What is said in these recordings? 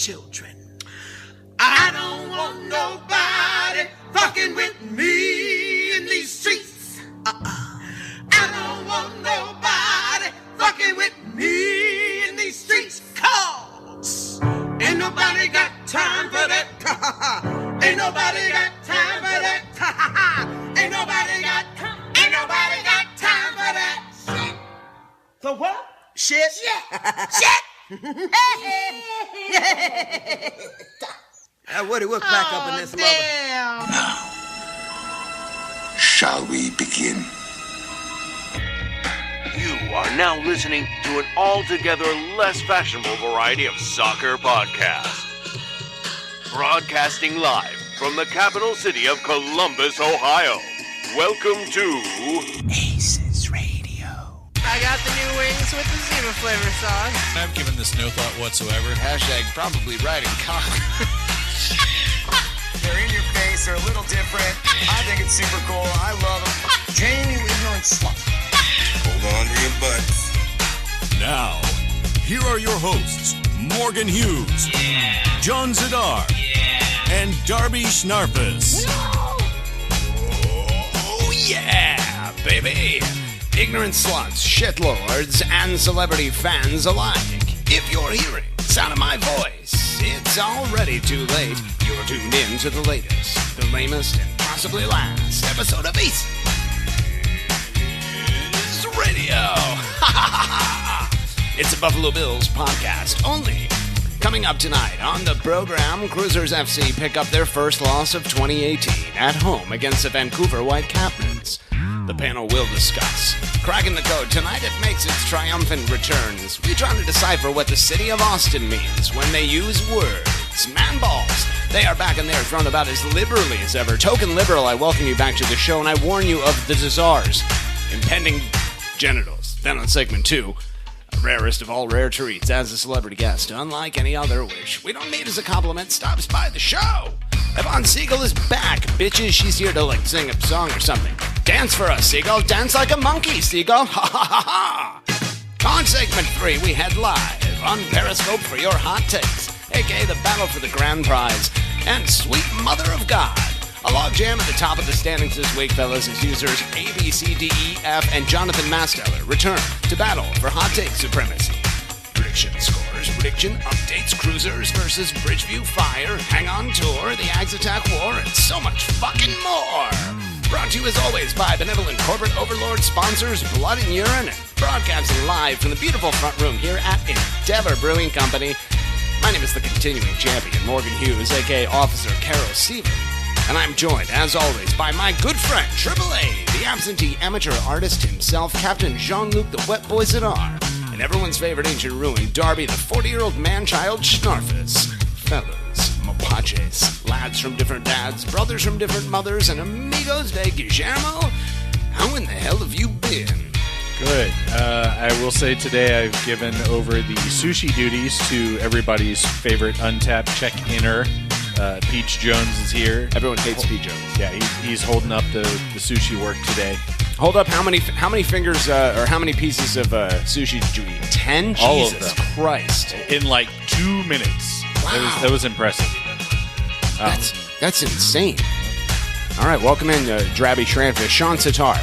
children. I don't want nobody fucking with me in these streets. I don't want nobody fucking with me in these streets. Cause ain't nobody got time for that. Ain't nobody got time for that. Ain't nobody got time for that. Shit. The what? Shit. Shit. Woody, we'll back up in this mother. Now, shall we begin? You are now listening to an altogether less fashionable variety of soccer podcast. Broadcasting live from the capital city of Columbus, Ohio. Welcome to ACES Radio. I got the new wings with the Zima flavor sauce. I've given this no thought whatsoever. Hashtag probably riding cock. They're in your face, they're a little different. I think it's super cool. I love them. Jamie, ignorant slut. Hold on to your butts. Now, here are your hosts, Morgan Hughes, John Zadar, and Darby Schnarpus. Oh, yeah, baby. Ignorant sluts, shitlords, and celebrity fans alike. If you're hearing the sound of my voice, it's already too late. You're tuned in to the latest, the lamest, and possibly last episode of ACES Radio. It's a Buffalo Bills podcast only. Coming up tonight on the program, Crewzers FC pick up their first loss of 2018 at home against the Vancouver Whitecaps. The panel will discuss. Cracking the code, tonight it makes its triumphant returns. We're trying to decipher what the city of Austin means when they use words. Man balls. They are back in there thrown about as liberally as ever. Token liberal, I welcome you back to the show, and I warn you of the Czar's impending genitals. Then on segment 2, rarest of all rare treats, as a celebrity guest, unlike any other, which we don't mean as a compliment, stops by the show. Evonne Seagull is back, bitches. She's here to, sing a song or something. Dance for us, Seagull. Dance like a monkey, Seagull. Ha ha ha ha. On segment 3, we head live on Periscope for your hot takes, a.k.a. the battle for the grand prize, and sweet mother of God. A logjam at the top of the standings this week, fellas, as users A, B, C, D, E, F, and Jonathan Masteller return to battle for hot take supremacy. Prediction scores, prediction updates, Crewzers versus Bridgeview Fire, Hang On Tour, the Ags Attack War, and so much fucking more. Brought to you as always by benevolent corporate overlord sponsors Blood and Urine, and broadcasting live from the beautiful front room here at Endeavor Brewing Company. My name is the continuing champion, Morgan Hughes, a.k.a. Officer Carol Seaver. And I'm joined, as always, by my good friend, Triple A, the absentee amateur artist himself, Captain Jean-Luc the Wet Boy-Zadar, and everyone's favorite ancient ruin, Darby, the 40-year-old man-child Schnarfus. Fellas, mapaches, lads from different dads, brothers from different mothers, and amigos de Guillermo, how in the hell have you been? Good. I will say today I've given over the sushi duties to everybody's favorite untapped check-inner. Peach Jones is here. Everyone hates Peach Jones. Yeah, he's holding up the sushi work today. Hold up, how many fingers or how many pieces of sushi did you eat? 10? All Jesus of them. Christ. In 2 minutes. Wow. That was impressive. That's insane. All right, welcome in, Drabby Shranfish. Sean Sitar.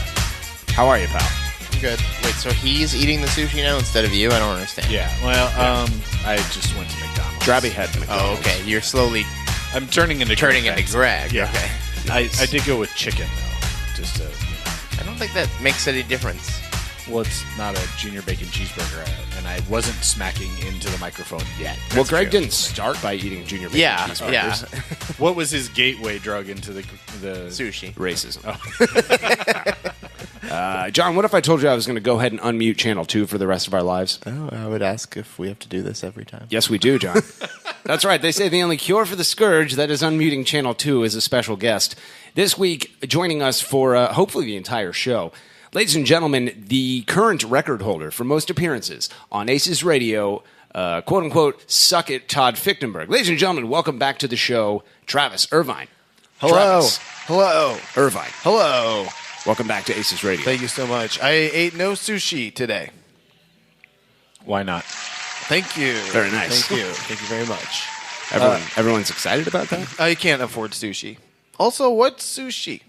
How are you, pal? I'm good. Wait, so he's eating the sushi now instead of you? I don't understand. Yeah, well, I just went to McDonald's. Drabby had McDonald's. Oh, okay. You're slowly I'm turning into Greg. Yeah. Okay. I did go with chicken, though. Just to, I don't think that makes any difference. Well, it's not a junior bacon cheeseburger, and I wasn't smacking into the microphone yet. Well, Greg didn't start by eating junior bacon cheeseburgers. Yeah. What was his gateway drug into the Sushi. Racism. Oh. John, what if I told you I was going to go ahead and unmute Channel 2 for the rest of our lives? Oh, I would ask if we have to do this every time. Yes, we do, John. That's right. They say the only cure for the scourge, that is unmuting Channel 2, is a special guest. This week, joining us for hopefully the entire show, ladies and gentlemen, the current record holder for most appearances on ACES Radio, quote-unquote, Suck It, Todd Fichtenberg. Ladies and gentlemen, welcome back to the show, Travis Irvine. Hello. Travis. Hello. Irvine. Hello. Welcome back to ACES Radio. Thank you so much. I ate no sushi today. Why not? Thank you. Very nice. Thank you. Thank you very much. Everyone's excited about that? I can't afford sushi. Also, what's sushi?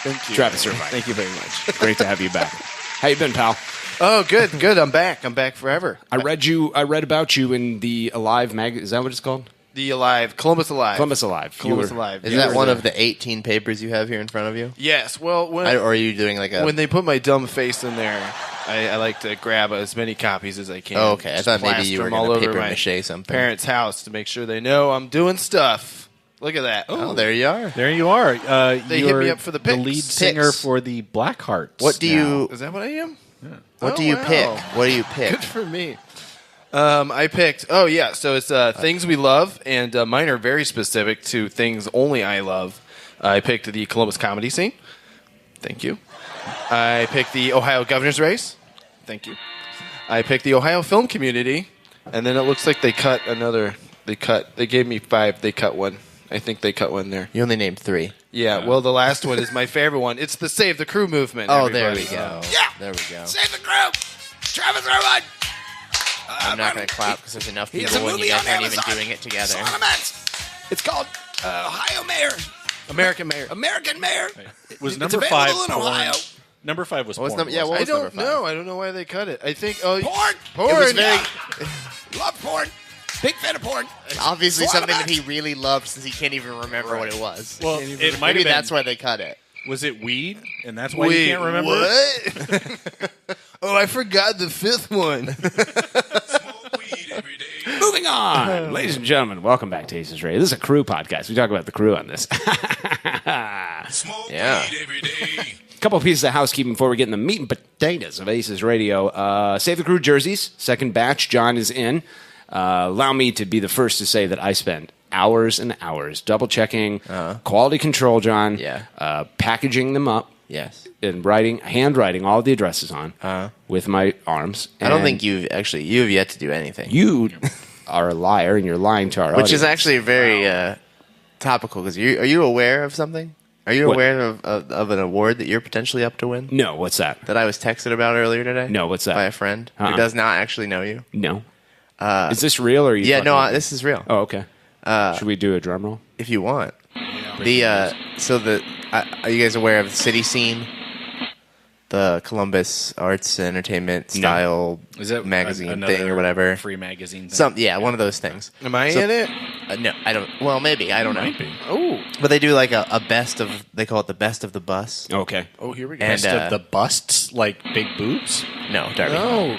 Thank you. Travis Irvine. Thank you very much. Great to have you back. How you been, pal? Oh, good. I'm back. I'm back forever. I read about you in the Alive mag. Is that what it's called? The Alive. Columbus Alive. Columbus Alive. Columbus Alive. Is that one of the 18 papers you have here in front of you? Yes. Well, or are you doing like a... when they put my dumb face in there, I like to grab as many copies as I can. Oh, okay. I thought maybe you were going to paper my mache something. Parents' house to make sure they know I'm doing stuff. Look at that. Oh, there you are. There you are. They hit me up for the picks. The lead singer for the Blackhearts. What do you... Is that what I am? Yeah. What do you pick? What do you pick? Good for me. I picked... Oh, yeah. So it's things we love, and mine are very specific to things only I love. I picked the Columbus comedy scene. Thank you. I picked the Ohio governor's race. Thank you. I picked the Ohio film community, and then it looks like they cut another... They gave me 5. They cut one. I think they cut one there. You only named 3. Yeah, well, the last one is my favorite one. It's the Save the Crew movement. Oh, everybody. there we go. Yeah. There we go. Save the crew! Travis Irvine! I'm not going to clap because there's enough He has people a and movie you guys on aren't even Amazon. doing it together. It's on IMAX. It's called Ohio Mayor. American Mayor. American Mayor. It was It's number available 5 in porn. Ohio. Number 5 was What was porn. number- yeah, wasn't what I was don't number 5? know. I don't know why they cut it. I think... Porn. Porn. It was very... Love porn. Big fan of porn. Obviously It's on something that IMAX. he really loved since he can't even remember what it was. Well, it might Maybe have been... that's why they cut it. Was it weed? And that's why you can't remember? What? Oh, I forgot the 5th one. Moving on. Ladies and gentlemen, welcome back to ACES Radio. This is a crew podcast. We talk about the crew on this. Yeah. A couple of pieces of housekeeping before we get in the meat and potatoes of ACES Radio. Save the Crew jerseys. Second batch. John is in. Allow me to be the first to say that I spent hours and hours double-checking quality control, John. Yeah. Packaging them up. Yes. And handwriting all the addresses on with my arms. I don't And think you have yet to do anything. you are a liar, and you're lying to our Which is audience. actually very topical, because are you aware of something? Are you What? aware of an award that you're potentially up to win? No, what's that? That I was texted about earlier today? No, what's that? By a friend Uh-uh. who does not actually know you. No. Is this real, or are you Yeah, no, fucking with me? this is real. Oh, okay. Should we do a drum roll? If you want. Are you guys aware of the City Scene? The Columbus Arts and Entertainment style Is that magazine another thing or whatever. free magazine thing? One of those things. Am I in it? No, I don't. Well, maybe, I don't know. Oh. But they do like a best of. They call it the best of the bus. Okay. Oh, here we go. And, Best of the busts, like big boobs? No, Darby. Oh.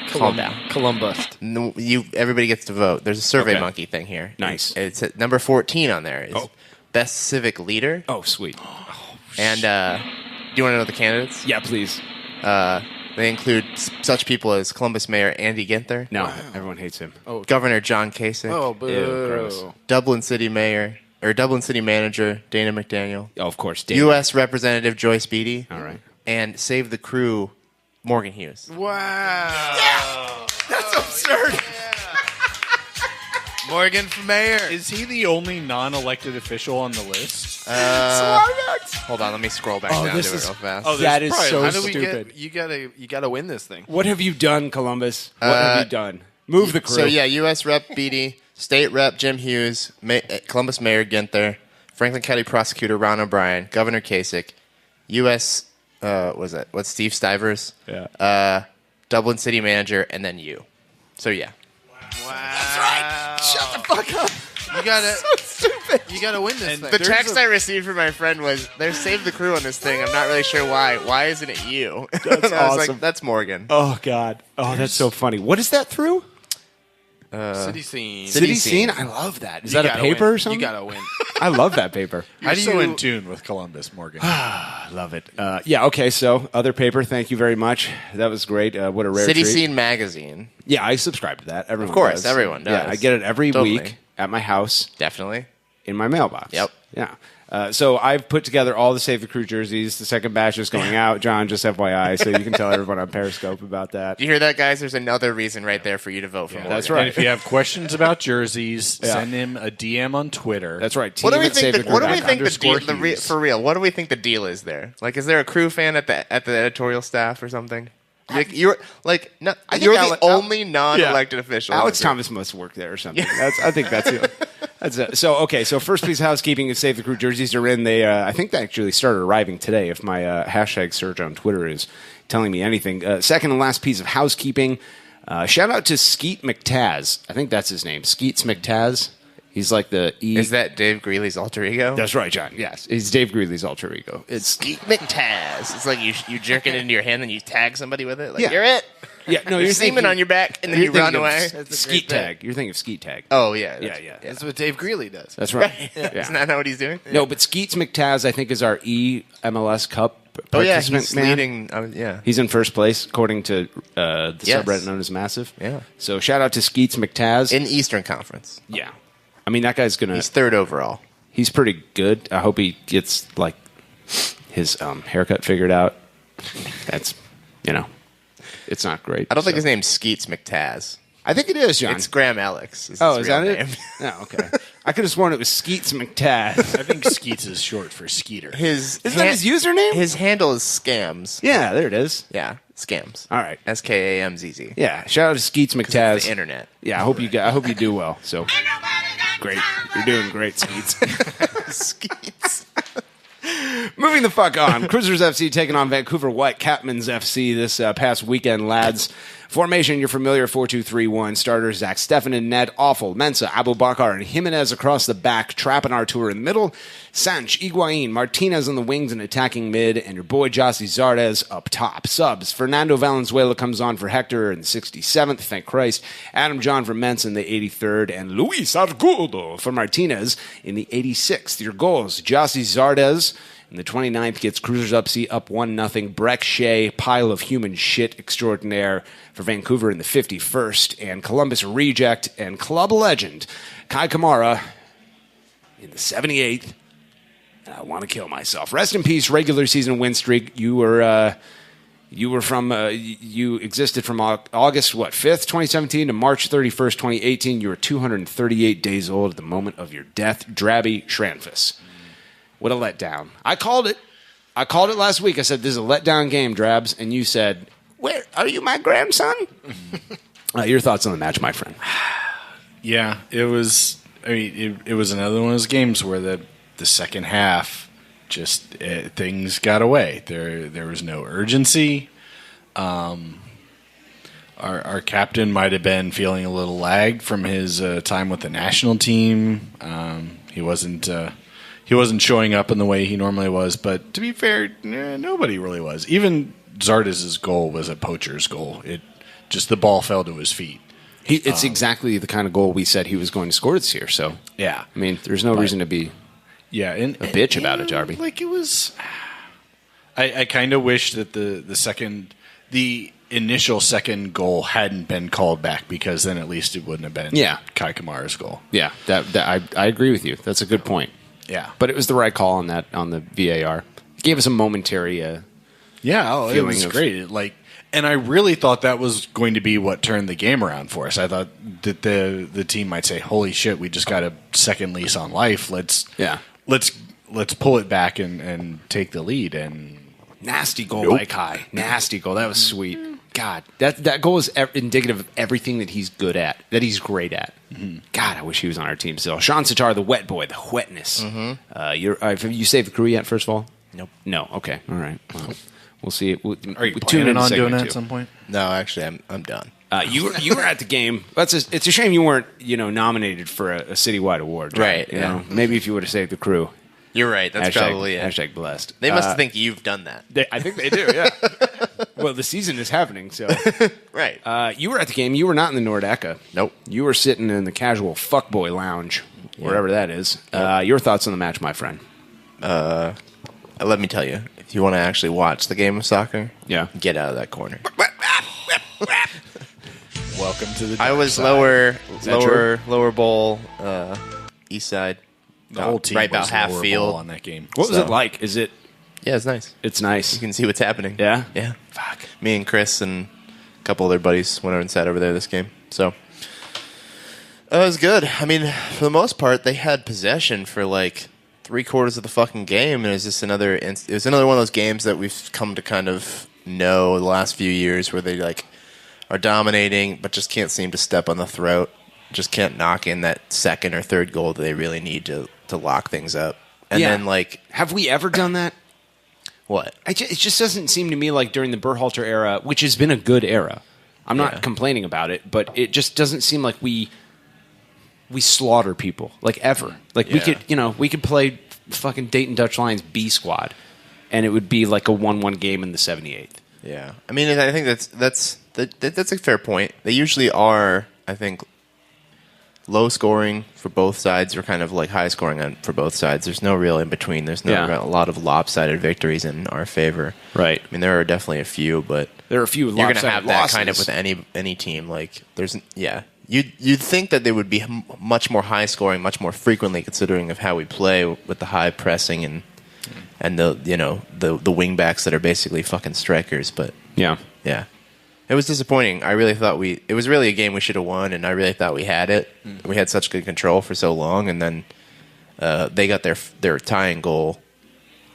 Calm down. Columbus. No, everybody gets to vote. There's a Survey Okay. Monkey thing here. Nice. It's at number 14 on there. Is Oh. Best Civic Leader. Oh, sweet. And do you want to know the candidates? Yeah, please. They include such people as Columbus Mayor Andy Ginther. No, everyone hates him. Governor John Kasich. Oh, boo. Ew, gross. Dublin City Manager Dana McDaniel. Oh, of course. Dave. U.S. Representative Joyce Beatty. All right. And Save the Crew Morgan Hughes. Wow. That's absurd. Morgan for mayor. Is he the only non-elected official on the list? Hold on, let me scroll back down to it this is- real fast. Oh, That is Probably, so how do we stupid. get? You gotta win this thing. What have you done, Columbus? What have you done? Move the crew. So yeah, U.S. Rep Beatty, State Rep Jim Hughes, Columbus Mayor Ginther, Franklin County Prosecutor Ron O'Brien, Governor Kasich, U.S. What's Steve Stivers? Yeah. Dublin City Manager, and then you. So yeah. Wow. That's right. Shut the fuck up. You gotta. So stupid. You gotta win this thing. The text I received from my friend was, "There's Save the Crew on this thing. I'm not really sure why. Why isn't it you?" That's I was awesome. like, "That's Morgan." Oh, God. Oh, that's so funny. What is that through? City scene. City Scene? I love that. Is You that a gotta paper win. or something? You gotta win. I love that paper. You're so in tune with Columbus, Morgan. I love it. Yeah, okay, so other paper, thank you very much. That was great. What a rare City treat. Scene magazine. Yeah, I subscribe to that. Everyone Of course, does. everyone does. Yeah, I get it every Totally. week at my house Definitely. in my mailbox. Yep. Yeah. So I've put together all the Save the Crew jerseys. The second batch is going out. John, just FYI, so you can tell everyone on Periscope about that. Do you hear that, guys? There's another reason right there for you to vote for Morgan. That's right. And if you have questions about jerseys, Yeah. send him a DM on Twitter. That's right. What do we Team at think? Save the What do Crew we back think the underscore deal? Hughes. For real, what do we think the deal is there? Like, is there a Crew fan at the editorial staff or something? You're like, no, I think you're the only non-elected official. Alex Thomas must work there or something. I think that's it. So first piece of housekeeping is Save the Crew jerseys are in. They, I think they actually started arriving today, if my hashtag search on Twitter is telling me anything. Second and last piece of housekeeping, shout out to Skeet McTaz. I think that's his name. Skeets McTaz. He's like the Is that Dave Greeley's alter ego? That's right, John. Yes, he's Dave Greeley's alter ego. It's Skeet McTaz. It's like you jerk it into your hand and you tag somebody with it. Like, you're it. Yeah, no, you're semen on your back and then you run away. Skeet tag. You're thinking of Skeet tag. Oh yeah, yeah. That's what Dave Greeley does. That's right. Isn't that what he's doing? No, but Skeets McTaz, I think, is our MLS Cup participant. He's leading. He's in first place according to the subreddit known as Massive. Yeah. So shout out to Skeets McTaz in Eastern Conference. Yeah. I mean, that guy's gonna. He's third overall. He's pretty good. I hope he gets like his haircut figured out. That's it's not great. I don't think his name's Skeets McTaz. I think it is, John. It's Graham Alex. Is that it? Oh, okay. I could have sworn it was Skeets McTaz. I think Skeets is short for Skeeter. Isn't that his username? His handle is Scams. Yeah, there it is. Yeah, Scams. All right. SKAMZZ. Yeah, shout out to Skeets McTaz. The internet. Yeah, I hope you do well. So great. You're doing great, Skeets. Skeets. Moving the fuck on. Crewzers FC taking on Vancouver Whitecaps FC this past weekend, lads. Formation, you're familiar, 4-2-3-1. Starters, Zach Steffen and Ned, Awful, Mensah, Abubakar, and Jimenez across the back. Trapping Artur in the middle. Sanch, Higuain, Martinez on the wings and attacking mid. And your boy, Jossi Zardes, up top. Subs, Fernando Valenzuela comes on for Hector in the 67th, thank Christ. Adam John for Mensah in the 83rd. And Luis Argudo for Martinez in the 86th. Your goals, Jossi Zardes in the 29th gets Crewzers FC up 1-0. Breck Shea, pile of human shit extraordinaire for Vancouver in the 51st. And Columbus reject and club legend Kai Kamara in the 78th. And I want to kill myself. Rest in peace, regular season win streak. You existed from August 5th, 2017 to March 31st, 2018. You were 238 days old at the moment of your death. Drabby Schranfus. What a letdown. I called it last week. I said, this is a letdown game, Drabs. And you said, where are you, my grandson? Your thoughts on the match, my friend? Yeah, it was. I mean, it was another one of those games where the second half just things got away. There was no urgency. Our captain might have been feeling a little lagged from his time with the national team. He wasn't showing up in the way he normally was. But to be fair, nobody really was. Even Zardes' goal was a poacher's goal. The ball fell to his feet. It's exactly the kind of goal we said he was going to score this year. So yeah, I mean, there's no reason to be a bitch about it, Darby. Like it was. I kind of wish that the initial second goal hadn't been called back, because then at least it wouldn't have been Kai Kamara's goal. Yeah, I agree with you. That's a good point. Yeah, but it was the right call on the VAR. It gave us a momentary it was great. And I really thought that was going to be what turned the game around for us. I thought that the team might say, "Holy shit, we just got a second lease on life. Let's pull it back and take the lead." And nasty goal by Kai. Nasty goal. That was sweet. God, that goal is indicative of everything that he's good at, that he's great at. Mm-hmm. God, I wish he was on our team still. Sean Sitar, the wet boy, the wetness. Mm-hmm. Have you saved the crew yet, first of all? Nope. No. Okay. All right. Well, we'll see. Are you planning on doing that at some point? No, actually, I'm done. You were at the game. It's a shame you weren't nominated for a citywide award. Right. You know, maybe if you would have saved the crew. You're right. That's probably it. Hashtag blessed. They must think you've done that. I think they do, yeah. Well, the season is happening, so. Right. You were at the game. You were not in the Nordeca. Nope. You were sitting in the casual fuckboy lounge, wherever that is. Yep. Your thoughts on the match, my friend? Let me tell you, if you want to actually watch the game of soccer, get out of that corner. Welcome to the dark I was side. lower bowl, east side. The whole team right was about half lower field ball on that game. What was it like? Is it? Yeah, it's nice. It's nice. You can see what's happening. Yeah? Yeah. Fuck. Me and Chris and a couple other buddies went over and sat over there this game. So it was good. I mean, for the most part, they had possession for like 3/4 of the fucking game, and it was just another one of those games that we've come to kind of know the last few years where they like are dominating, but just can't seem to step on the throat. Just can't knock in that second or third goal that they really need to lock things up. And then like, have we ever done that? What? It just doesn't seem to me like during the Berhalter era, which has been a good era. I'm not complaining about it, but it just doesn't seem like we slaughter people like ever. Like we could play fucking Dayton Dutch Lions B squad, and it would be like a 1-1 game in the 78th. Yeah, I mean, I think that's a fair point. They usually are, I think, low scoring for both sides, or kind of like high scoring for both sides. There's no real in between. There's a lot of lopsided victories in our favor. Right. I mean, there are definitely a few, but there are a few. You're going to have that losses. kind of with any team. Like you'd think that they would be much more high scoring, much more frequently, considering of how we play with the high pressing and the wing backs that are basically fucking strikers. But yeah. It was disappointing. I really thought it was really a game we should have won, and I really thought we had it. We had such good control for so long, and then they got their tying goal,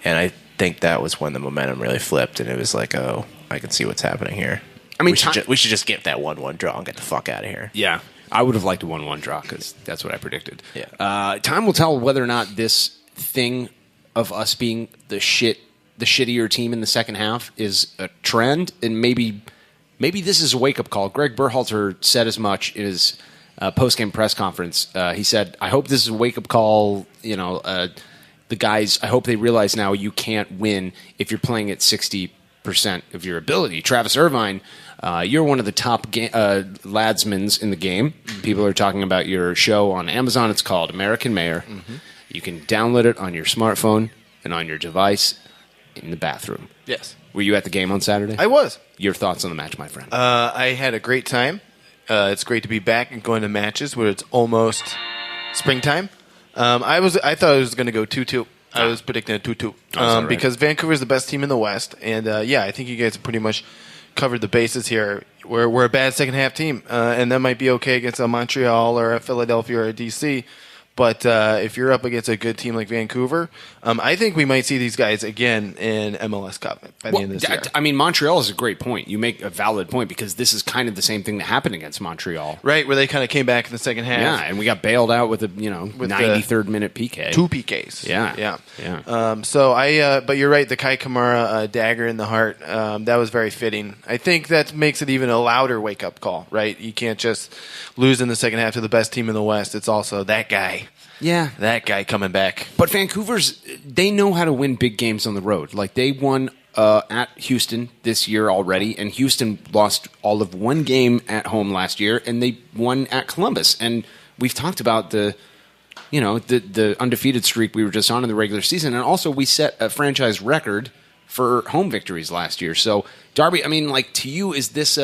and I think that was when the momentum really flipped, and it was like, oh, I can see what's happening here. I mean, we should just get that 1-1 draw and get the fuck out of here. Yeah, I would have liked a 1-1 draw because that's what I predicted. Yeah. Time will tell whether or not this thing of us being the shittier team in the second half is a trend, and maybe this is a wake-up call. Greg Berhalter said as much in his post-game press conference. He said, I hope this is a wake-up call. The guys, I hope they realize now you can't win if you're playing at 60% of your ability. Travis Irvine, you're one of the top ladsmans in the game. People are talking about your show on Amazon. It's called American Mayor. Mm-hmm. You can download it on your smartphone and on your device in the bathroom. Yes. Were you at the game on Saturday? I was. Your thoughts on the match, my friend? I had a great time. It's great to be back and going to matches where it's almost springtime. I thought it was going to go 2-2. I was predicting a 2-2 because Vancouver is the best team in the West, and I think you guys have pretty much covered the bases here. We're a bad second half team, and that might be okay against a Montreal or a Philadelphia or a DC. But if you're up against a good team like Vancouver, I think we might see these guys again in MLS Cup by the end of this year. I mean, Montreal is a great point. You make a valid point because this is kind of the same thing that happened against Montreal. Right, where they kind of came back in the second half. Yeah, and we got bailed out with a 93rd minute PK. 2 PKs. Yeah. But you're right, the Kai Kamara dagger in the heart, that was very fitting. I think that makes it even a louder wake-up call, right? You can't just lose in the second half to the best team in the West. It's also that guy. Yeah. That guy coming back. But they know how to win big games on the road. Like, they won at Houston this year already, and Houston lost all of one game at home last year, and they won at Columbus. And we've talked about the undefeated streak we were just on in the regular season, and also we set a franchise record for home victories last year. So, Darby, I mean, like, to you, is this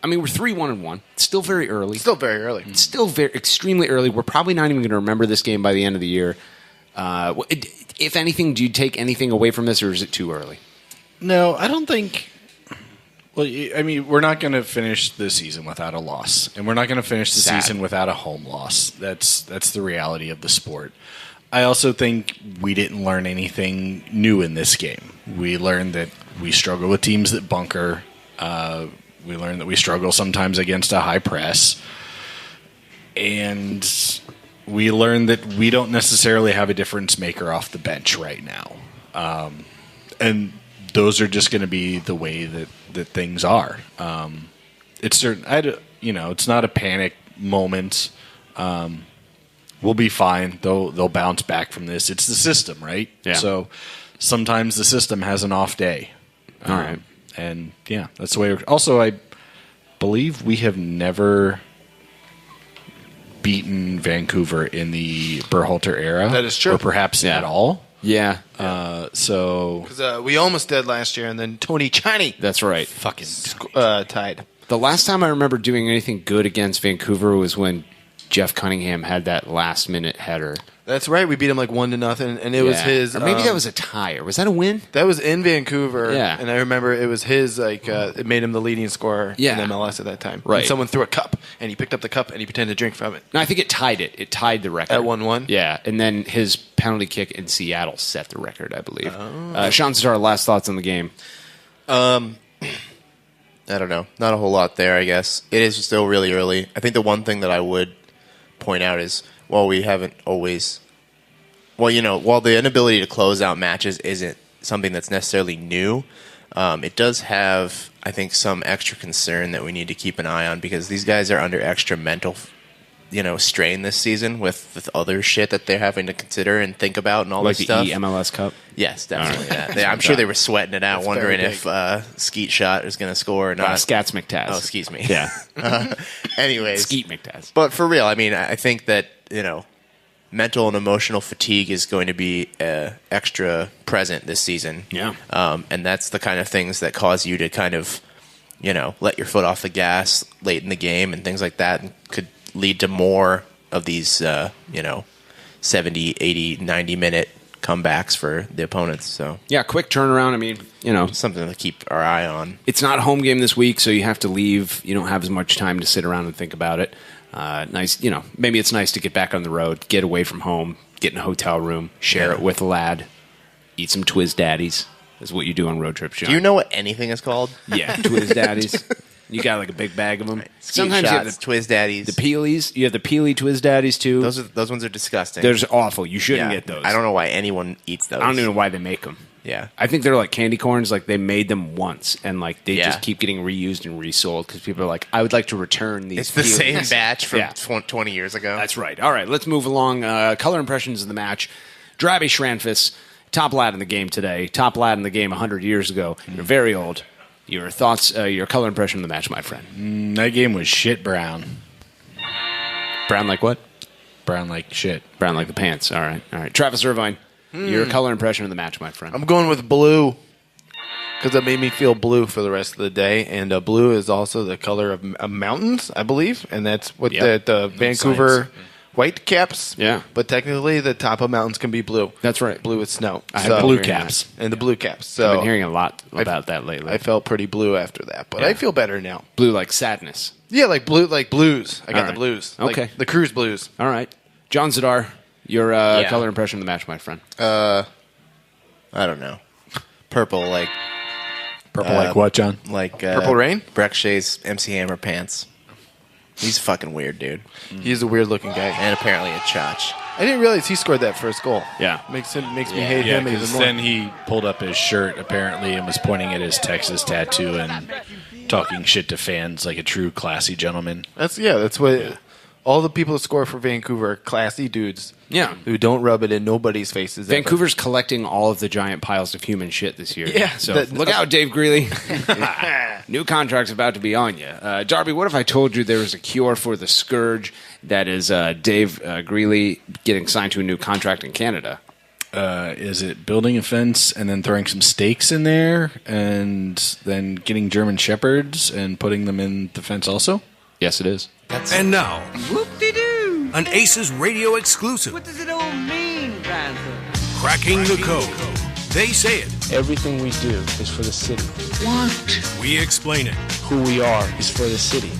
we're 3-1-1. Still very early. Still very early. Still very extremely early. We're probably not even going to remember this game by the end of the year. If anything, do you take anything away from this, or is it too early? No, I don't think. Well, I mean, we're not going to finish the season without a loss, and we're not going to finish the season without a home loss. That's the reality of the sport. I also think we didn't learn anything new in this game. We learned that we struggle with teams that bunker. We learned that we struggle sometimes against a high press. And we learned that we don't necessarily have a difference maker off the bench right now. And those are just going to be the way that things are. It's not a panic moment. We'll be fine. They'll bounce back from this. It's the system, right? Yeah. So sometimes the system has an off day. All right. And yeah, that's the way. Also, I believe we have never beaten Vancouver in the Berhalter era. That is true. Or perhaps at all. Yeah. Because we almost did last year, and then Tony Chani. That's right. Fucking tied. The last time I remember doing anything good against Vancouver was when Jeff Cunningham had that last-minute header. That's right. We beat him like 1-0, and it was his. Or maybe that was a tie. Or was that a win? That was in Vancouver. Yeah. And I remember it was his. It made him the leading scorer in MLS at that time. Right. And someone threw a cup, and he picked up the cup, and he pretended to drink from it. No, I think it tied it. It tied the record at 1-1. Yeah, and then his penalty kick in Seattle set the record, I believe. Sean Zadar, last thoughts on the game. I don't know. Not a whole lot there, I guess. It is still really early. I think the one thing that I would point out is while we haven't always... Well, while the inability to close out matches isn't something that's necessarily new, it does have, I think, some extra concern that we need to keep an eye on because these guys are under extra mental strain this season with other shit that they're having to consider and think about and all this stuff. Like the MLS Cup? Yes, definitely that. I'm sure they were sweating it out, wondering if Skeet Shot is going to score or not. Scats McTaz. Oh, excuse me. Yeah. Anyways. Skeet McTaz. But for real, I mean, I think that, mental and emotional fatigue is going to be extra present this season. Yeah. And that's the kind of things that cause you to kind of, let your foot off the gas late in the game and things like that and could lead to more of these, 70, 80, 90-minute comebacks for the opponents. So yeah, quick turnaround. I mean, something to keep our eye on. It's not a home game this week, so you have to leave. You don't have as much time to sit around and think about it. Nice, maybe it's nice to get back on the road, get away from home, get in a hotel room, share it with a lad, eat some Twiz Daddies. Is what you do on road trips, John. Do you know what anything is called? Yeah, Twiz Daddies. You got like a big bag of them. Right. Sometimes you have the Twiz Daddies, the Peelies. You have the Peely Twiz Daddies too. Those ones are disgusting. They're awful. You shouldn't get those. I don't know why anyone eats those. I don't even know why they make them. Yeah, I think they're like candy corns. Like they made them once, and like they just keep getting reused and resold because people are like, I would like to return these. It's the Peelies. same batch from 20 years ago. That's right. All right, let's move along. Color impressions of the match. Drabby Schranfis, top lad in the game today. Top lad in the game 100 years ago. You're very old. Your thoughts, your color impression of the match, my friend. That game was shit brown. Brown like what? Brown like shit. Brown like the pants. All right. Travis Irvine, your color impression of the match, my friend. I'm going with blue because it made me feel blue for the rest of the day. And blue is also the color of mountains, I believe. And that's what the Vancouver Whitecaps. Yeah. But technically, the top of mountains can be blue. That's right. Blue with snow. I have blue caps. And the blue caps. So I've been hearing a lot about that lately. I felt pretty blue after that, but I feel better now. Blue like sadness. Yeah, like blue, like blues. I got All the right. blues. Okay. Like the cruise blues. All right. John Zadar, your color impression of the match, my friend. I don't know. Purple, like what, John? Like Purple Rain? Breck Shea's MC Hammer pants. He's fucking weird, dude. He's a weird looking guy. And apparently a chotch. I didn't realize he scored that first goal. Yeah. Makes me hate him even because more. then he pulled up his shirt apparently and was pointing at his Texas tattoo and talking shit to fans like a true classy gentleman. That's what all the people that score for Vancouver are classy dudes. Yeah. Who don't rub it in nobody's faces. Vancouver's collecting all of the giant piles of human shit this year. Yeah, So look out, Dave Greeley. New contract's about to be on you. Darby, what if I told you there was a cure for the scourge that is Dave Greeley getting signed to a new contract in Canada? Is it building a fence and then throwing some stakes in there and then getting German Shepherds and putting them in the fence also? Yes, it is. And now, Whoop-de-doo. an ACES radio exclusive, What does it all mean, Panther? Cracking the Code. They say it, Everything we do is for the city. What? we explain it. Who we are is for the city.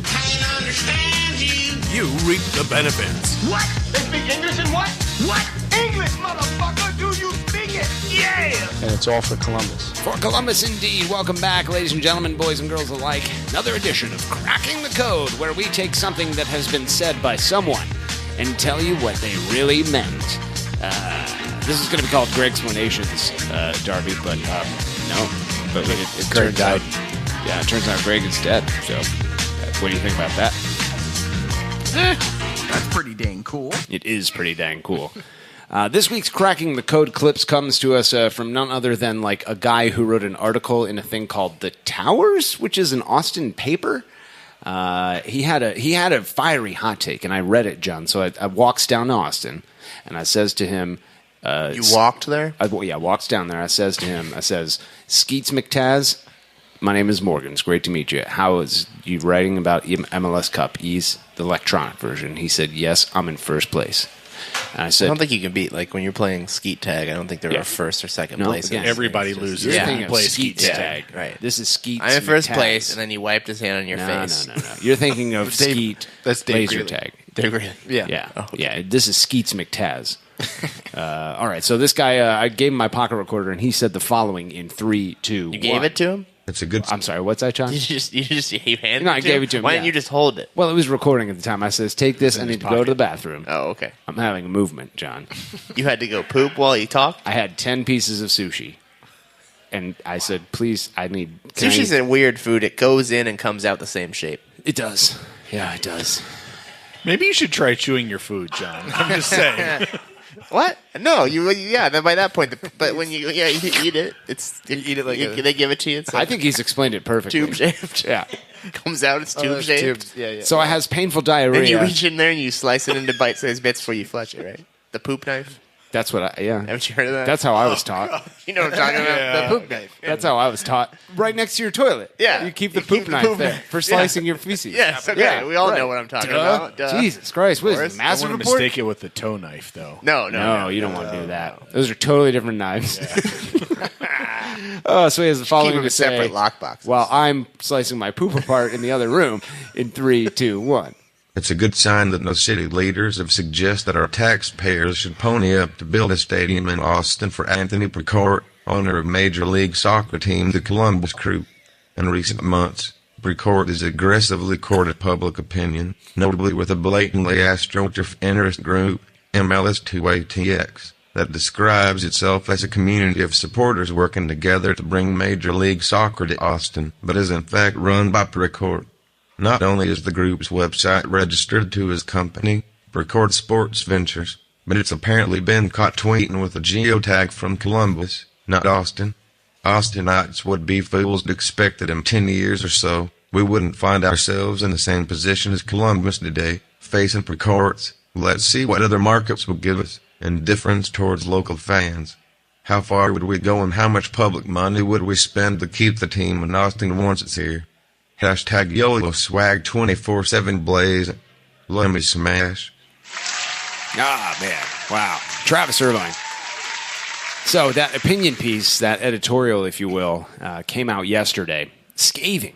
You reap the benefits. What? They speak English and what? What? English, motherfucker! Do you speak it? Yeah! And it's all for Columbus. For Columbus, indeed. Welcome back, ladies and gentlemen, boys and girls alike. Another edition of Cracking the Code, where we take something that has been said by someone and tell you what they really meant. This is going to be called Greg Explanations, Darby, but no. But it turns out, it turns out Greg is dead. So, what do you think about that? That's pretty dang cool. It is pretty dang cool. This week's Cracking the Code clips comes to us from none other than like a guy who wrote an article in a thing called The Towers, which is an Austin paper. He had a fiery hot take, and I read it, John. So I walks down to Austin, and I says to him, You walked there? I walks down there. I says to him, Skeets McTaz, my name is Morgan. It's great to meet you. How is you writing about MLS Cup? He's the electronic version. He said, yes, I'm in first place. And I said, I don't think you can beat, like, when you're playing skeet tag, I don't think there are first or second place. again, Everybody loses. You're Yeah. thinking of Play Skeet skeet tag. Right. This is Skeet. I'm in first McTaz. place, and then he wiped his hand on your No. face. No. You're thinking of Skeet. That's Dave laser Greeley. tag. They're really. Yeah. Yeah, Oh, okay. yeah. This is Skeets McTaz. All right. So this guy, I gave him my pocket recorder, and he said the following in 3, 2, 1. You gave it to him? It's a good. I'm sorry. What's that, John? You handed No, I it to gave him? it to him. Why yeah. didn't you just hold it? Well, it was recording at the time. I says, "Take this. I need to go to the bathroom." Oh, okay. I'm having a movement, John. You had to go poop while you talked? I had 10 pieces of sushi, and I said, "Please, I need." Sushi's a weird food. It goes in and comes out the same shape. It does. Yeah, it does. Maybe you should try chewing your food, John. I'm just saying. What? No, then by that point, but when you eat it, you eat it like they give it to you. It's like I think he's explained it perfectly. tube shaped. Yeah. Comes out, it's tube shaped. Yeah. So it has painful diarrhea. Then you reach in there and you slice it into bite-sized bits before you flush it, right? The poop knife. That's what Haven't you heard of that? That's how I was taught. You know what I'm talking about? The poop knife. That's how I was taught. Right next to your toilet. Yeah. You keep the poop knife there for slicing your feces. Yes, okay. Yeah, we all right. know what I'm talking Duh. about. Duh. Jesus Christ. What is Boris, it, I massive want to report? mistake it with the toe knife, though. No, you don't want to do that. Those are totally different knives. So he has the following Keep them to in say. separate lockboxes. While I'm slicing my poop apart in the other room in 3, 2, 1. It's a good sign that no city leaders have suggested that our taxpayers should pony up to build a stadium in Austin for Anthony Precourt, owner of Major League Soccer team the Columbus Crew. In recent months, Precourt has aggressively courted public opinion, notably with a blatantly astroturf group, MLS2ATX, that describes itself as a community of supporters working together to bring Major League Soccer to Austin, but is in fact run by Precourt. Not only is the group's website registered to his company, Precourt Sports Ventures, but it's apparently been caught tweeting with a geotag from Columbus, not Austin. Austinites would be fools to expect that in 10 years or so, we wouldn't find ourselves in the same position as Columbus today, facing Precourts. Let's see what other markets will give us, indifference towards local fans. How far would we go and how much public money would we spend to keep the team when Austin wants us here? Hashtag YOLO swag 24/7 blaze. Let me smash. Ah, man. Wow. Travis Irvine. So that opinion piece, that editorial, if you will, came out yesterday. Scathing.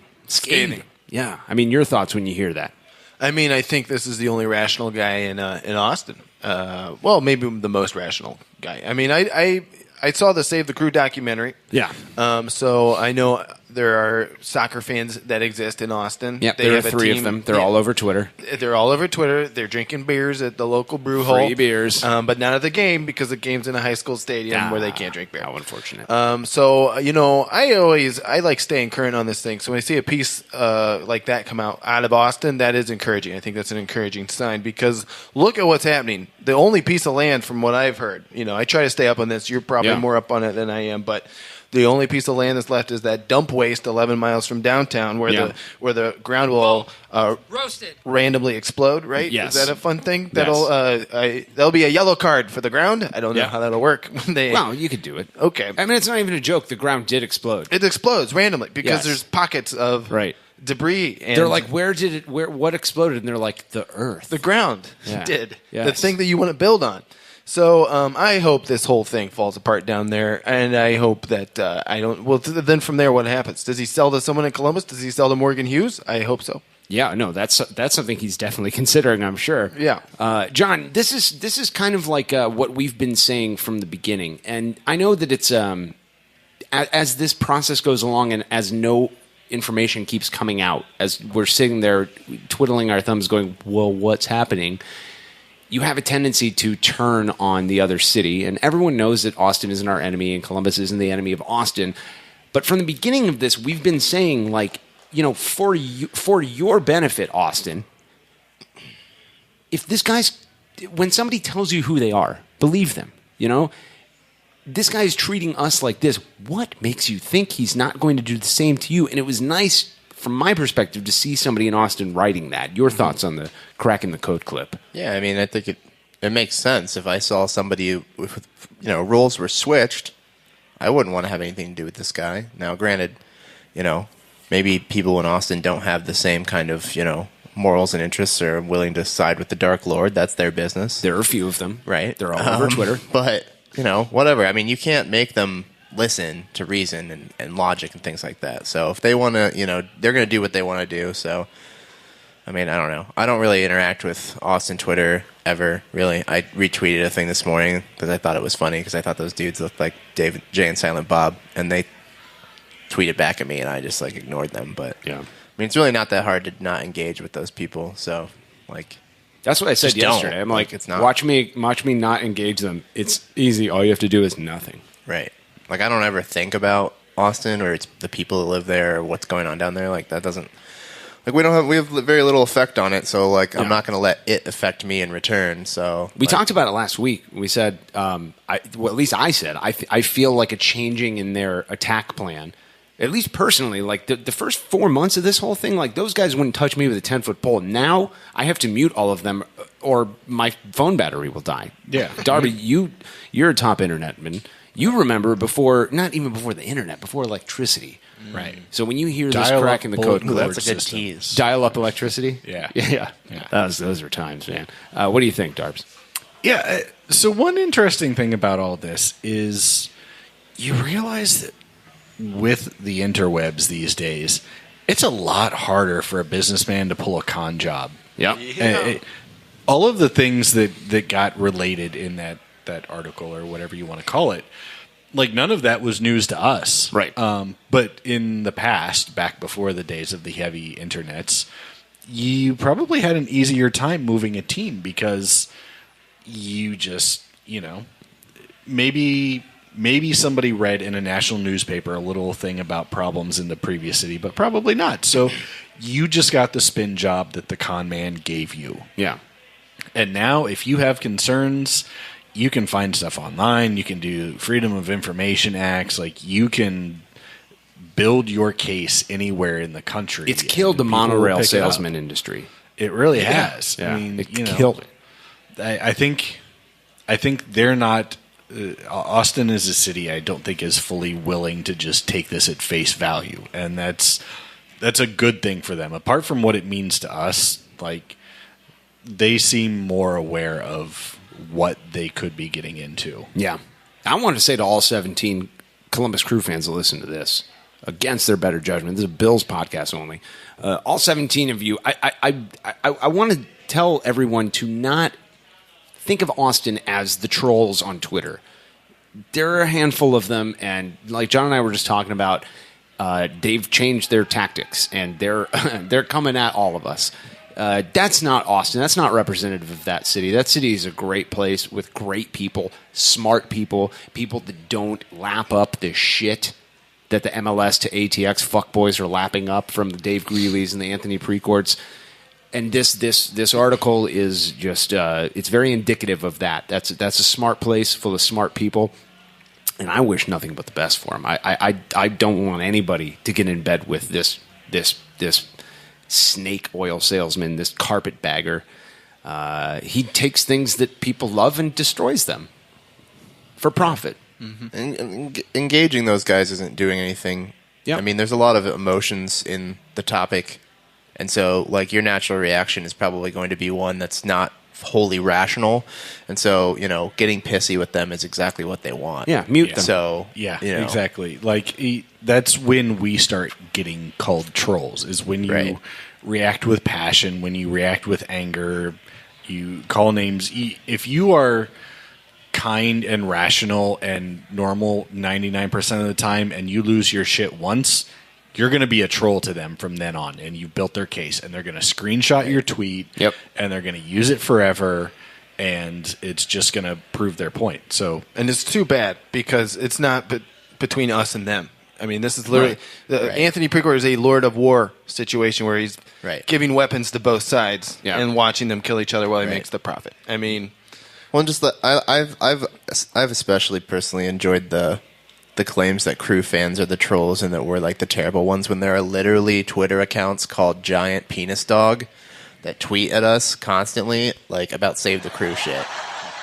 Yeah. I mean, your thoughts when you hear that? I mean, I think this is the only rational guy in Austin. Well, maybe the most rational guy. I mean, I saw the Save the Crew documentary. Yeah. So I know there are soccer fans that exist in Austin. Yep, They there are have a 3 of team. them. They're all over Twitter. They're all over Twitter. They're drinking beers at the local brew hall. Free beers. But not at the game because the game's in a high school stadium where they can't drink beer. How unfortunate. So, I like staying current on this thing. So when I see a piece like that come out of Austin, that is encouraging. I think that's an encouraging sign because look at what's happening. The only piece of land from what I've heard, I try to stay up on this. You're probably more up on it than I am, but the only piece of land that's left is that dump waste 11 miles from downtown where the ground will roasted randomly explode, right? Yes. Is that a fun thing? Yes. That'll be a yellow card for the ground. I don't know how that'll work. Well, you could do it. Okay. I mean, it's not even a joke. The ground did explode. It explodes randomly because Yes. there's pockets of debris. And they're like, what exploded? And they're like, the earth. the ground Yeah. did. Yes. The thing that you want to build on. So I hope this whole thing falls apart down there, and I hope that I don't. Well, then from there, what happens? Does he sell to someone in Columbus? Does he sell to Morgan Hughes? I hope so. Yeah, no, that's something he's definitely considering, I'm sure. Yeah. John, this is kind of like what we've been saying from the beginning, and I know that it's as this process goes along and as no information keeps coming out, as we're sitting there twiddling our thumbs, going, "Well, what's happening?" You have a tendency to turn on the other city, and everyone knows that Austin isn't our enemy and Columbus isn't the enemy of Austin. But from the beginning of this, we've been saying, for your benefit, Austin, if this when somebody tells you who they are, believe them, This guy's treating us like this. What makes you think he's not going to do the same to you? And it was nice, from my perspective, to see somebody in Austin writing that. Your thoughts on the cracking the code clip? Yeah, I mean, I think it makes sense. If I saw somebody with roles were switched, I wouldn't want to have anything to do with this guy. Now, granted, maybe people in Austin don't have the same kind of, morals and interests or are willing to side with the Dark Lord. That's their business. There are a few of them. Right. They're all over Twitter. But, whatever. I mean, you can't make them listen to reason and logic and things like that. So if they want to, they're going to do what they want to do. So, I mean, I don't know. I don't really interact with Austin Twitter ever, really. I retweeted a thing this morning because I thought it was funny because I thought those dudes looked like Jay and Silent Bob. And tweeted back at me, and I just like ignored them. But yeah, I mean, it's really not that hard to not engage with those people. So like, that's what I said just don't. yesterday. I'm like, it's not watch me not engage them. It's easy. All you have to do is nothing. right. Like I don't ever think about Austin or it's the people that live there or what's going on down there. Like that doesn't. Like we have very little effect on it, so like I'm not going to let it affect me in return. So we talked about it last week. We said, well, at least I said, I feel like a changing in their attack plan. At least personally, like the first 4 months of this whole thing, like those guys wouldn't touch me with a 10-foot pole. Now I have to mute all of them, or my phone battery will die. Yeah, Darby, you're a top internetman. You remember before, not even before the internet, before electricity. Right. So when you hear Dial this crack in the code, that's a good tease. Dial-up electricity? Yeah. Yeah. Those are times, man. What do you think, Darbs? Yeah. So one interesting thing about all this is you realize that with the interwebs these days, it's a lot harder for a businessman to pull a con job. Yeah. All of the things that got related in that article or whatever you want to call it, like none of that was news to us. Right. But in the past, back before the days of the heavy internets, you probably had an easier time moving a team because you just, maybe somebody read in a national newspaper a little thing about problems in the previous city, but probably not. So you just got the spin job that the con man gave you. Yeah. And now if you have concerns, you can find stuff online. You can do Freedom of Information Acts. Like you can build your case anywhere in the country. It's killed the monorail salesman industry. It really has. Yeah. I mean, it killed it. I think they're not. Austin is a city I don't think is fully willing to just take this at face value, and that's a good thing for them. Apart from what it means to us, like they seem more aware of what they could be getting into. Yeah. I wanted to say to all 17 Columbus Crew fans that listen to this, against their better judgment, this is a Bills podcast only, all 17 of you, I want to tell everyone to not think of Austin as the trolls on Twitter. There are a handful of them, and like John and I were just talking about, they've changed their tactics, and they're coming at all of us. That's not Austin. That's not representative of that city. That city is a great place with great people, smart people that don't lap up the shit that the MLS to ATX fuckboys are lapping up from the Dave Greeley's and the Anthony Precourts. And this article is just it's very indicative of that. That's a smart place full of smart people, and I wish nothing but the best for them. I don't want anybody to get in bed with this snake oil salesman, this carpetbagger. He takes things that people love and destroys them for profit. Mm-hmm. And engaging those guys isn't doing anything. Yep. I mean, there's a lot of emotions in the topic, and so like your natural reaction is probably going to be one that's not wholly rational, and so getting pissy with them is exactly what they want. Yeah, mute them. So exactly. Like that's when we start getting called trolls. Is when you react with passion, when you react with anger, you call names. If you are kind and rational and normal 99% of the time, and you lose your shit once, you're going to be a troll to them from then on, and you've built their case, and they're going to screenshot your tweet, and they're going to use it forever, and it's just going to prove their point. So, and it's too bad because it's not between us and them. I mean, this is literally Anthony Precourt is a Lord of War situation where he's giving weapons to both sides and watching them kill each other while he makes the profit. I mean, well, just I've especially personally enjoyed the claims that Crew fans are the trolls and that we're like the terrible ones when there are literally Twitter accounts called Giant Penis Dog that tweet at us constantly like about Save the Crew shit.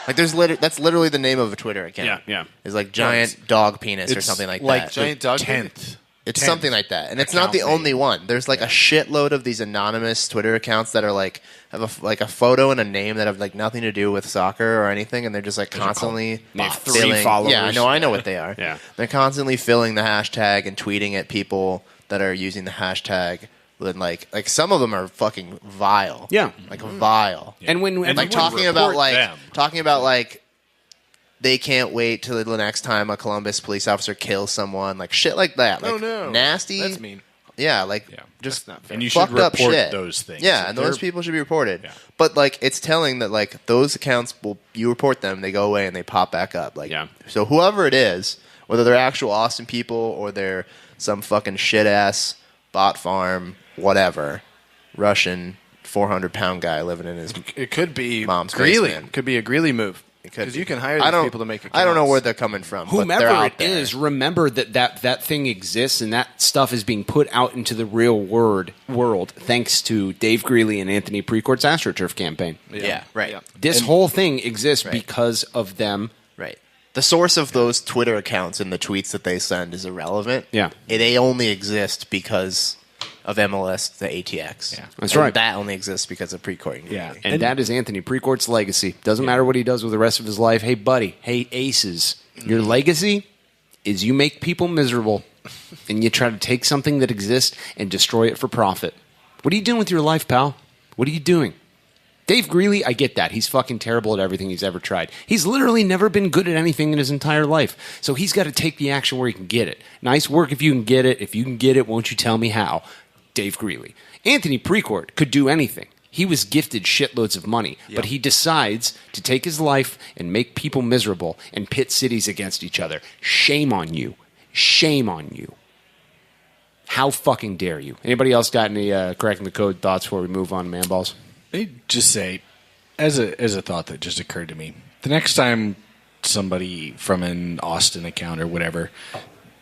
Like that's literally the name of a Twitter account. Yeah. It's like Giant Dog Penis or something like that. Like Giant Dog 10th. It's something like that, and it's not the only one. There's like a shitload of these anonymous Twitter accounts that are like have a photo and a name that have like nothing to do with soccer or anything, and they're just like constantly three followers. Yeah, I know what they are. Yeah, they're constantly filling the hashtag and tweeting at people that are using the hashtag. And like some of them are fucking vile. Yeah, like vile. And when like talking about they can't wait till the next time a Columbus police officer kills someone, like shit like that. Like, no, nasty. That's mean. Yeah, like just not fair. And you should fucked up report shit. those things. Yeah, and those people should be reported. Yeah. But like, it's telling that like those accounts you report them, they go away and they pop back up. Like, so whoever it is, whether they're actual Austin people or they're some fucking shit ass bot farm, whatever, Russian 400-pound guy living in his It could be mom's Greeley. basement. Could be a Greeley move. Because you can hire I these don't- people to make accounts. I don't know where they're coming from. but they're Whomever out it there. is, remember that thing exists and that stuff is being put out into the real world thanks to Dave Greeley and Anthony Precourt's AstroTurf campaign. Yeah, right. Yeah. This And- whole thing exists Right. because of them. Right. The source of those Twitter accounts and the tweets that they send is irrelevant. Yeah. They only exist because of MLS, the ATX. Yeah. That's And right. That only exists because of Precourt. Yeah, and that is Anthony Precourt's legacy. Doesn't matter what he does with the rest of his life. Hey, buddy. Hey, Aces. Your legacy is you make people miserable, and you try to take something that exists and destroy it for profit. What are you doing with your life, pal? What are you doing? Dave Greeley, I get that. He's fucking terrible at everything he's ever tried. He's literally never been good at anything in his entire life. So he's got to take the action where he can get it. Nice work if you can get it. If you can get it, won't you tell me how? Dave Greeley. Anthony Precourt could do anything. He was gifted shitloads of money, but he decides to take his life and make people miserable and pit cities against each other. Shame on you. Shame on you. How fucking dare you? Anybody else got any cracking the code thoughts before we move on to man balls? Let me just say, as a thought that just occurred to me, the next time somebody from an Austin account or whatever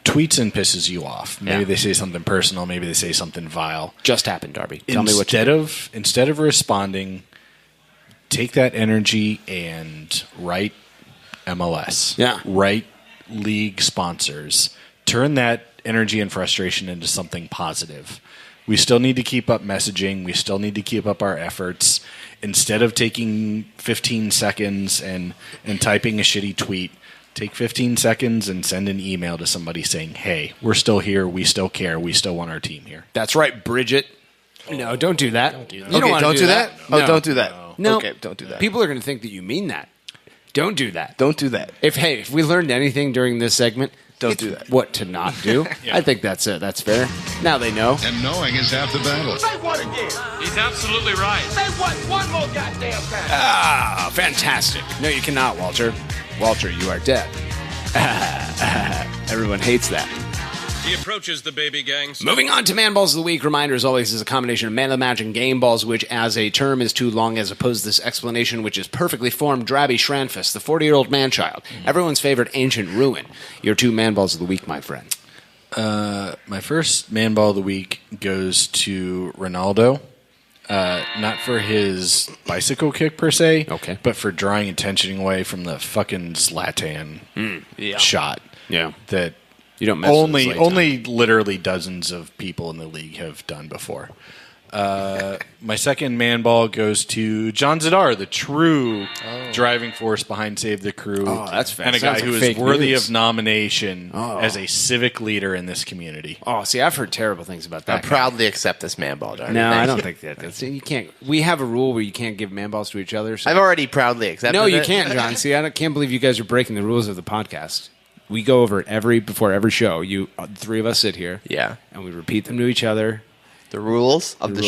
tweets and pisses you off, maybe they say something personal, maybe they say something vile. Just happened, Darby. Tell me what you instead of responding, take that energy and write MLS. Yeah. Write league sponsors. Turn that energy and frustration into something positive. We still need to keep up messaging. We still need to keep up our efforts. Instead of taking 15 seconds and typing a shitty tweet, take 15 seconds and send an email to somebody saying, hey, we're still here. We still care. We still want our team here. That's right, Bridget. No, don't do that. You Okay, don't want to don't do that? No. Oh, don't do that. No. Okay, don't do that. People are going to think that you mean that. Don't do that. Don't do that. If we learned anything during this segment, Don't do that. What to not do. I think that's fair. Now they know. And knowing is half the battle. Say what again? He's absolutely right. Say what one more goddamn time. Ah, fantastic. No, you cannot, Walter. Walter, you are dead. Everyone hates that. He approaches the baby gangs. Moving on to Man Balls of the Week. Reminder, as always, is a combination of Man of the Match and Game Balls, which as a term is too long as opposed to this explanation, which is perfectly formed Drabby Shranfus, the 40-year-old man-child. Everyone's favorite ancient ruin. Your 2 Man Balls of the Week, my friend. My first Man Ball of the Week goes to Ronaldo. Not for his bicycle kick per se, but for drawing attention away from the fucking Zlatan shot. Yeah. That you don't mess with Zlatan. only literally dozens of people in the league have done before. My second man ball goes to John Zadar, the true driving force behind Save the Crew. Oh, that's fast. And a guy Sounds who like is fake worthy news. of nomination as a civic leader in this community. Oh, see, I've heard terrible things about that. I proudly accept this man ball, Darby. No, Thank I don't you. think that. That's, you can't. We have a rule where you can't give man balls to each other. So. I've already proudly accepted No, you it. can't, John. See, can't believe you guys are breaking the rules of the podcast. We go over it before every show. The 3 of us sit here, and we repeat them to each other. The rules of the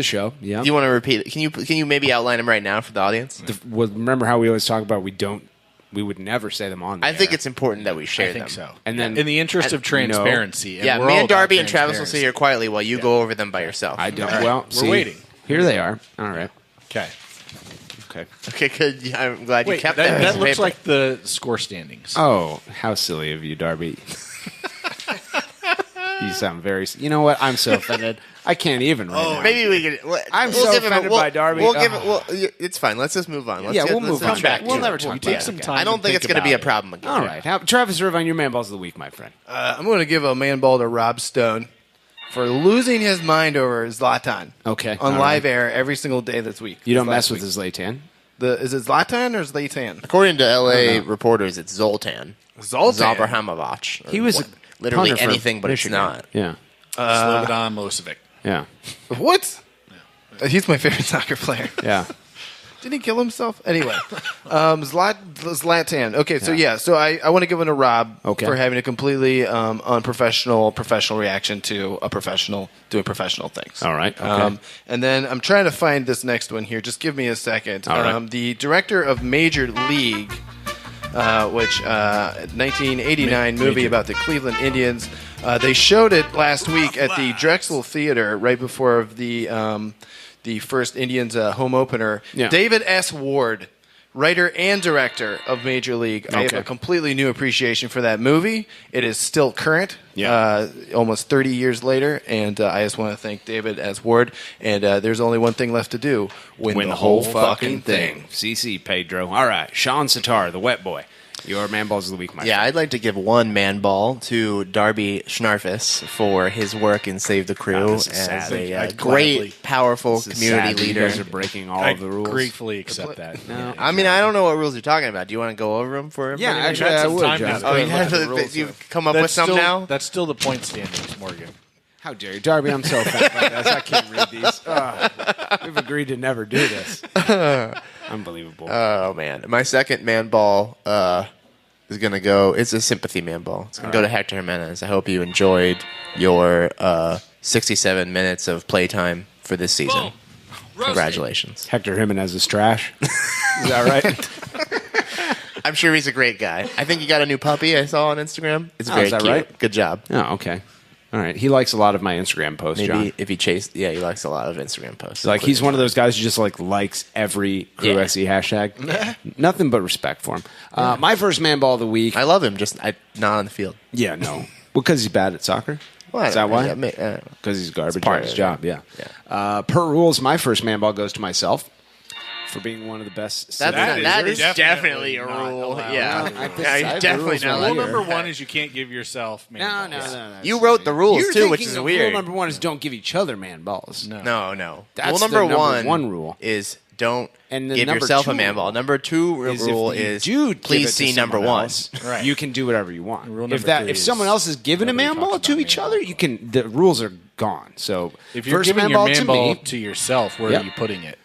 show? Yeah. Do you want to repeat it? Can you maybe outline them right now for the audience? Remember how we always talk about we would never say them on the I think air. it's important that we share I think them. so. And then in the interest of transparency. And Yeah, we're me all and Darby about and Travis will sit here quietly while you go over them by yourself. I don't. All right. Well, We're see, waiting. Here they are. All right. Okay. Okay, good. Yeah, I'm glad you Wait, kept that that. looks like the score standings. Oh, how silly of you, Darby. You sound very... You know what? I'm so offended. I can't even right now. Maybe we could. I'm so give him offended by Darby. We'll give it. It's fine. Let's just move on. We'll move on. We'll never talk about Take some it. time. I don't to think it's going to be a about it. problem again. All right. Travis Irvine, your man balls of the week, my friend. I'm going to give a man ball to Rob Stone for losing his mind over Zlatan. Okay. On All live right. air every single day this week. You don't Last mess with week. his Zlatan? Is it Zlatan or Zlatan? According to LA reporters, it's Zoltan. Zoltan? Zabrahamovic. He was literally punter for anything, but Michigan. it's not. Yeah. Slobodan Milosevic. Yeah. What? He's my favorite soccer player. Yeah. Didn't he kill himself? Anyway, Zlatan. Okay, so I want to give it a Rob for having a completely unprofessional professional reaction to a professional doing professional things. All right. Okay. And then I'm trying to find this next one here. Just give me a second. All right. The director of Major League, which 1989 movie about the Cleveland Indians. They showed it last week at the Drexel Theater right before the first Indians home opener. Yeah. David S. Ward, writer and director of Major League. I have a completely new appreciation for that movie. It is still current, almost 30 years later, and I just want to thank David S. Ward. And there's only one thing left to do: win the whole fucking thing. CC Pedro. All right, Sean Sitar, the wet boy. Your man balls of the week, my friend. I'd like to give one man ball to Darby Schnarfus for his work in Save the Crew as a great, powerful community leader. You guys are breaking all of the rules. I gratefully accept that. No. I mean, I don't know what rules you're talking about. Do you want to go over them for everybody? Yeah, actually, I would. You've come up with some now? That's still the point standings, Morgan. How dare you, Darby? I'm so offended by this. I can't read these. We've agreed to never do this. Unbelievable. Oh, man. My second man ball is going to go... It's a sympathy man ball. It's going to go to Hector Jimenez. I hope you enjoyed your 67 minutes of playtime for this season. Congratulations. Hector Jimenez is trash. Is that right? I'm sure he's a great guy. I think he got a new puppy I saw on Instagram. It's very cute. Right? Good job. Oh, okay. All right. He likes a lot of my Instagram posts, Maybe John. if he chased... Yeah, he likes a lot of Instagram posts. Like, he's one of those guys who just, likes every Crew FC hashtag. Yeah. Nothing but respect for him. My first man ball of the week... I love him, just not on the field. Yeah, no. Well, because he's bad at soccer? Well, is that why? Because he's garbage at his job, yeah. Per rules, my first man ball goes to myself. For being one of the best. That is definitely a rule. Definitely not. Rule number one is you can't give yourself man balls. No. You wrote the rules too, which is weird. Rule number one is don't give each other man balls. No. That's rule number one rule is don't give yourself a man ball. Number two rule is please see number one. Right. You can do whatever you want. If someone else is giving a man ball to each other, you can. The rules are gone. So if you're giving your man ball to yourself, where are you putting it?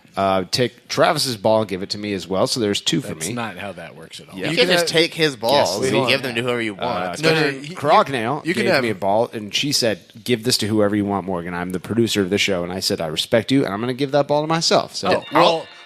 Take Travis's ball and give it to me as well. So there's two for me. That's not how that works at all. You can just take his balls and give them to whoever you want. Crognale gave me a ball, and she said, give this to whoever you want, Morgan. I'm the producer of the show. And I said, I respect you, and I'm going to give that ball to myself. So,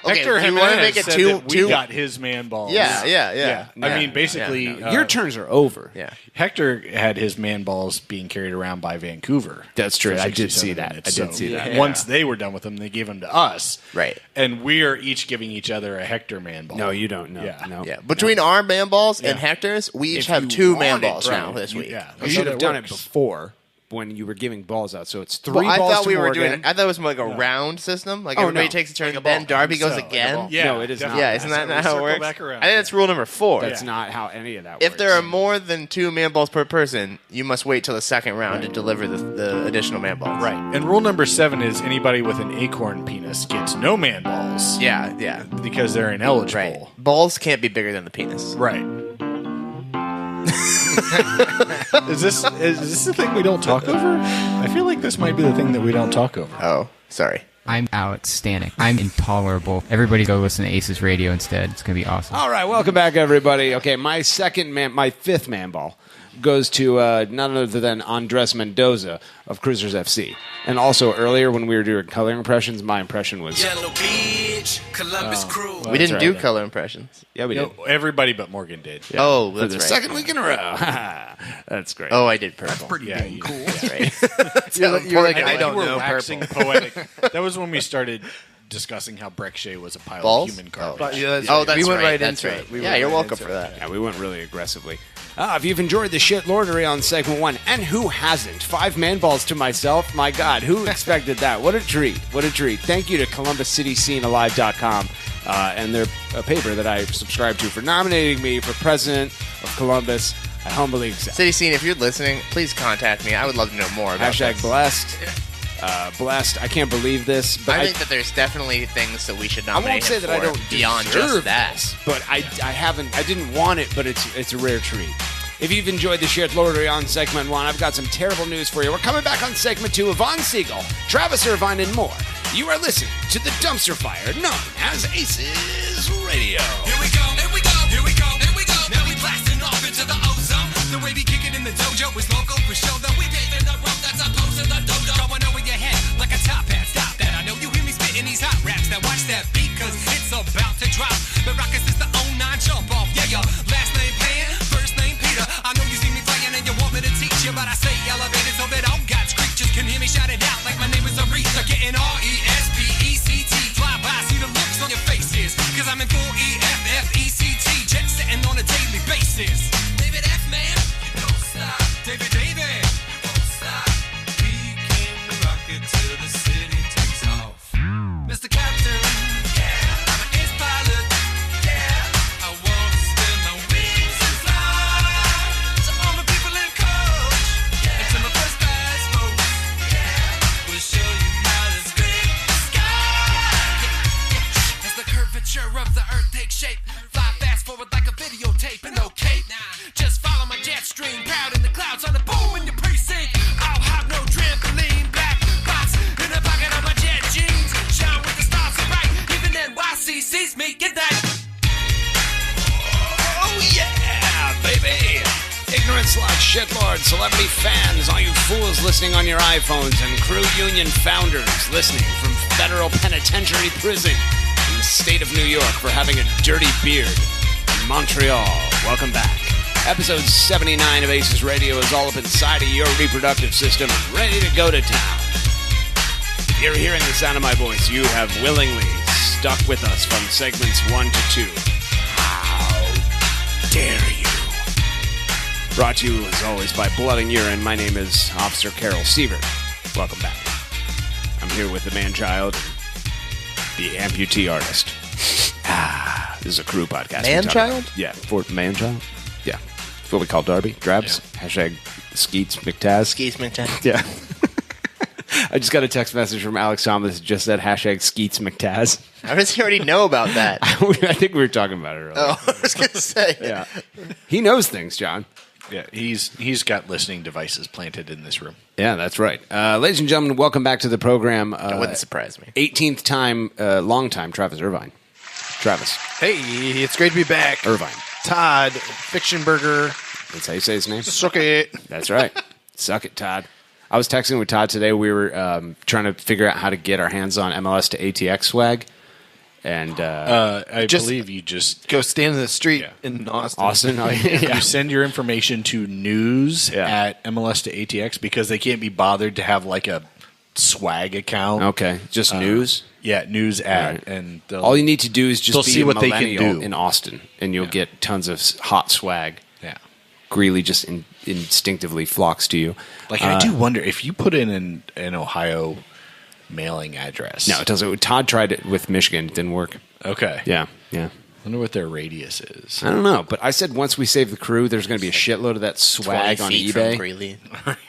Hector Jimenez said that we got his man balls. Yeah. I mean, basically... your turns are over. Yeah. Hector had his man balls being carried around by Vancouver. That's true. I did see that. Once they were done with them, they gave them to us. Right. And we are each giving each other a Hector man ball. No, you don't. No. Yeah. Between our man balls and Hector's, we each have two man balls now this week. You should have done it before. When you were giving balls out, so it's three balls I thought to we Morgan. were doing. I thought it was more like a round system. Like everybody takes a turn, and then Darby goes again. No, it is not. Yeah, isn't that not how it works? I think that's rule number 4. That's not how any of that works. If there are more than 2 man balls per person, you must wait till the second round to deliver the additional man balls. Right. And rule number 7 is anybody with an acorn penis gets no man balls. Yeah. Because they're ineligible. Right. Balls can't be bigger than the penis. Right. Is this the thing we don't talk over? I feel like this might be the thing that we don't talk over. Oh, sorry. I'm outstanding. I'm intolerable. Everybody go listen to ACES Radio instead. It's going to be awesome. All right, welcome back, everybody. Okay, my fifth man ball goes to none other than Andres Mendoza of Crewzers FC. And also earlier when we were doing color impressions, my impression was... Yellow Beach, Columbus Crew. We didn't do color impressions. Yeah, we did. Everybody but Morgan did. Yeah. Oh, that's right. The second week in a row. That's great. Oh, I did purple. That's pretty dang cool. That's right. You're like, I don't know waxing poetic. That was when we started discussing how Breckshay was a pile of human garbage. That's we went right into it. You're welcome for that. Yeah, we went really aggressively. If you've enjoyed the shit lordery on segment 1, and who hasn't? 5 man balls to myself. My God, who expected that? What a treat. What a treat. Thank you to ColumbusCitySceneAlive.com and their paper that I subscribe to for nominating me for president of Columbus. I humbly accept. City Scene, if you're listening, please contact me. I would love to know more about this. Blessed. Blessed. I can't believe this, but I think that there's definitely things that we should nominate. I won't say him that for I don't beyond deserve just that. this, but I didn't want it, but it's a rare treat. If you've enjoyed the shared lordery on segment 1, I've got some terrible news for you. We're coming back on segment 2. Evonne Seagull, Travis Irvine, and more. You are listening to the dumpster fire known as ACES Radio. Here we go, here we go, here we go, here we go. Now we blasting off into the ozone. The way we kick it in the dojo is local for show. That we paving the road that's opposed to the dodo. Going over your head like a top hat. Stop that. I know you hear me spitting these hot raps. Now watch that beat, cause it's about to drop. The Rockets is the 09 jump off. Yeah, your last name Pan, first name Peter. I know you see me playing and you want me to teach you, but I say elevated so that all God's creatures can hear me shout it out like my name is Aretha. Getting RESPECT. Fly by, see the looks on your faces. Cause I'm in full EFFECT. Jet setting on a daily basis. David F. Man, don't stop. David, won't stop. We came to rock it till the city takes off. Mr. Captain, yeah, I'm an ace pilot. Yeah, I want to spin my wings and fly. To all the people in coach, and to my first class folks, we'll show you how to scrape the sky. As the curvature of the earth takes shape, fly fast forward like a videotape and no cape. Just follow my jet stream, proud in the clouds on the boom in your precinct. I'll have no trampoline, black box in the pocket of my jet jeans. Shine with the stars so bright, even NYC sees me. Get that? Oh yeah, baby! Ignorance like shitlord, celebrity fans, all you fools listening on your iPhones, and crew union founders listening from federal penitentiary prison in the state of New York for having a dirty beard in Montreal. Welcome back. Episode 79 of ACES Radio is all up inside of your reproductive system and ready to go to town. If you're hearing the sound of my voice, you have willingly stuck with us from segments 1 to 2. How dare you? Brought to you, as always, by Blood and Urine. My name is Officer Carol Sievert. Welcome back. I'm here with the man-child, the amputee artist. This is a crew podcast. Man-child? Yeah, for man-child. Yeah. That's what we call Darby. Drabs. Yeah. Hashtag Skeets McTaz. Skeets McTaz. Yeah. I just got a text message from Alex Thomas that just said hashtag Skeets McTaz. How does he already know about that? I think we were talking about it earlier. Oh, I was going to say. Yeah. He knows things, John. Yeah, he's got listening devices planted in this room. Yeah, that's right. Ladies and gentlemen, welcome back to the program. That wouldn't surprise me. 18th time, long time, Travis Irvine. Travis. Hey, it's great to be back. Irvine. Todd Fictionberger. That's how you say his name? Suck it. That's right. Suck it, Todd. I was texting with Todd today. We were trying to figure out how to get our hands on MLS to ATX swag. And I believe you just go stand in the street in Austin. Oh, yeah. You send your information to news at MLS to ATX because they can't be bothered to have like a swag account. Okay, just news. Yeah, news at, Right. and all you need to do is just be see a what they can millennial do in Austin, and you'll get tons of hot swag. Yeah, Greeley just instinctively flocks to you. Like I do wonder if you put in an Ohio mailing address. No, it doesn't. Todd tried it with Michigan. It didn't work. Okay. Yeah. I wonder what their radius is. I don't know, but I said once we save the crew, there's going to be a shitload of that swag 20 on feet eBay. from Greeley.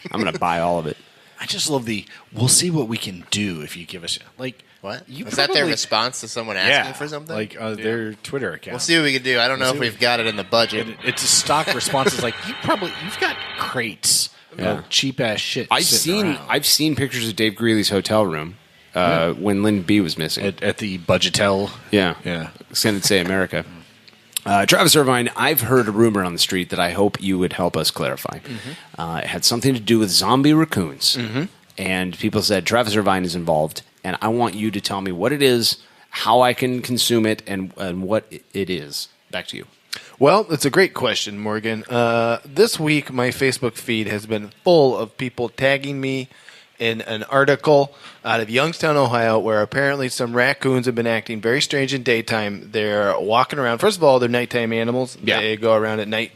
I'm going to buy all of it. I just love we'll see what we can do if you give us, like... What? Was that their response to someone asking for something? Like their Twitter account. We'll see what we can do. I don't know if we've got it in the budget. It's a stock response. It's like, you've got crates of cheap-ass shit I've sitting around. seen pictures of Dave Greeley's hotel room when Lynn B was missing. At the Budgetel. Yeah. Extended Say America. Travis Irvine, I've heard a rumor on the street that I hope you would help us clarify. It had something to do with zombie raccoons. And people said Travis Irvine is involved, and I want you to tell me what it is, how I can consume it, and what it is. Back to you. Well, it's a great question, Morgan. This week, my Facebook feed has been full of people tagging me in an article out of Youngstown, Ohio, where apparently some raccoons have been acting very strange in daytime. They're walking around. First of all, they're nighttime animals. Yeah. They go around at night,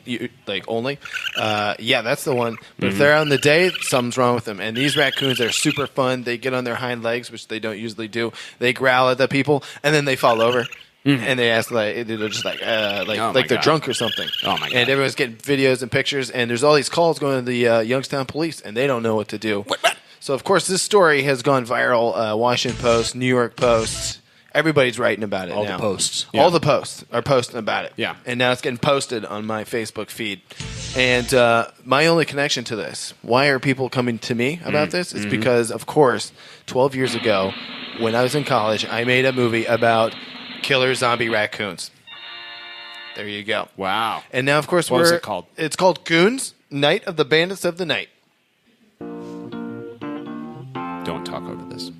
only. Yeah, that's the one. But if they're out in the day, something's wrong with them. And these raccoons are super fun. They get on their hind legs, which they don't usually do. They growl at the people, and then they fall over. And they ask, they're just like they're drunk or something. Oh, my God. And everyone's getting videos and pictures, and there's all these calls going to the Youngstown police, and they don't know what to do. What? So, of course, this story has gone viral. Washington Post, New York Post, everybody's writing about it now. All the posts. All the posts are posting about it. Yeah. And now it's getting posted on my Facebook feed. And my only connection to this, why are people coming to me about this? It's because, of course, 12 years ago, when I was in college, I made a movie about killer zombie raccoons. There you go. Wow. And now, of course, What was it called? It's called Goons, Night of the Bandits of the Night. Don't talk over this.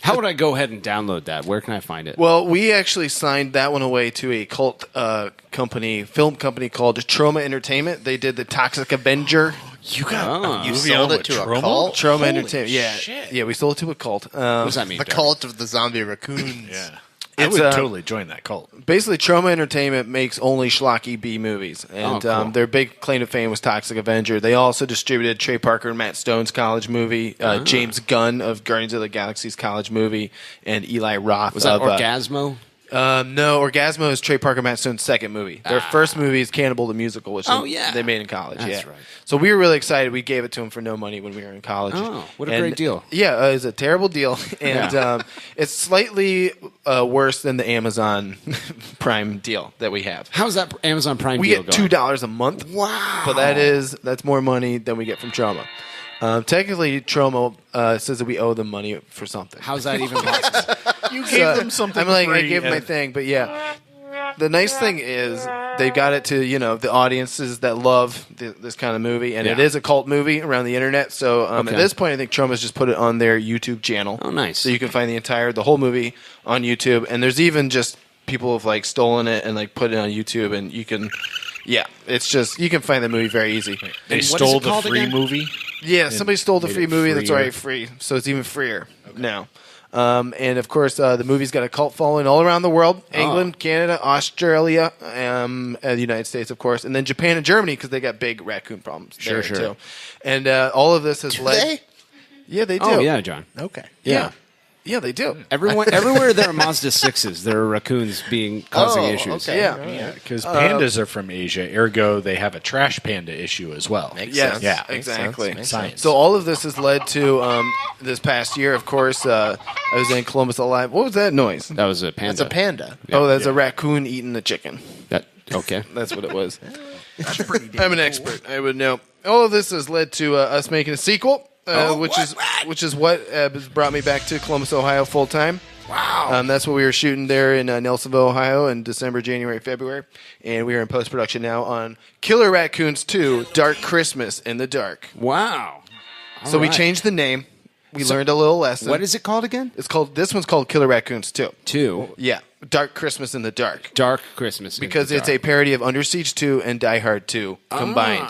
How would I go ahead and download that? Where can I find it? Well, we actually signed that one away to a cult film company called Trauma Entertainment. They did the Toxic Avenger. You sold it to a cult? Trauma Holy Entertainment. Yeah, shit. yeah, we sold it to a cult. What does that mean? The cult of the zombie raccoons. Yeah. It's, I would totally join that cult. Basically, Trauma Entertainment makes only schlocky B movies, and cool. their big claim to fame was Toxic Avenger. They also distributed Trey Parker and Matt Stone's college movie, James Gunn of Guardians of the Galaxy's college movie, and Eli Roth. Was that of, Orgasmo? No, Orgasmo is Trey Parker and Matt Stone's second movie. Their first movie is Cannibal the Musical, which they made in college. That's yeah. right. So we were really excited. We gave it to them for no money when we were in college. Oh, what a great deal. Yeah, it was a terrible deal. And it's slightly worse than the Amazon Prime deal that we have. How's that Amazon Prime We deal get going? $2 a month. Wow. But that's more money than we get from Trauma. Technically, Trauma says that we owe them money for something. How's that even possible? You gave them something I'm like, I free gave them my thing, but yeah. The nice thing is they've got it to, the audiences that love this kind of movie, and it is a cult movie around the internet. So at this point, I think Trauma's just put it on their YouTube channel. Oh, nice. So you can find the whole movie on YouTube, and there's even just people have like stolen it and like put it on YouTube, and you can, it's just you can find the movie very easy. They stole the free movie. Yeah, somebody stole the made free it movie that's freer. already free, so it's even freer now. And of course, the movie's got a cult following all around the world: England, Canada, Australia, the United States, of course, and then Japan and Germany because they got big raccoon problems there too. And all of this has led. Yeah, they do. Oh, yeah, John. Okay. Yeah. Yeah, they do. Everywhere there are Mazda 6s, there are raccoons causing issues. Okay. Yeah, because pandas are from Asia, ergo they have a trash panda issue as well. Makes Yes, sense. Yeah. Makes exactly. sense. Makes Science. sense. So all of this has led to this past year. Of course, I was in Columbus Alive. What was that noise? That was a panda. That's a panda. Oh, that's a raccoon eating a chicken. Okay. That's what it was. I'm an expert. I would know. All of this has led to us making a sequel, which is what has brought me back to Columbus, Ohio, full time. Wow. That's what we were shooting there in Nelsonville, Ohio, in December, January, February, and we are in post production now on Killer Raccoons 2: Dark Christmas in the Dark. Wow. So we changed the name. We learned a little lesson. What is it called again? This one's called Killer Raccoons 2. 2. Yeah, Dark Christmas in the Dark. Dark Christmas. Because it's a parody of Under Siege 2 and Die Hard 2 combined.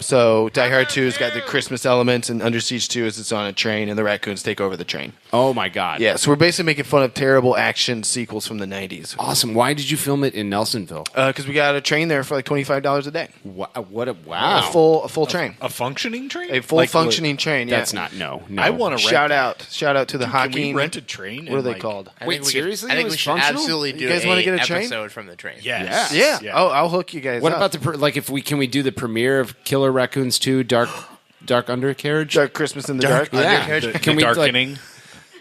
So Die Hard 2's got the Christmas elements, and Under Siege 2 is it's on a train, and the raccoons take over the train. Oh, my God. Yeah, so we're basically making fun of terrible action sequels from the 90s. Awesome. Why did you film it in Nelsonville? Because we got a train there for like $25 a day. Wow. A full train. A functioning train? A full functioning train, yeah. That's not, no. I want to Shout out to the hockey. Can we rent a train? What are they called? Wait, seriously? I think It we was should functional? absolutely do You guys wanna get a train? episode from the train. Yes. Yeah. Yeah. Oh, I'll hook you guys What up. about can we do the premiere of Killer Raccoons 2: Dark Undercarriage? Dark Christmas in the Dark? Yeah. The darkening?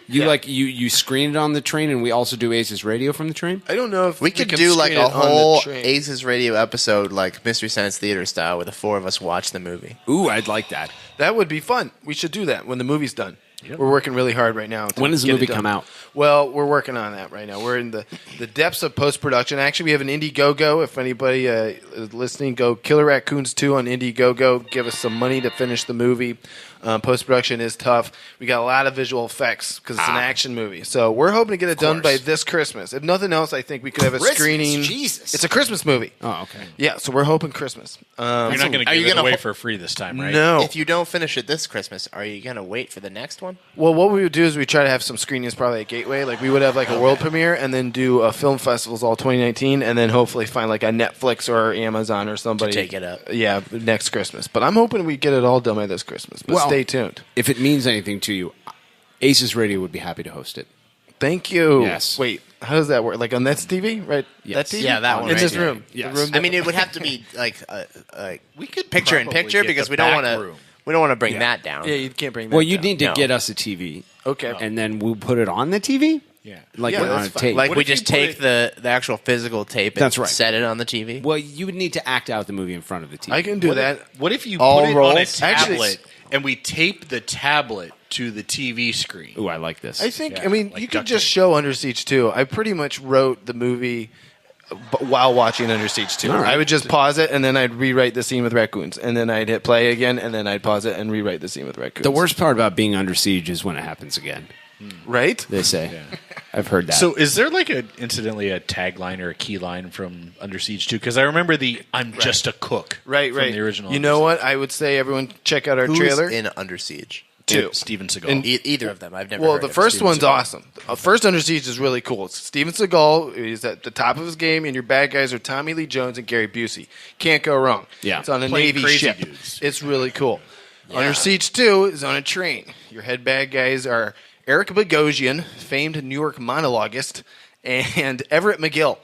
You screen it on the train, and we also do ACES radio from the train? I don't know if We could can do like screen a it on the whole train. ACES radio episode, like Mystery Science Theater style, where the four of us watch the movie. Ooh, I'd like that. That would be fun. We should do that when the movie's done. We're working really hard right now. When does the get it movie done. come out? Well, we're working on that right now. We're in the depths of post-production. Actually, we have an Indiegogo. If anybody is listening, go Killer Raccoons 2 on Indiegogo. Give us some money to finish the movie. Post-production is tough. We got a lot of visual effects because it's an action movie. So we're hoping to get it done by this Christmas. If nothing else, I think we could have a Christmas? screening. Jesus. It's a Christmas movie. Oh, okay. Yeah, so we're hoping Christmas. You're not going to give it away for free this time, right? No. If you don't finish it this Christmas, are you going to wait for the next one? Well, what we would do is we try to have some screenings probably at Gateway. Like we would have like a world premiere and then do film festivals all 2019 and then hopefully find like a Netflix or Amazon or somebody. To take it up. Yeah, next Christmas. But I'm hoping we get it all done by this Christmas. But stay tuned. If it means anything to you, ACES Radio would be happy to host it. Thank you. Yes. Wait, how does that work? Like on That's TV, right? Yes. That TV? Yeah, that one In right this there. room. Yes. The room I mean, it would have to be like We could picture in probably picture get because the we don't back want to. room. We don't want to bring that down. Yeah, you can't bring that Well, you down. need to No. get us a TV. Okay. And then we'll put it on the TV? Yeah. Like Yeah, on a tape. Like What we if you just put take it- the actual physical tape and That's right. set it on the TV. Well, you would need to act out the movie in front of the TV. I can do that. What if you All put it on a rolls? tablet Actually- and we tape the tablet to the TV screen? Ooh, I like this. I think. Yeah, I mean, like you could duct just tape. show Under Siege 2. I pretty much wrote the movie while watching Under Siege 2. All right. I would just pause it and then I'd rewrite the scene with raccoons, and then I'd hit play again, and then I'd pause it and rewrite the scene with raccoons. The worst part about being under siege is when it happens again. right? They say. I've heard that. So is there like incidentally a tagline or a key line from Under Siege 2? Because I remember the "I'm just a cook" Right, from right. the original. You know what? I would say everyone check out our Who's trailer. in Under Siege? Two. Steven Seagal. And- Either of them. I've never. Well, heard the of first Steven one's Seagal. awesome. First Under Siege is really cool. It's Steven Seagal. He's at the top of his game, and your bad guys are Tommy Lee Jones and Gary Busey. Can't go wrong. Yeah. It's on a Playing Navy crazy ship. dudes. It's really cool. Under Siege 2 is on a train. Your head bad guys are Eric Bogosian, famed New York monologuist, and Everett McGill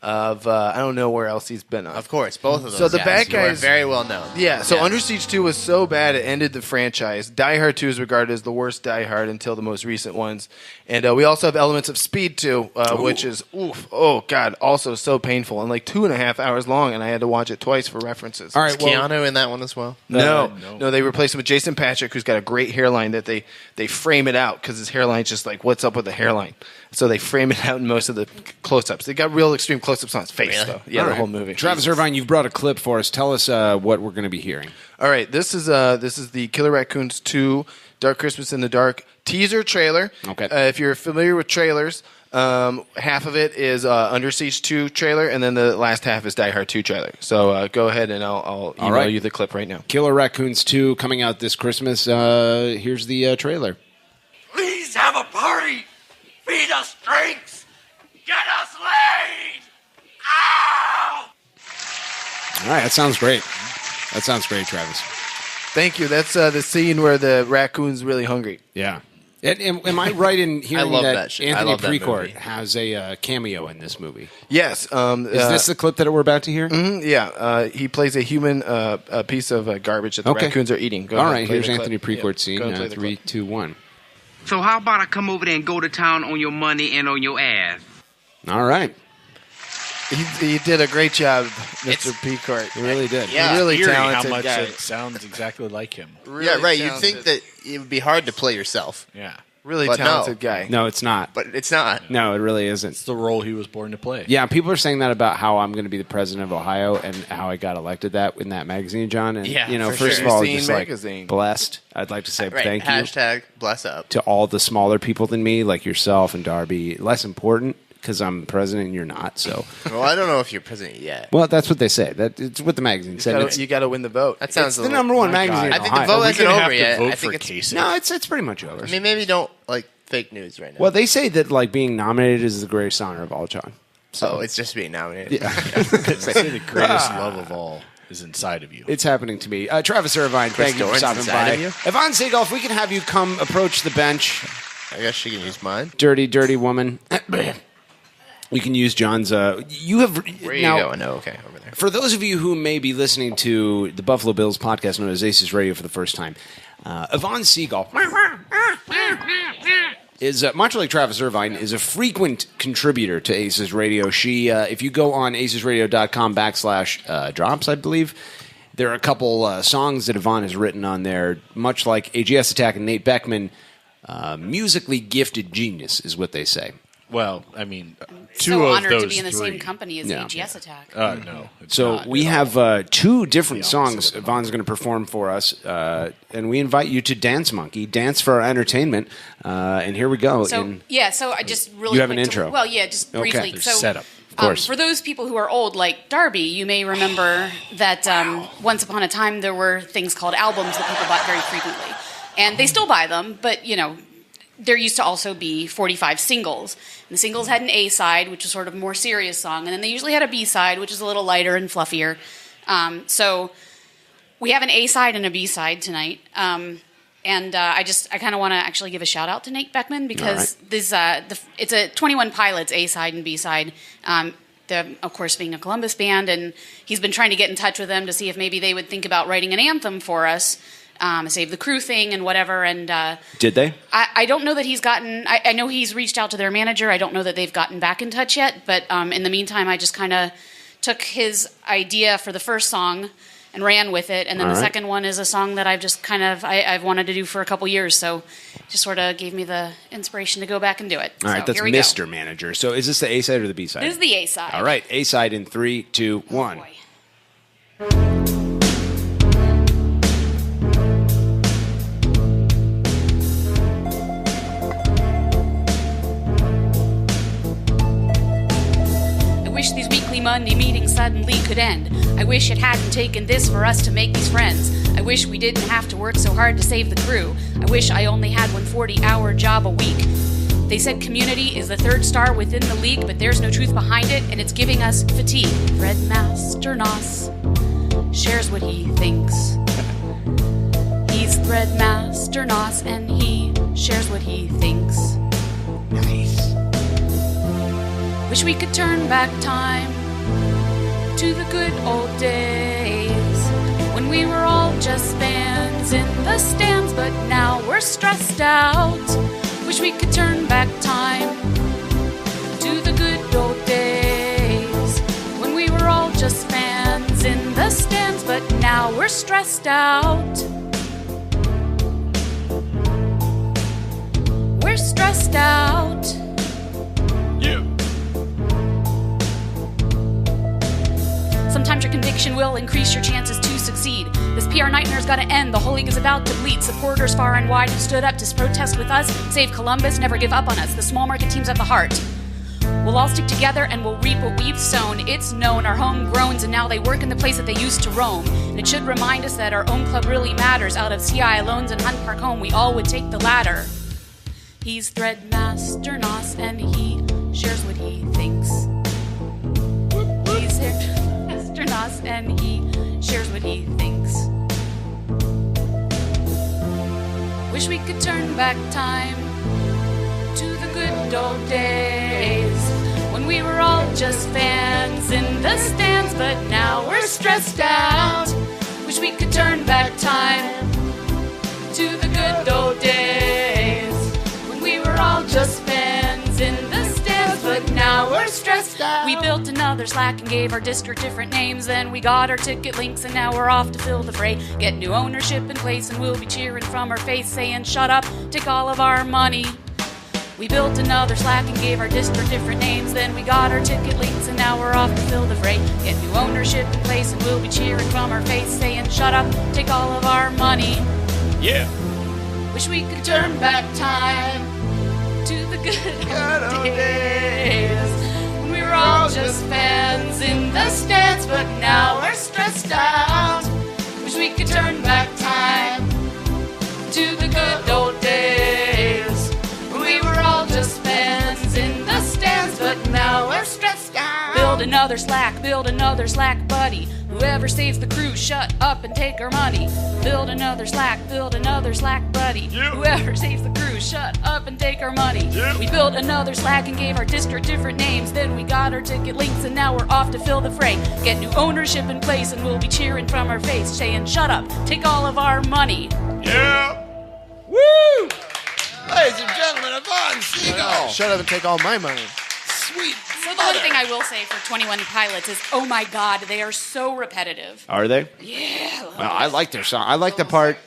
of I don't know where else he's been on. Of course, both of those. So the guys bad who are guys very well known. Yeah, so Under Siege 2 was so bad it ended the franchise. Die Hard 2 is regarded as the worst Die Hard until the most recent ones. And we also have elements of Speed 2, which is, oh God, also so painful and like 2.5 hours long, and I had to watch it twice for references. All right, Is Keanu in that one as well? No, they replaced him with Jason Patrick, who's got a great hairline that they frame it out because his hairline's just like, what's up with the hairline? So they frame it out in most of the close-ups. They got real extreme close-ups on his face, Really? though. Yeah, All the right. whole movie. Travis Irvine, you've brought a clip for us. Tell us what we're going to be hearing. All right, this is the Killer Raccoons 2 Dark Christmas in the Dark teaser trailer. Okay. If you're familiar with trailers, half of it is Under Siege 2 trailer, and then the last half is Die Hard 2 trailer. So go ahead, and I'll email right. you the clip right now. Killer Raccoons 2 coming out this Christmas. Here's the trailer. Please have a party. Feed us drinks. Get us laid. Ow! All right, that sounds great. That sounds great, Travis. Thank you. That's the scene where the raccoon's really hungry. Yeah. Am I right in hearing love that that shit. I Anthony love that Precourt movie. has a cameo in this movie? Yes. Is this the clip that we're about to hear? Yeah. He plays a human a piece of garbage that the Okay. raccoons are eating. Go All ahead, right, play here's the Anthony clip. Precourt's Yeah, go scene. and play the 3, clip. 2, 1. So how about I come over there and go to town on your money and on your ass? All right. He did a great job, Mr. Precourt. He really did. Yeah. really Eerie talented how much guy. it sounds exactly like him. Really Yeah, right. You'd talented. think that it would be hard to play yourself. Yeah. Really But talented no. guy. No, it's not. But it's not. No, it really isn't. It's the role he was born to play. Yeah, people are saying that about how I'm going to be the president of Ohio and how I got elected that in that magazine, John. And Yeah, you know, for first sure. of all, Magazine, just like magazine. blessed. I'd like to say Right. thank you Hashtag bless up. to all the smaller people than me, like yourself and Darby. Less important because I'm president and you're not. So, Well, I don't know if you're president yet. well, that's what they say. That it's what the magazine said. You got to win the vote. That sounds It's a the little- number one My magazine. God. in I think the Ohio. vote Are we hasn't gonna over have yet. to vote I think for it's. Kasich? No, it's pretty much over. I mean, maybe don't like fake news right now. Well, they say that like being nominated is the greatest honor of all, John. So it's just being nominated. I say the greatest love of all is inside of you. It's happening to me. Travis Irvine, thank you for Dorrance stopping inside by. of you? Evonne Seagull, if we can have you come approach the bench, I guess she can use mine. dirty, dirty woman. You can use John's. You have Where are you now, going? Oh, okay, over there. For those of you who may be listening to the Buffalo Bills podcast known as ACES Radio for the first time, Evonne Seagull is, much like Travis Irvine, is a frequent contributor to ACES Radio. She, if you go on acesradio.com/drops, I believe, there are a couple songs that Evonne has written on there, much like AGS Attack and Nate Beckman. Musically gifted genius is what they say. Well, I mean, two So of honored those to be in the three. same company as Yeah. AGS Attack. No. it's So not we at have all. two different songs Evonne's going to perform for us, and we invite you to Dance Monkey, dance for our entertainment. And here we go. So so I just really You have an quick intro. Well, yeah, just Okay. briefly. There's So setup. Of course. for those people who are old, like Darby, you may remember that once upon a time there were things called albums that people bought very frequently, and they still buy them, but you know. There used to also be 45 singles. And the singles had an A side, which was sort of a more serious song, and then they usually had a B side, which is a little lighter and fluffier. So we have an A side and a B side tonight. And I kind of want to actually give a shout out to Nate Beckman because this it's a 21 Pilots A side and B side. Of course, being a Columbus band, and he's been trying to get in touch with them to see if maybe they would think about writing an anthem for us. Save the Crew thing and whatever. And Did they? I don't know that he's gotten. I know he's reached out to their manager. I don't know that they've gotten back in touch yet. But in the meantime, I just kind of took his idea for the first song and ran with it. And then the second one is a song that I've just I've wanted to do for a couple years. So just sort of gave me the inspiration to go back and do it. All right, that's Mr. Manager. So is this the A side or the B side? This is the A side. All right, A side in 3, 2, 1. I wish these weekly Monday meetings suddenly could end. I wish it hadn't taken this for us to make these friends. I wish we didn't have to work so hard to save the crew. I wish I only had one 40-hour job a week. They said community is the third star within the league, but there's no truth behind it, and it's giving us fatigue. Fred Masternos shares what he thinks. He's Fred Masternos, and he shares what he thinks. Nice. Wish we could turn back time to the good old days when we were all just fans in the stands, but now we're stressed out. Wish we could turn back time to the good old days when we were all just fans in the stands, but now we're stressed out. We're stressed out. Yeah. Sometimes your conviction will increase your chances to succeed. This PR nightmare's gotta end. The whole league is about to bleed. Supporters far and wide have stood up to protest with us. Save Columbus, never give up on us. The small market team's at the heart. We'll all stick together and we'll reap what we've sown. It's known, our home groans, and now they work in the place that they used to roam. And it should remind us that our own club really matters. Out of CI loans and Hunt Park home, we all would take the latter. He's Threadmaster Nos, and he shares what he thinks. He's Threadmaster Nos, and he shares what he thinks. Wish we could turn back time to the good old days when we were all just fans in the stands, but now we're stressed out. Wish we could turn back time to the good old days when we were all just fans in the stands, but now we're stressed out. We built another Slack and gave our district different names. Then we got our ticket links and now we're off to fill the fray. Get new ownership in place and we'll be cheering from our face, saying shut up, take all of our money. We built another Slack and gave our district different names. Then we got our ticket links and now we're off to fill the fray. Get new ownership in place and we'll be cheering from our face, saying shut up, take all of our money. Yeah. Wish we could turn back time to the good old days when we were all just fans in the stands, but now we're stressed out. Wish we could turn back time to the good old days when we were all just fans in the stands, but now we're stressed out. Build another Slack, buddy. Whoever saves the crew, shut up and take our money. Build another Slack, buddy. Yeah. Whoever saves the crew, shut up and take our money. Yeah. We built another Slack and gave our district different names. Then we got our ticket links and now we're off to fill the fray. Get new ownership in place and we'll be cheering from our face, saying shut up, take all of our money. Yeah. Woo! Ladies and gentlemen, Evonne Seagull. Shut up and take all my money. Sweet. So the one thing I will say for 21 Pilots is, oh my God, they are so repetitive. Are they? Yeah. Well, I like their song. I like the part.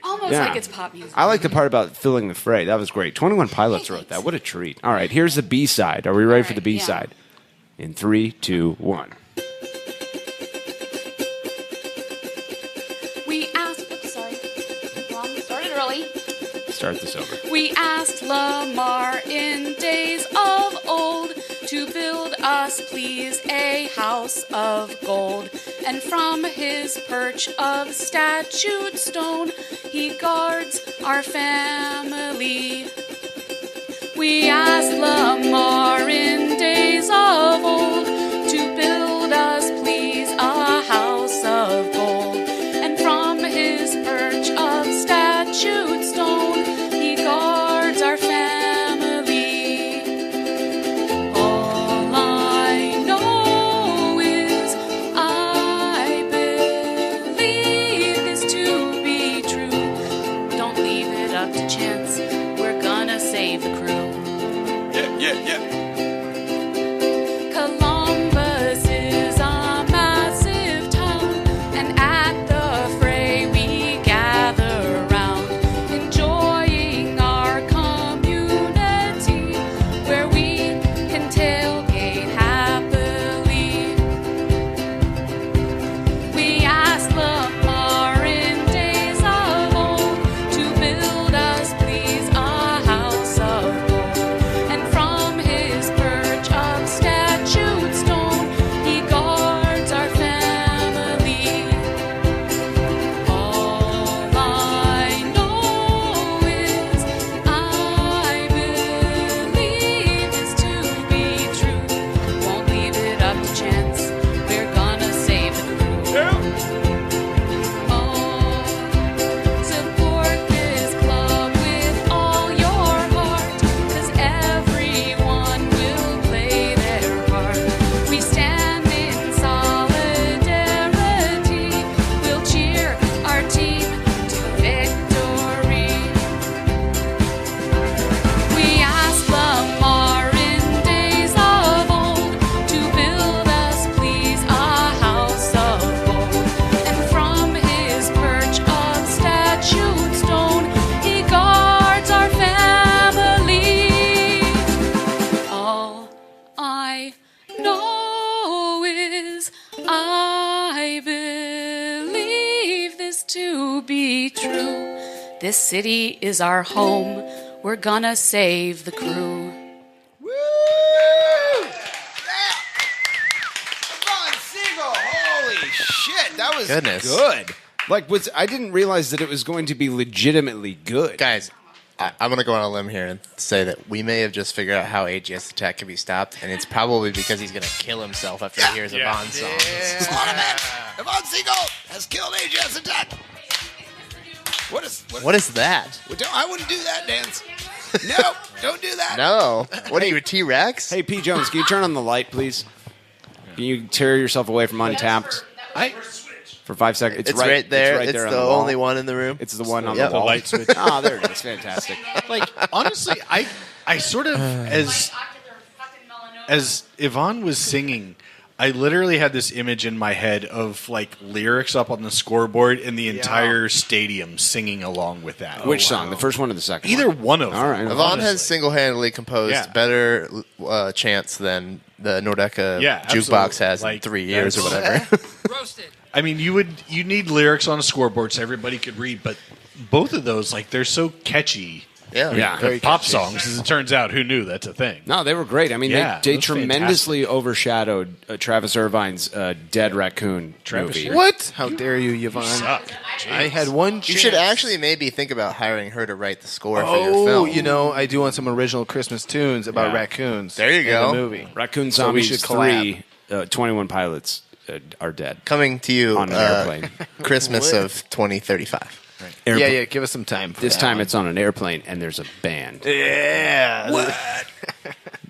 Almost Yeah. like it's pop music. I like the part about filling the fray. That was great. 21 Pilots wrote that. What a treat. All right, here's the B side. Are we ready for the B side? In 3, 2, 1. We asked, oops, sorry. Wrong, started early. Start this over. We asked Lamar in days of old to build us, please, a house of gold. And from his perch of statued stone, he guards our family. We asked Lamar in days of old to build us, please, a house of gold. And from his perch of statued stone, he guards our family. All I know is I believe this to be to be true. This city is our home. We're gonna save the crew. Evonne Seagull, holy shit, that was Goodness. good. Like, I didn't realize that it was going to be legitimately good. Guys, I'm going to go on a limb here and say that we may have just figured out how AGS attack can be stopped, and it's probably because he's going to kill himself after he hears Evonne's song. Evonne Seagull has killed AGS attack. What is that? I wouldn't do that dance. No, don't do that. No. What are you, a T-Rex? Hey, P. Jones, can you turn on the light, please? Can you tear yourself away from Untapped? For 5 seconds. It's right there. It's, It's there the on the wall. only one in the room. It's the one on Yep. the wall. The light switch. Oh, there it is. Fantastic. Like, honestly, I sort of, as Evonne was singing, I literally had this image in my head of, like, lyrics up on the scoreboard and the entire stadium singing along with that. Which song? The first one or the second Either one? one of them. All right. Evonne has single-handedly composed better chants than the Nordeca jukebox has in 3 years or whatever. I mean, you need lyrics on a scoreboard so everybody could read, but both of those, like, they're so catchy. Yeah, They're pop songs, as it turns out. Who knew that's a thing? No, they were great. I mean, Yeah, they it was tremendously overshadowed Travis Irvine's Dead Raccoon movie. What? How dare you, Yvonne? I had one chance. You should actually maybe think about hiring her to write the score for your Oh, film. you know, I do want some original Christmas tunes about raccoons. There you go. In the movie. Raccoon So we Zombies should collab. 3, 21 pilots are dead. Coming to you on an airplane. Christmas of 2035. Yeah, give us some time. For This that time one. it's on an airplane and there's a band. Yeah. What?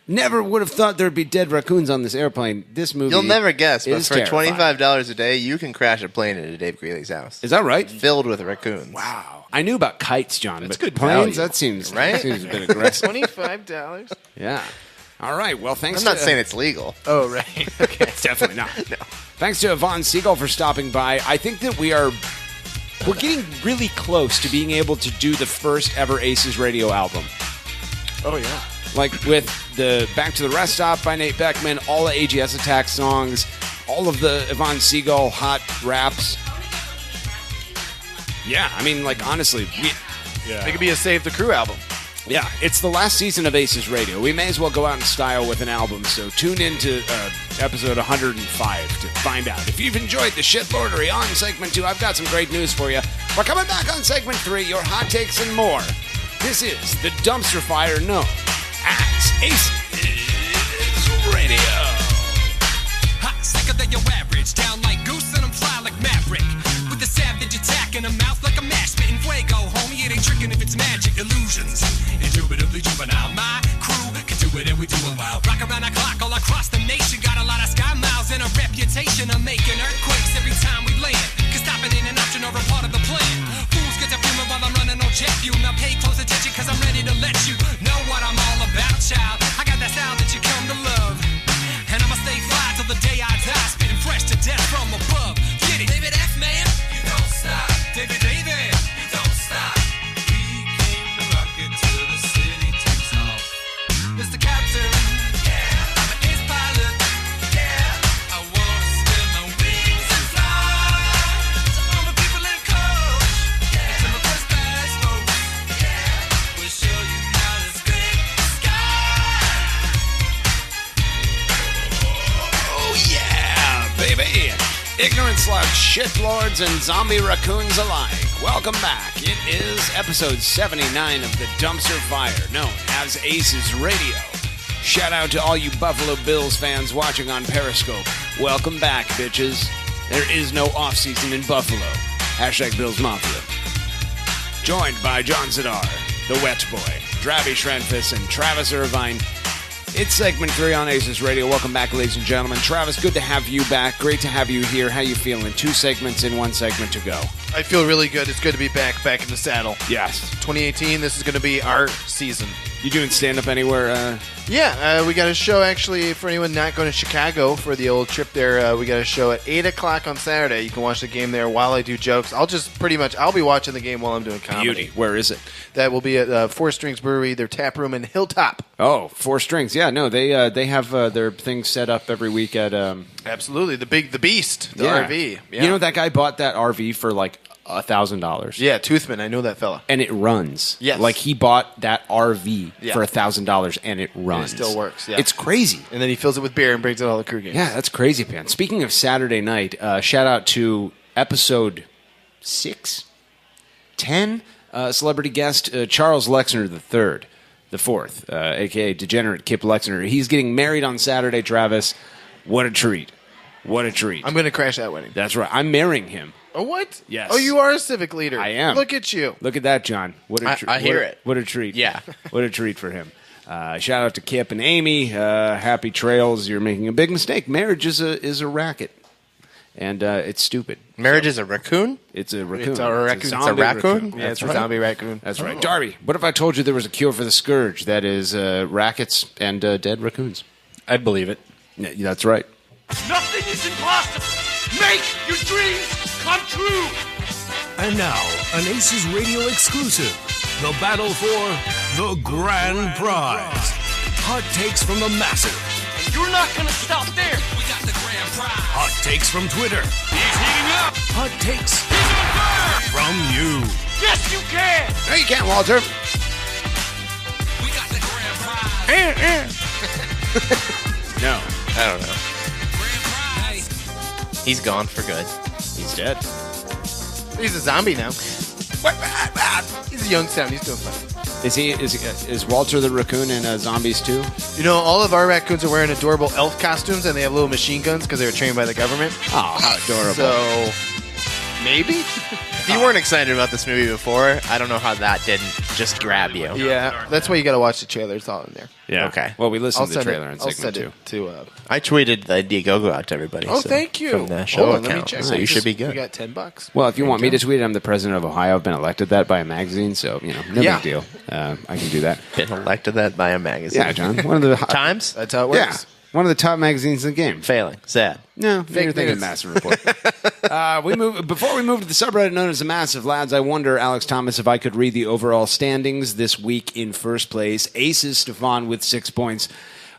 Never would have thought there'd be dead raccoons on this airplane. This movie You'll never guess, but is for terrifying. $25 a day, you can crash a plane into Dave Greeley's house. Is that right? Filled with raccoons. Wow. I knew about kites, John, but good planes, value. that seems Right? a bit aggressive. $25? Yeah. All right. Well, thanks I'm not to saying it's legal. Oh, right. Okay. It's definitely not. Thanks to Evonne Seagull for stopping by. I think that we're getting really close to being able to do the first ever ACES radio album. Oh, yeah. Like with the Back to the Rest Stop by Nate Beckman, all the AGS Attack songs, all of the Evonne Seagull hot raps. Yeah, I mean, like, honestly, It could be a Save the Crew album. yeah, it's the last season of ACES Radio. We may as well go out in style with an album, so tune in to episode 105 to find out. If you've enjoyed the shitlordery on segment 2, I've got some great news for you. We're coming back on segment 3, your hot takes and more. This is the dumpster fire known as ACES Radio. Hot, sicker than your average. Down like goose and I'm fly like Maverick. With a savage attack in a mouth like a mash. Spitting fuego, homie. It ain't tricking if it's magic illusions. Indubitably juvenile. My crew can do it and we do it well. Rock around the clock all across the nation. Got a lot of sky miles and a reputation of making earthquakes every time we land. Cause stopping ain't an option or a part of the plan. Fools get to fuming while I'm running on jet fuel. Now pay close attention cause I'm ready to let you know what I'm all about, child. I got that style that you come to love. And I'ma stay fly till the day I die. Spitting fresh to death from above. Get it. David F, man. You don't stop. David. You don't stop. We came to rock it till the city takes off. Mr. Captain. Yeah. I'm an ace pilot. Yeah. I wanna spin my wings and fly. To all my people in coach. Yeah. To my first class folks. Yeah. We'll show you how to scrape the sky. Oh, yeah, baby. Ignorant slugs, shitlords, and zombie raccoons alike. Welcome back. It is episode 79 of the Dumpster Fire, known as ACES Radio. Shout out to all you Buffalo Bills fans watching on Periscope. Welcome back, bitches. There is no off-season in Buffalo. Hashtag Bills Mafia. Joined by John Zidar, the Wet Boy, Drabby Shrenfus, and Travis Irvine. It's segment 3 on ACES Radio. Welcome back, ladies and gentlemen. Travis, good to have you back. Great to have you here. How you feeling? 2 segments in 1 segment to go. I feel really good. It's good to be back in the saddle. Yes. 2018, this is going to be our season. You doing stand-up anywhere? Yeah, we got a show, actually, for anyone not going to Chicago for the old trip there. We got a show at 8 o'clock on Saturday. You can watch the game there while I do jokes. I'll be watching the game while I'm doing comedy. Beauty. Where is it? That will be at Four Strings Brewery, their tap room in Hilltop. Oh, 4 Strings. Yeah, no, they have their things set up every week at... Absolutely. The Beast, the yeah. RV. Yeah. You know, that guy bought that RV for like $1,000. Yeah, Toothman. I know that fella. And it runs. Yes. Like he bought that RV Yeah. for $1,000 and it runs. And it still works. Yeah. It's crazy. And then he fills it with beer and brings it all the crew games. Yeah, that's crazy, man. Speaking of Saturday night, shout out to episode 10, celebrity guest Charles Lexner III, the fourth, a.k.a. Degenerate Kip Lexner. He's getting married on Saturday, Travis. What a treat. What a treat. I'm going to crash that wedding. That's right. I'm marrying him. Oh, what? Yes. Oh, you are a civic leader. I am. Look at you. Look at that, John. What a treat. I hear it. What a treat. Yeah. What a treat for him. Shout out to Kip and Amy. Happy trails. You're making a big mistake. Marriage is a racket. And it's stupid. Marriage is a raccoon? It's a raccoon. It's a raccoon. zombie It's a raccoon? Yeah, it's a right. zombie raccoon. That's right. Darby, what if I told you there was a cure for the scourge? That is rackets and dead raccoons. I'd believe it. Yeah, that's right. Nothing is impossible. Make your dreams come true. And now, an ACES Radio exclusive. The battle for the grand prize. Hot takes from the massive. And you're not going to stop there. We got the grand prize. Hot takes from Twitter. He's heating up. Hot takes He's on fire. from you. Yes, you can. No, you can't, Walter. We got the grand prize. No. I don't know. He's gone for good. He's dead. He's a zombie now. He's a Youngstown. He's doing fine. Is Walter the raccoon in Zombies 2? You know, all of our raccoons are wearing adorable elf costumes, and they have little machine guns because they were trained by the government. Oh, how adorable. So, maybe? If you weren't excited about this movie before, I don't know how that didn't just grab you. Yeah, that's why you got to watch the trailer. It's all in there. Yeah. Okay. Well, we listened I'll to the send trailer in I'll segment send 2. it to. I tweeted the Indiegogo out to everybody. Oh, so- thank you. From the show Hold on, let me account. check. So you should be good. We got $10. Well, if you want me to tweet it, I'm the president of Ohio. I've been elected that by a magazine, so, no Yeah. big deal. I can do that. Been elected that by a magazine. Yeah, John. One of the Times? That's how it works. Yeah. One of the top magazines in the game. Failing. Sad. No, Fake you're thinking news. Massive Report. Before we move to the subreddit known as the Massive, lads, I wonder, Alex Thomas, if I could read the overall standings this week. In first place, Aces Stefan with 6 points.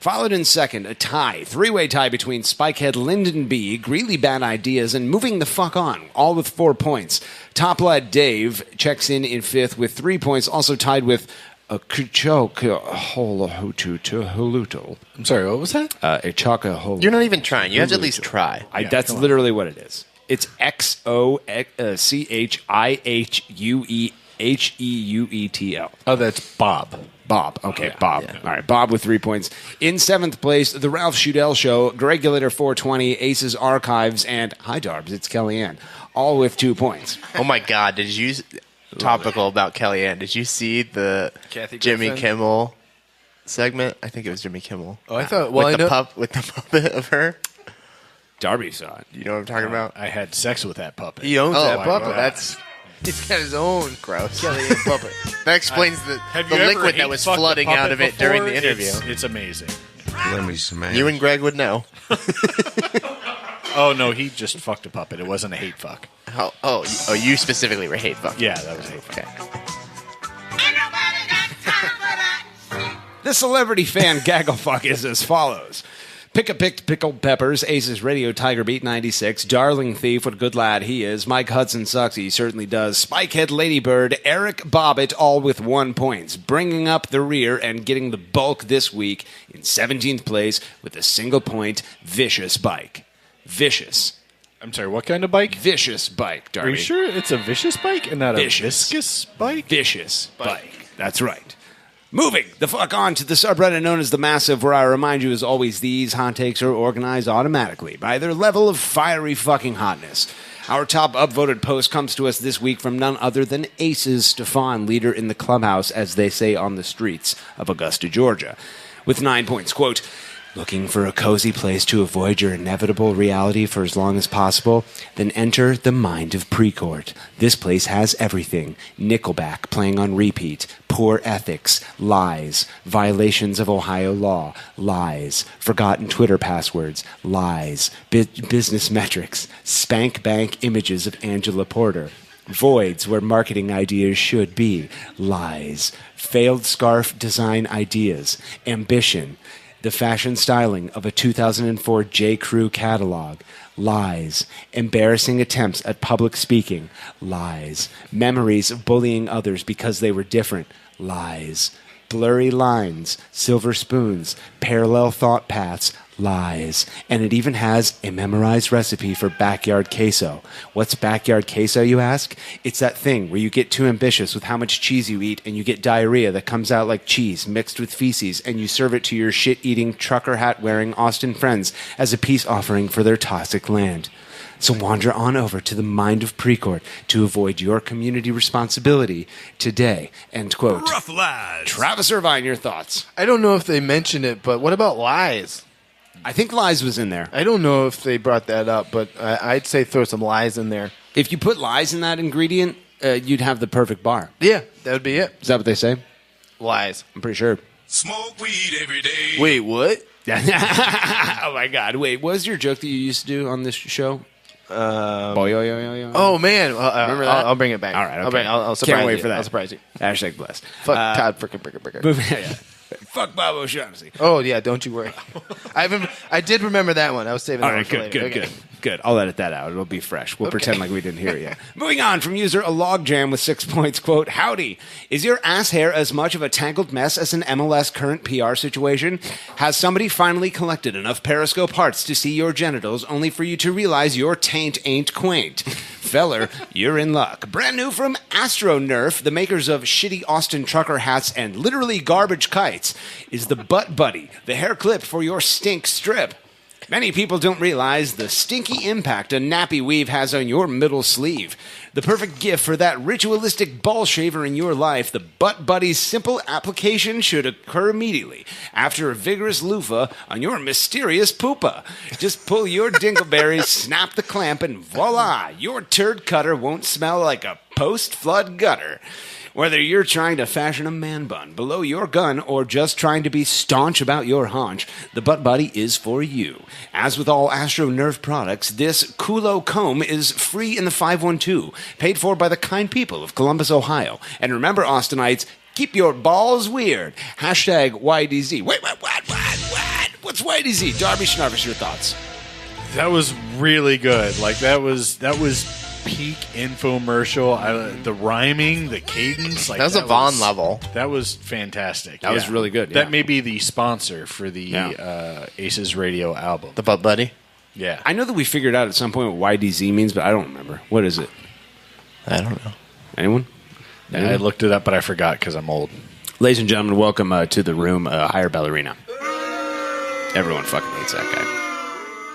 Followed in second, a tie, three-way tie between Spikehead, Lyndon B, Greeley Bad Ideas, and Moving the Fuck On, all with 4 points. Top lad Dave checks in fifth with 3 points, also tied with a Kuchoka Holuto. I'm sorry, what was that? A Chaka Holuto. You're not even trying. You have to at least try. That's literally what it is. It's XOCHIHUEHEUETL. Oh, that's Bob. Bob. Okay, Bob. Yeah. All right, Bob with 3 points. In seventh place, The Ralph Shudell Show, Gregulator 420, Aces Archives, and Hi Darbs, it's Kellyanne, all with 2 points. Oh my God! Did you topical about Kellyanne? Did you see the Kathy Jimmy Griffin? Kimmel segment? I think it was Jimmy Kimmel. Oh, I thought. Well, with I the know. with the puppet of her. Darby saw it. You know what I'm talking about? I had sex with that puppet. He owns that my puppet. God. That's. He's got his own Gross. Kellyanne puppet. That explains the liquid that was flooding out of it during the interview. It's amazing. Let me smash. You and Greg would know. Oh, no, he just fucked a puppet. It wasn't a hate fuck. You specifically were hate fuck. Yeah, that was hate fuck. Okay. The celebrity fan gagglefuck is as follows. Pick-a-picked pickled peppers, Aces Radio, Tiger Beat 96, Darling Thief, what a good lad he is, Mike Hudson sucks, he certainly does, Spikehead Ladybird, Eric Bobbitt, all with 1 point, bringing up the rear and getting the bulk this week in 17th place with a single point, Vicious Bike. Vicious. I'm sorry, what kind of bike? Vicious Bike, Darby. Are you sure it's a vicious bike and not Vicious. a viscous bike? Vicious Bike. That's right. Moving the fuck on to the subreddit known as The Massive, where I remind you, as always, these hot takes are organized automatically by their level of fiery fucking hotness. Our top upvoted post comes to us this week from none other than Aces Stefan, leader in the clubhouse, as they say on the streets of Augusta, Georgia. With 9 points, quote, looking for a cozy place to avoid your inevitable reality for as long as possible? Then enter the mind of Precourt. This place has everything. Nickelback playing on repeat. Poor ethics. Lies. Violations of Ohio law. Lies. Forgotten Twitter passwords. Lies. Business metrics. Spank bank images of Angela Porter. Voids where marketing ideas should be. Lies. Failed scarf design ideas. Ambition. The fashion styling of a 2004 J. Crew catalog. Lies. Embarrassing attempts at public speaking. Lies. Memories of bullying others because they were different. Lies. Blurry lines, silver spoons, parallel thought paths, lies. And it even has a memorized recipe for backyard queso. What's backyard queso, you ask? It's that thing where you get too ambitious with how much cheese you eat and you get diarrhea that comes out like cheese mixed with feces, and you serve it to your shit-eating, trucker hat-wearing Austin friends as a peace offering for their toxic land. So wander on over to the Mind of Precourt to avoid your community responsibility today. End quote. Rough lies. Travis Irvine, your thoughts? I don't know if they mentioned it, but what about lies? I think lies was in there. I don't know if they brought that up, but I'd say throw some lies in there. If you put lies in that ingredient, you'd have the perfect bar. Yeah, that would be it. Is that what they say? Lies. I'm pretty sure. Smoke weed every day. Wait, what? Oh, my God. Wait, what was your joke that you used to do on this show? Oh, man. Remember that? I'll bring it back. All right, okay. I'll surprise Can't wait you. for that. I'll surprise you. Hashtag blessed. Fuck Todd frickin' Bricker. Yeah. Fuck Bob O'Shaughnessy. Oh, yeah, don't you worry. I did remember that one. I was saving All that right, one for good, later. good. I'll edit that out. It'll be fresh. We'll Okay. pretend like we didn't hear it yet. Moving on from user a logjam with 6 points. Quote, howdy. Is your ass hair as much of a tangled mess as an MLS current PR situation? Has somebody finally collected enough Periscope hearts to see your genitals only for you to realize your taint ain't quaint? Feller, you're in luck. Brand new from Astro Nerf, the makers of shitty Austin trucker hats and literally garbage kites, is the Butt Buddy, the hair clip for your stink strip. Many people don't realize the stinky impact a nappy weave has on your middle sleeve. The perfect gift for that ritualistic ball shaver in your life, the Butt Buddy's simple application should occur immediately after a vigorous loofah on your mysterious poopa. Just pull your dingleberry, snap the clamp, and voila, your turd cutter won't smell like a post-flood gutter. Whether you're trying to fashion a man bun below your gun or just trying to be staunch about your haunch, the Butt Buddy is for you. As with all Astro Nerf products, this Kulo comb is free in the 512, paid for by the kind people of Columbus, Ohio. And remember, Austinites, keep your balls weird. Hashtag YDZ. Wait, what? What's YDZ? Darby Schnarvis, your thoughts? That was really good. Like, that was peak infomercial. The rhyming, the cadence, like that was a Vaughn level. That was fantastic. That was really good. That may be the sponsor for the ACES radio album. The Butt Buddy. Yeah, I know that we figured out at some point what YDZ means, but I don't remember. What is it? I don't know. Anyone? Yeah, I looked it up, but I forgot because I'm old. Ladies and gentlemen, welcome to the room, Higher Ballerina. Everyone fucking hates that guy.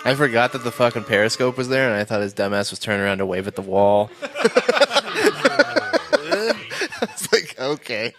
I forgot that the fucking Periscope was there, and I thought his dumbass was turning around to wave at the wall. It's like, okay.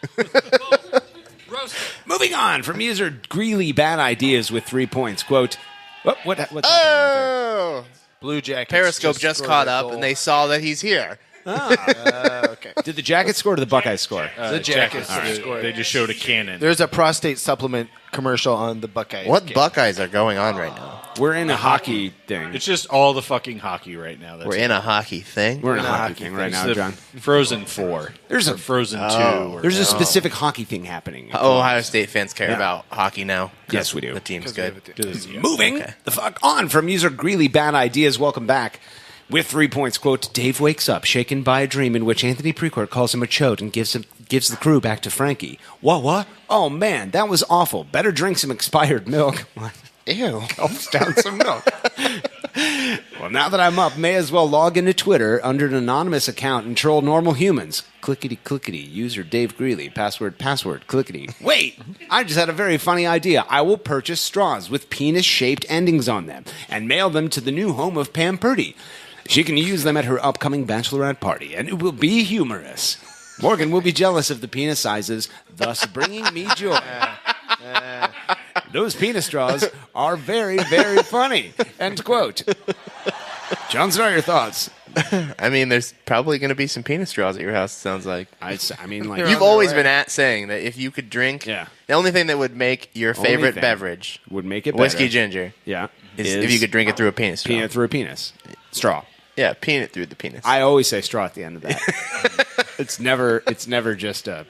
Moving on from user Greeley Bad Ideas with 3 points. Quote, what's happening out Oh! Blue Jackets. Periscope just scored caught a up, goal. and they saw that he's here. Okay. Did the Jackets score or did the Buckeyes score? The Jackets All scored. They just showed a cannon. There's a prostate supplement commercial on the Buckeyes. What game. Buckeyes are going on right now? We're in a hockey thing. It's just all the fucking hockey right now. That's We're in a hockey thing. We're in a hockey thing right now, the John. Frozen 4. There's a Frozen 2. Oh. There's a specific hockey thing happening. Ohio State fans care about hockey now. Yes, we do. The team's good. Moving the fuck on from user Greeley Bad Ideas. Welcome back. With 3 points, quote, Dave wakes up, shaken by a dream in which Anthony Precourt calls him a chode and gives the crew back to Frankie. What? Oh, man, that was awful. Better drink some expired milk. What? Ew. Gulps down some milk. Well, now that I'm up, may as well log into Twitter under an anonymous account and troll normal humans. Clickety-clickety, user Dave Greeley, password, clickety. Wait, I just had a very funny idea. I will purchase straws with penis-shaped endings on them and mail them to the new home of Pam Purdy. She can use them at her upcoming bachelorette party, and it will be humorous. Morgan will be jealous of the penis sizes, thus bringing me joy. Those penis straws are very, very funny. End quote. Johnson, what are your thoughts? I mean, there's probably going to be some penis straws at your house, it sounds like. I mean, like You've always been saying that if you could drink, Yeah. the only thing that would make your Only favorite thing beverage, would make it whiskey better. ginger, Yeah. is if you could drink it through a penis straw. Peanut through a penis. Straw. Yeah, peanut through the penis. I always say straw at the end of that. It's never just a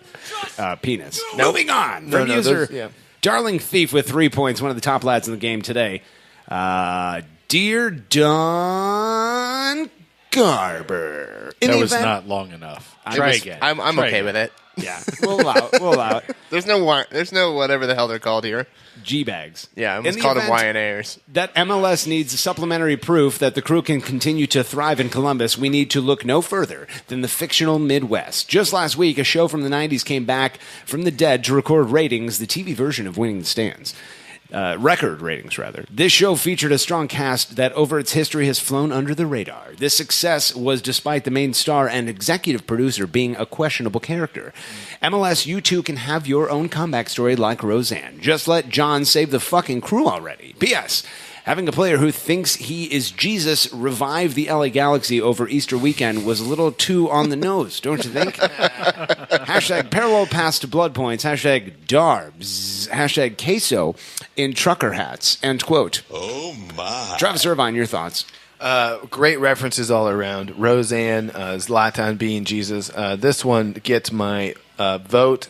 penis. Nope. Moving on No, from no, user those- yeah. Darling Thief with 3 points, one of the top lads in the game today. Dear Don Garber. That was not long enough. Try again. I'm Try okay again. with it. Yeah, we'll allow it. There's no whatever the hell they're called here. G-bags. Yeah, I almost called them YNAers. That MLS needs supplementary proof that the Crew can continue to thrive in Columbus. We need to look no further than the fictional Midwest. Just last week, a show from the 90s came back from the dead to record ratings, the TV version of Winning the Stands. Record ratings, rather. This show featured a strong cast that over its history has flown under the radar. This success was despite the main star and executive producer being a questionable character. MLS, you too can have your own comeback story like Roseanne. Just let John save the fucking Crew already. P.S. Having a player who thinks he is Jesus revive the LA Galaxy over Easter weekend was a little too on the nose, don't you think? Hashtag parallel pass to blood points. Hashtag Darbs. Hashtag queso in trucker hats. End quote. Oh, my. Travis Irvine, your thoughts. Great references all around. Roseanne, Zlatan being Jesus. This one gets my vote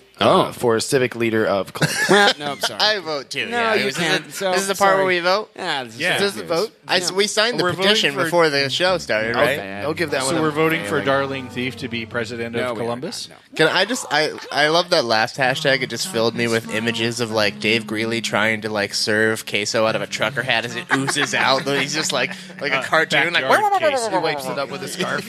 for civic leader of Columbus. Well, no, I'm sorry. I vote too. No, yeah. you This can't. Is So, this is the part sorry. where we vote? Yeah, Is this the vote? We signed the We're petition voting for- before the show started, right? I'll give that one. So a we're voting for failing. Darlene Thief to be president of Columbus? Can I just I love that last hashtag. It just filled me with images of like Dave Greeley trying to like serve queso out of a trucker hat as it oozes out. He's just like a cartoon, like He wipes it up with a scarf.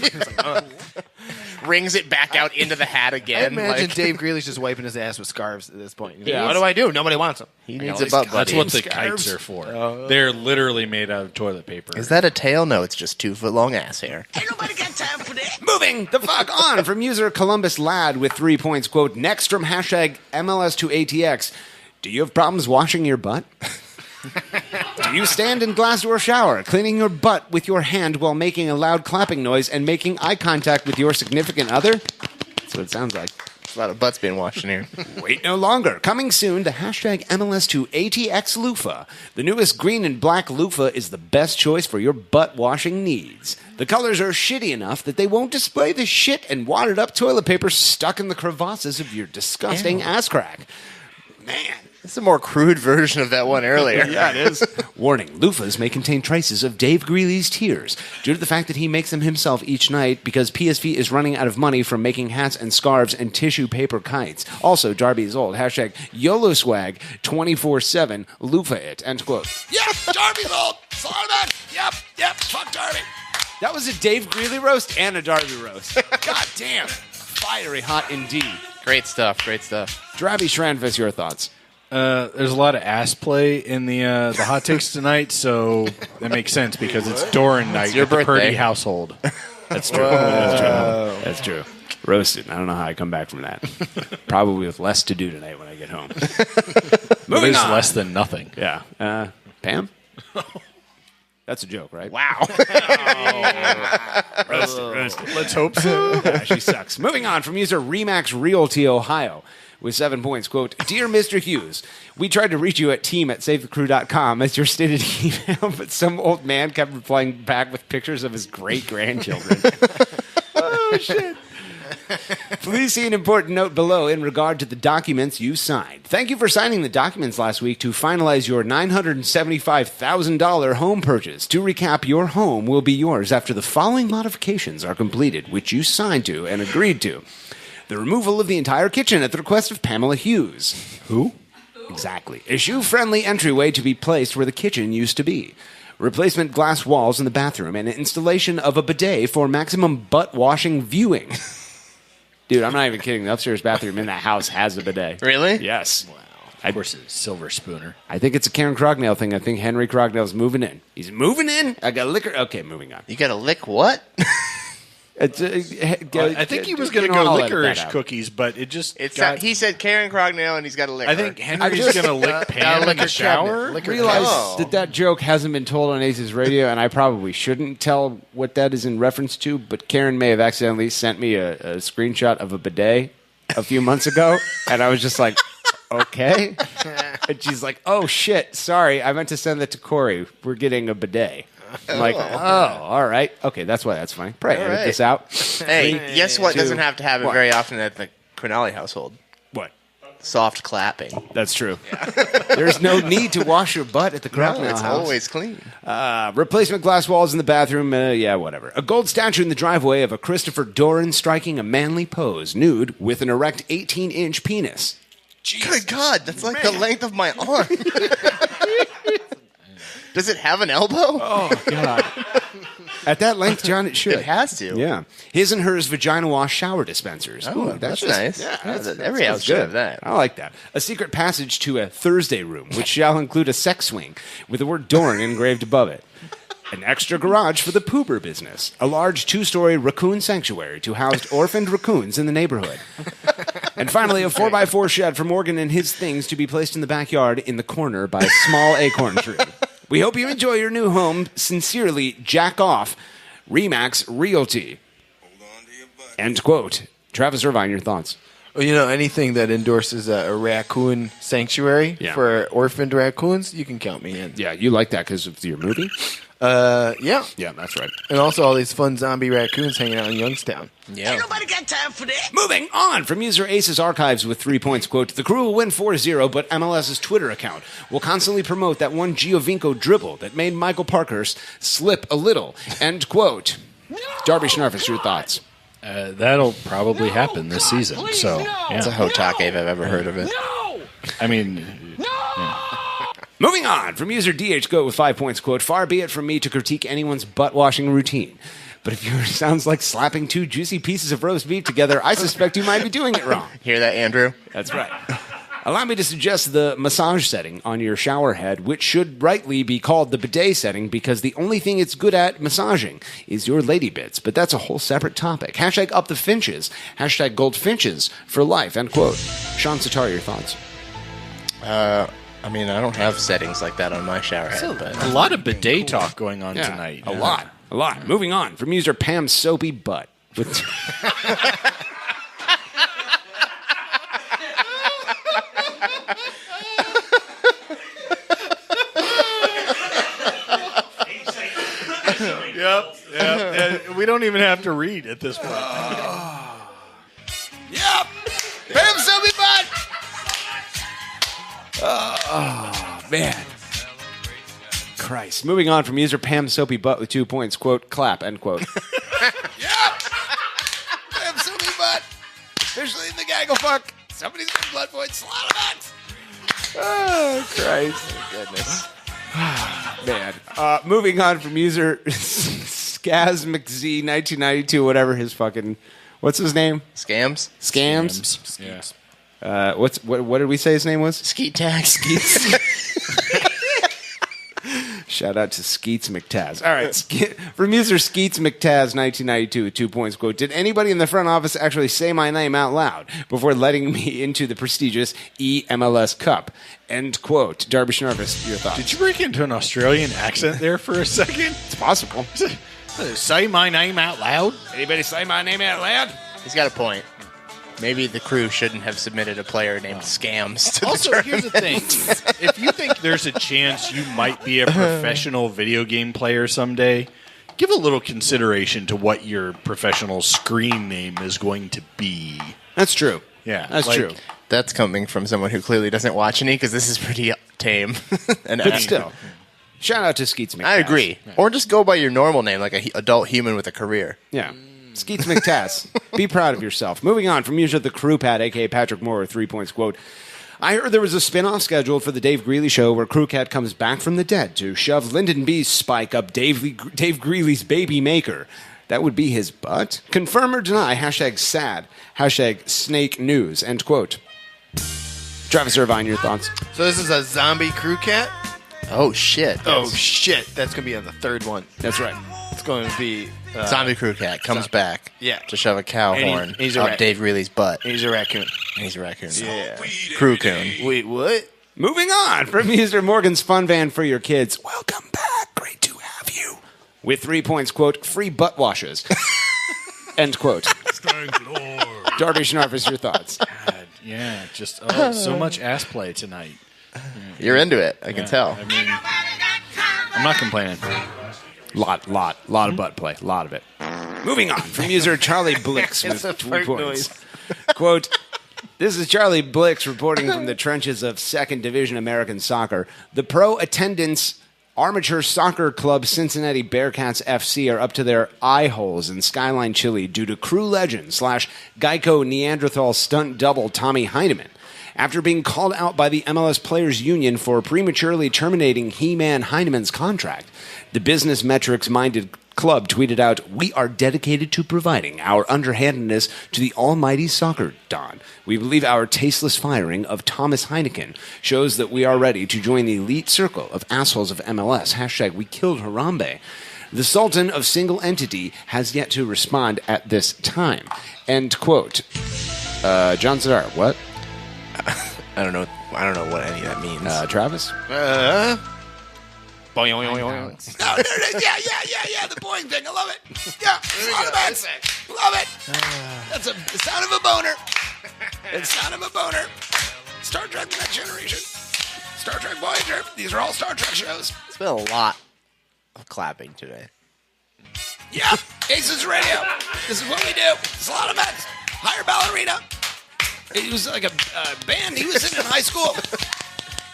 rings it back out into the hat I again. imagine like, Dave Greeley's just wiping his ass with scarves at this point. Yeah. What do I do? Nobody wants them. He needs a butt That's buddy. what the kites are for. They're literally made out of toilet paper. Is that a tail? No, it's just 2 foot long ass hair. Moving the fuck on from user Columbus Lad with 3 points. Quote, next from hashtag MLS to ATX. Do you have problems washing your butt? Do you stand in Glassdoor shower, cleaning your butt with your hand while making a loud clapping noise and making eye contact with your significant other? That's what it sounds like. A lot of butts being washed in here. Wait no longer. Coming soon, the hashtag MLS to ATX loofah. The newest green and black loofah is the best choice for your butt washing needs. The colors are shitty enough that they won't display the shit and wadded up toilet paper stuck in the crevasses of your disgusting ass crack. Man. It's a more crude version of that one earlier. Yeah, it is. Warning, loofahs may contain traces of Dave Greeley's tears due to the fact that he makes them himself each night because PSV is running out of money from making hats and scarves and tissue paper kites. Also, Darby is old. Hashtag YOLO swag 24/7 loofah it. End quote. Yep, Darby's old. Sorry, man. Yep, fuck Darby. That was a Dave Greeley roast and a Darby roast. God damn. Fiery hot indeed. Great stuff. Darby Schranvis, your thoughts? There's a lot of ass play in the hot takes tonight, so that makes sense because it's Doran night your with the Purdy birthday. household. That's true. That's true. Roasted. I don't know how I come back from that. Probably with less to do tonight when I get home. Moving There's on. less than nothing. Yeah. Pam? That's a joke, right? Wow. Roasted. Let's hope so. Yeah, she sucks. Moving on from user Remax Realty Ohio with 7 points. Quote, Dear Mr. Hughes, we tried to reach you at team@savethecrew.com as your stated email, but some old man kept replying back with pictures of his great-grandchildren. Oh, shit. Please see an important note below in regard to the documents you signed. Thank you for signing the documents last week to finalize your $975,000 home purchase. To recap, your home will be yours after the following modifications are completed, which you signed to and agreed to. The removal of the entire kitchen at the request of Pamela Hughes. Who? Exactly. A shoe-friendly entryway to be placed where the kitchen used to be. Replacement glass walls in the bathroom and installation of a bidet for maximum butt-washing viewing. Dude, I'm not even kidding. The upstairs bathroom in that house has a bidet. Really? Yes. Wow. Of course, it's Silver Spooner. I think it's a Karen Crognell thing. I think Henry Crognell's moving in. He's moving in? I got liquor. Okay, moving on. You got to lick what? I think he was going to go licorice cookies, but it just He said Karen Crognell, and he's got a liquor. I think Henry's going to lick Pam in the shower. Realize that joke hasn't been told on ACES Radio, and I probably shouldn't tell what that is in reference to, but Karen may have accidentally sent me a screenshot of a bidet a few months ago, and I was just like, okay. And she's like, oh, shit, sorry, I meant to send that to Corey. We're getting a bidet. I'm like, all right. Okay, that's why that's funny. Probably edit this out. Hey, guess what? Doesn't have to happen What? very often at the Cronali household. What? soft clapping. That's true. There's no need to wash your butt at the Crocodile it's House. always clean. Replacement glass walls in the bathroom. Yeah, whatever. A gold statue in the driveway of a Christopher Doran striking a manly pose, nude, with an erect 18-inch penis. Good God, that's like the length of my arm. Does it have an elbow? Oh, God. At that length, John, it should. It has to. Yeah. His and hers vagina wash shower dispensers. Oh, Ooh, that's nice. Yeah, Every house should have that. I like that. A secret passage to a Thursday room, which shall include a sex swing with the word Doran engraved above it. An extra garage for the pooper business. A large 2-story raccoon sanctuary to house orphaned raccoons in the neighborhood. And finally, a 4x4 shed for Morgan and his things to be placed in the backyard in the corner by a small acorn tree. We hope you enjoy your new home. Sincerely, Jack Off, Remax Realty. End quote. Travis Irvine, your thoughts? Well, anything that endorses a raccoon sanctuary for orphaned raccoons, you can count me in. Yeah, you like that because of your movie? Yeah. Yeah, that's right. And also all these fun zombie raccoons hanging out in Youngstown. Yeah. Ain't nobody got time for that. Moving on from user ACES Archives with 3 points, quote, the Crew will win 4-0, but MLS's Twitter account will constantly promote that one Giovinco dribble that made Michael Parkhurst slip a little, end quote. Darby Schnarfus, your thoughts? That'll probably happen this season. So yeah. It's a Hotake if I've ever heard of it. I mean, Moving on from user DHGoat with 5 points, quote, far be it from me to critique anyone's butt-washing routine. But if yours sounds like slapping 2 juicy pieces of roast beef together, I suspect you might be doing it wrong. Hear that, Andrew? That's right. Allow me to suggest the massage setting on your shower head, which should rightly be called the bidet setting because the only thing it's good at massaging is your lady bits. But that's a whole separate topic. Hashtag up the finches. Hashtag goldfinches for life, end quote. Sean Sitar, your thoughts? I mean, I don't have settings like that on my shower head. But a lot of bidet talk going on tonight. A lot. Moving on from user Pam's soapy butt. With Yep. And we don't even have to read at this point. Yep. Pam soapy butt. Oh, man. Christ. Moving on from user Pam Soapy Butt with 2 points, quote, clap, end quote. Yep! Pam Soapy Butt! Officially in the gaggle fuck. Somebody's got blood points. Slaughter butts! Oh, Christ. Oh, goodness. Man. Moving on from user Skaz McZ 1992, whatever his fucking... What's his name? Scams? Yeah. What did we say his name was? Skeet Tag. Shout out to Skeets McTaz. All right, from user Skeets McTaz 1992 with 2 points, quote, did anybody in the front office actually say my name out loud before letting me into the prestigious EMLS Cup? End quote. Darby Schnarfus, your thoughts? Did you break into an Australian accent there for a second? It's possible. Say my name out loud? Anybody say my name out loud? He's got a point. Maybe the Crew shouldn't have submitted a player named Scams to also, the here's the thing. If you think there's a chance you might be a professional video game player someday, give a little consideration to what your professional screen name is going to be. That's true. Yeah. That's true. That's coming from someone who clearly doesn't watch any because this is pretty tame. But still. Shout out to Skeets McTaz. I agree. Yeah. Or just go by your normal name, like an adult human with a career. Yeah. Skeets McTaz. Be proud of yourself. Moving on from user the Crew Pad, a.k.a. Patrick Moore, with 3 points, quote, I heard there was a spin-off scheduled for the Dave Greeley show where Crew Cat comes back from the dead to shove Lyndon B's spike up Dave Greeley's baby maker. That would be his butt? Confirm or deny, hashtag sad, hashtag snake news, end quote. Travis Irvine, your thoughts? So this is a zombie crew cat? Oh, shit. Oh, shit. That's going to be on the third one. That's right. It's going to be... Zombie Crew Cat comes back to shove a cow horn up Dave Greeley's butt. He's a raccoon. He's a raccoon. Yeah. Crew coon. Wait, what? Moving on from user Morgan's Fun Van for your kids. Welcome back. Great to have you. With 3 points, quote, free butt washes. End quote. Thank Lord. Darby Schnarfus, your thoughts? God, yeah, just so much ass play tonight. You're into it. I can tell. I mean, I'm not complaining. Lot of butt play. A lot of it. Moving on from user Charlie Blix with 3 points. Quote, This is Charlie Blix reporting from the trenches of 2nd Division American Soccer. The pro attendance Armature Soccer Club Cincinnati Bearcats FC are up to their eye holes in Skyline Chili due to crew legend / Geico Neanderthal stunt double Tommy Heineman. After being called out by the MLS Players Union for prematurely terminating He-Man Heineman's contract, the business metrics-minded club tweeted out, "We are dedicated to providing our underhandedness to the almighty soccer don. We believe our tasteless firing of Thomas Heineken shows that we are ready to join the elite circle of assholes of MLS. # we killed Harambe. The Sultan of Single Entity has yet to respond at this time." End quote. John Zadar, what? I don't know what any of that means. Travis? Boing, No, yeah, the boing thing. I love it. Yeah, Slaughtermans. Love it. That's the sound of a boner. It's the sound of a boner. Star Trek The Next Generation. Star Trek Voyager. These are all Star Trek shows. It's been a lot of clapping today. Yeah, ACES Radio. This is what we do. Slaughtermans. Hire ballerina. It was like a band he was in high school.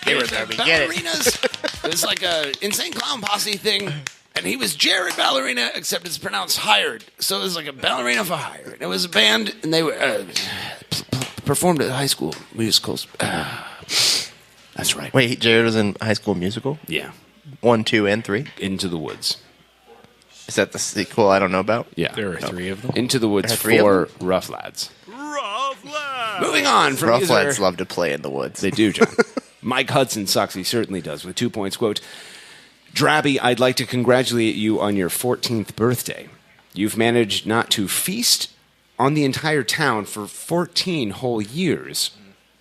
They were the ballerinas. It was like a Insane Clown Posse thing. And he was Jared Ballerina, except it's pronounced hired. So it was like a ballerina for hire. It was a band, and they were performed at high school musicals. That's right. Wait, Jared was in High School Musical? Yeah. 1, 2, and 3? Into the Woods. Is that the sequel I don't know about? Yeah. There are 3 of them. Into the Woods for Rough Lads. Moving on from Rough user... Lads love to play in the woods. They do, John. Mike Hudson sucks. He certainly does. With 2 points, quote, "Drabby, I'd like to congratulate you on your 14th birthday. You've managed not to feast on the entire town for 14 whole years.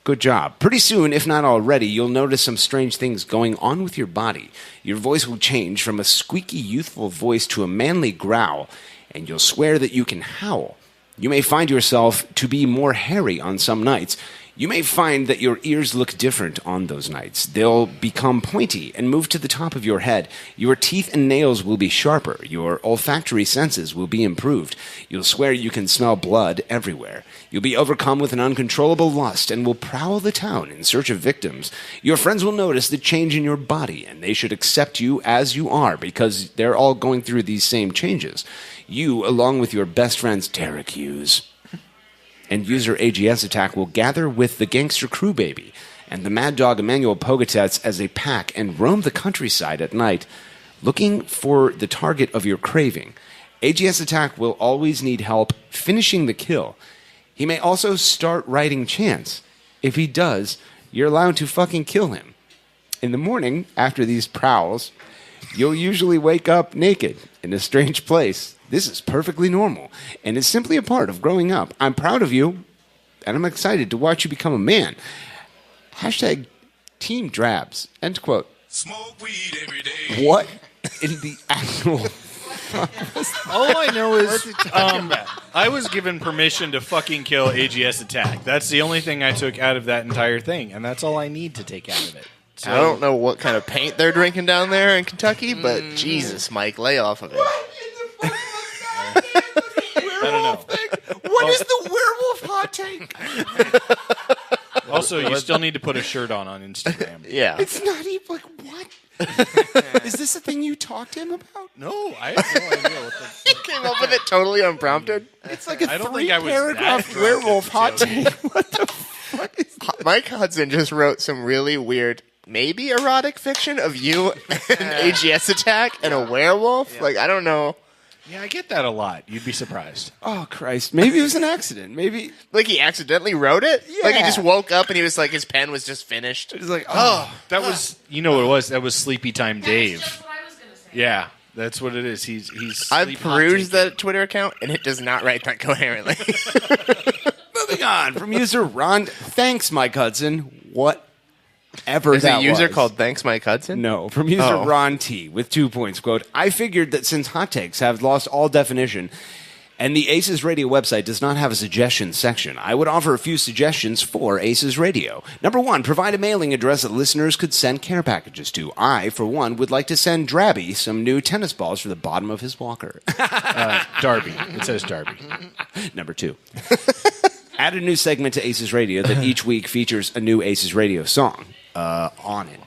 Good job. Pretty soon, if not already, you'll notice some strange things going on with your body. Your voice will change from a squeaky, youthful voice to a manly growl, and you'll swear that you can howl. You may find yourself to be more hairy on some nights. You may find that your ears look different on those nights. They'll become pointy and move to the top of your head. Your teeth and nails will be sharper. Your olfactory senses will be improved. You'll swear you can smell blood everywhere. You'll be overcome with an uncontrollable lust and will prowl the town in search of victims. Your friends will notice the change in your body, and they should accept you as you are because they're all going through these same changes. You, along with your best friends, Derek Hughes, and user AGS Attack will gather with the Gangster Crew Baby and the Mad Dog Emmanuel Pogatets as a pack and roam the countryside at night, looking for the target of your craving. AGS Attack will always need help finishing the kill. He may also start writing chants. If he does, you're allowed to fucking kill him. In the morning, after these prowls, you'll usually wake up naked in a strange place. This is perfectly normal, and it's simply a part of growing up. I'm proud of you, and I'm excited to watch you become a man. # Team Drabs. End quote. Smoke weed every day. What in the actual... All I know is I was given permission to fucking kill AGS Attack. That's the only thing I took out of that entire thing, and that's all I need to take out of it. So, I don't know what kind of paint they're drinking down there in Kentucky, but Jesus, Mike, lay off of it. I don't know. What is the werewolf hot take? Also, you still need to put a shirt on Instagram. Yeah. It's not even like, what? Is this a thing you talked to him about? No, I have no idea what the... He came up with it totally unprompted. It's like a I don't think I was 3-paragraph that werewolf hot drunk. take. What the fuck is that? Mike Hudson just wrote some really weird, maybe erotic fiction of you and AGS Attack and a werewolf. Yeah. Like, I don't know. Yeah, I get that a lot. You'd be surprised. Oh, Christ. Maybe it was an accident. Maybe... Like, he accidentally wrote it? Yeah. Like, he just woke up and he was like, his pen was just finished. It was like, That was... You know what it was? That was Sleepy Time Dave. That's what I was going to say. Yeah, that's what it is. He's I've perused that Twitter account, and it does not write that coherently. Moving on from user Ron. Thanks, Mike Hudson. Whatever Is that a user was. called Thanks Mike Hudson? No, from user Ron T with 2 points. Quote, I figured that since hot takes have lost all definition and the ACES Radio website does not have a suggestion section, I would offer a few suggestions for ACES Radio. Number 1, provide a mailing address that listeners could send care packages to. I, for one, would like to send Drabby some new tennis balls for the bottom of his walker. Darby. It says Darby. Number 2. Add a new segment to Aces Radio that each week features a new Aces Radio song on it.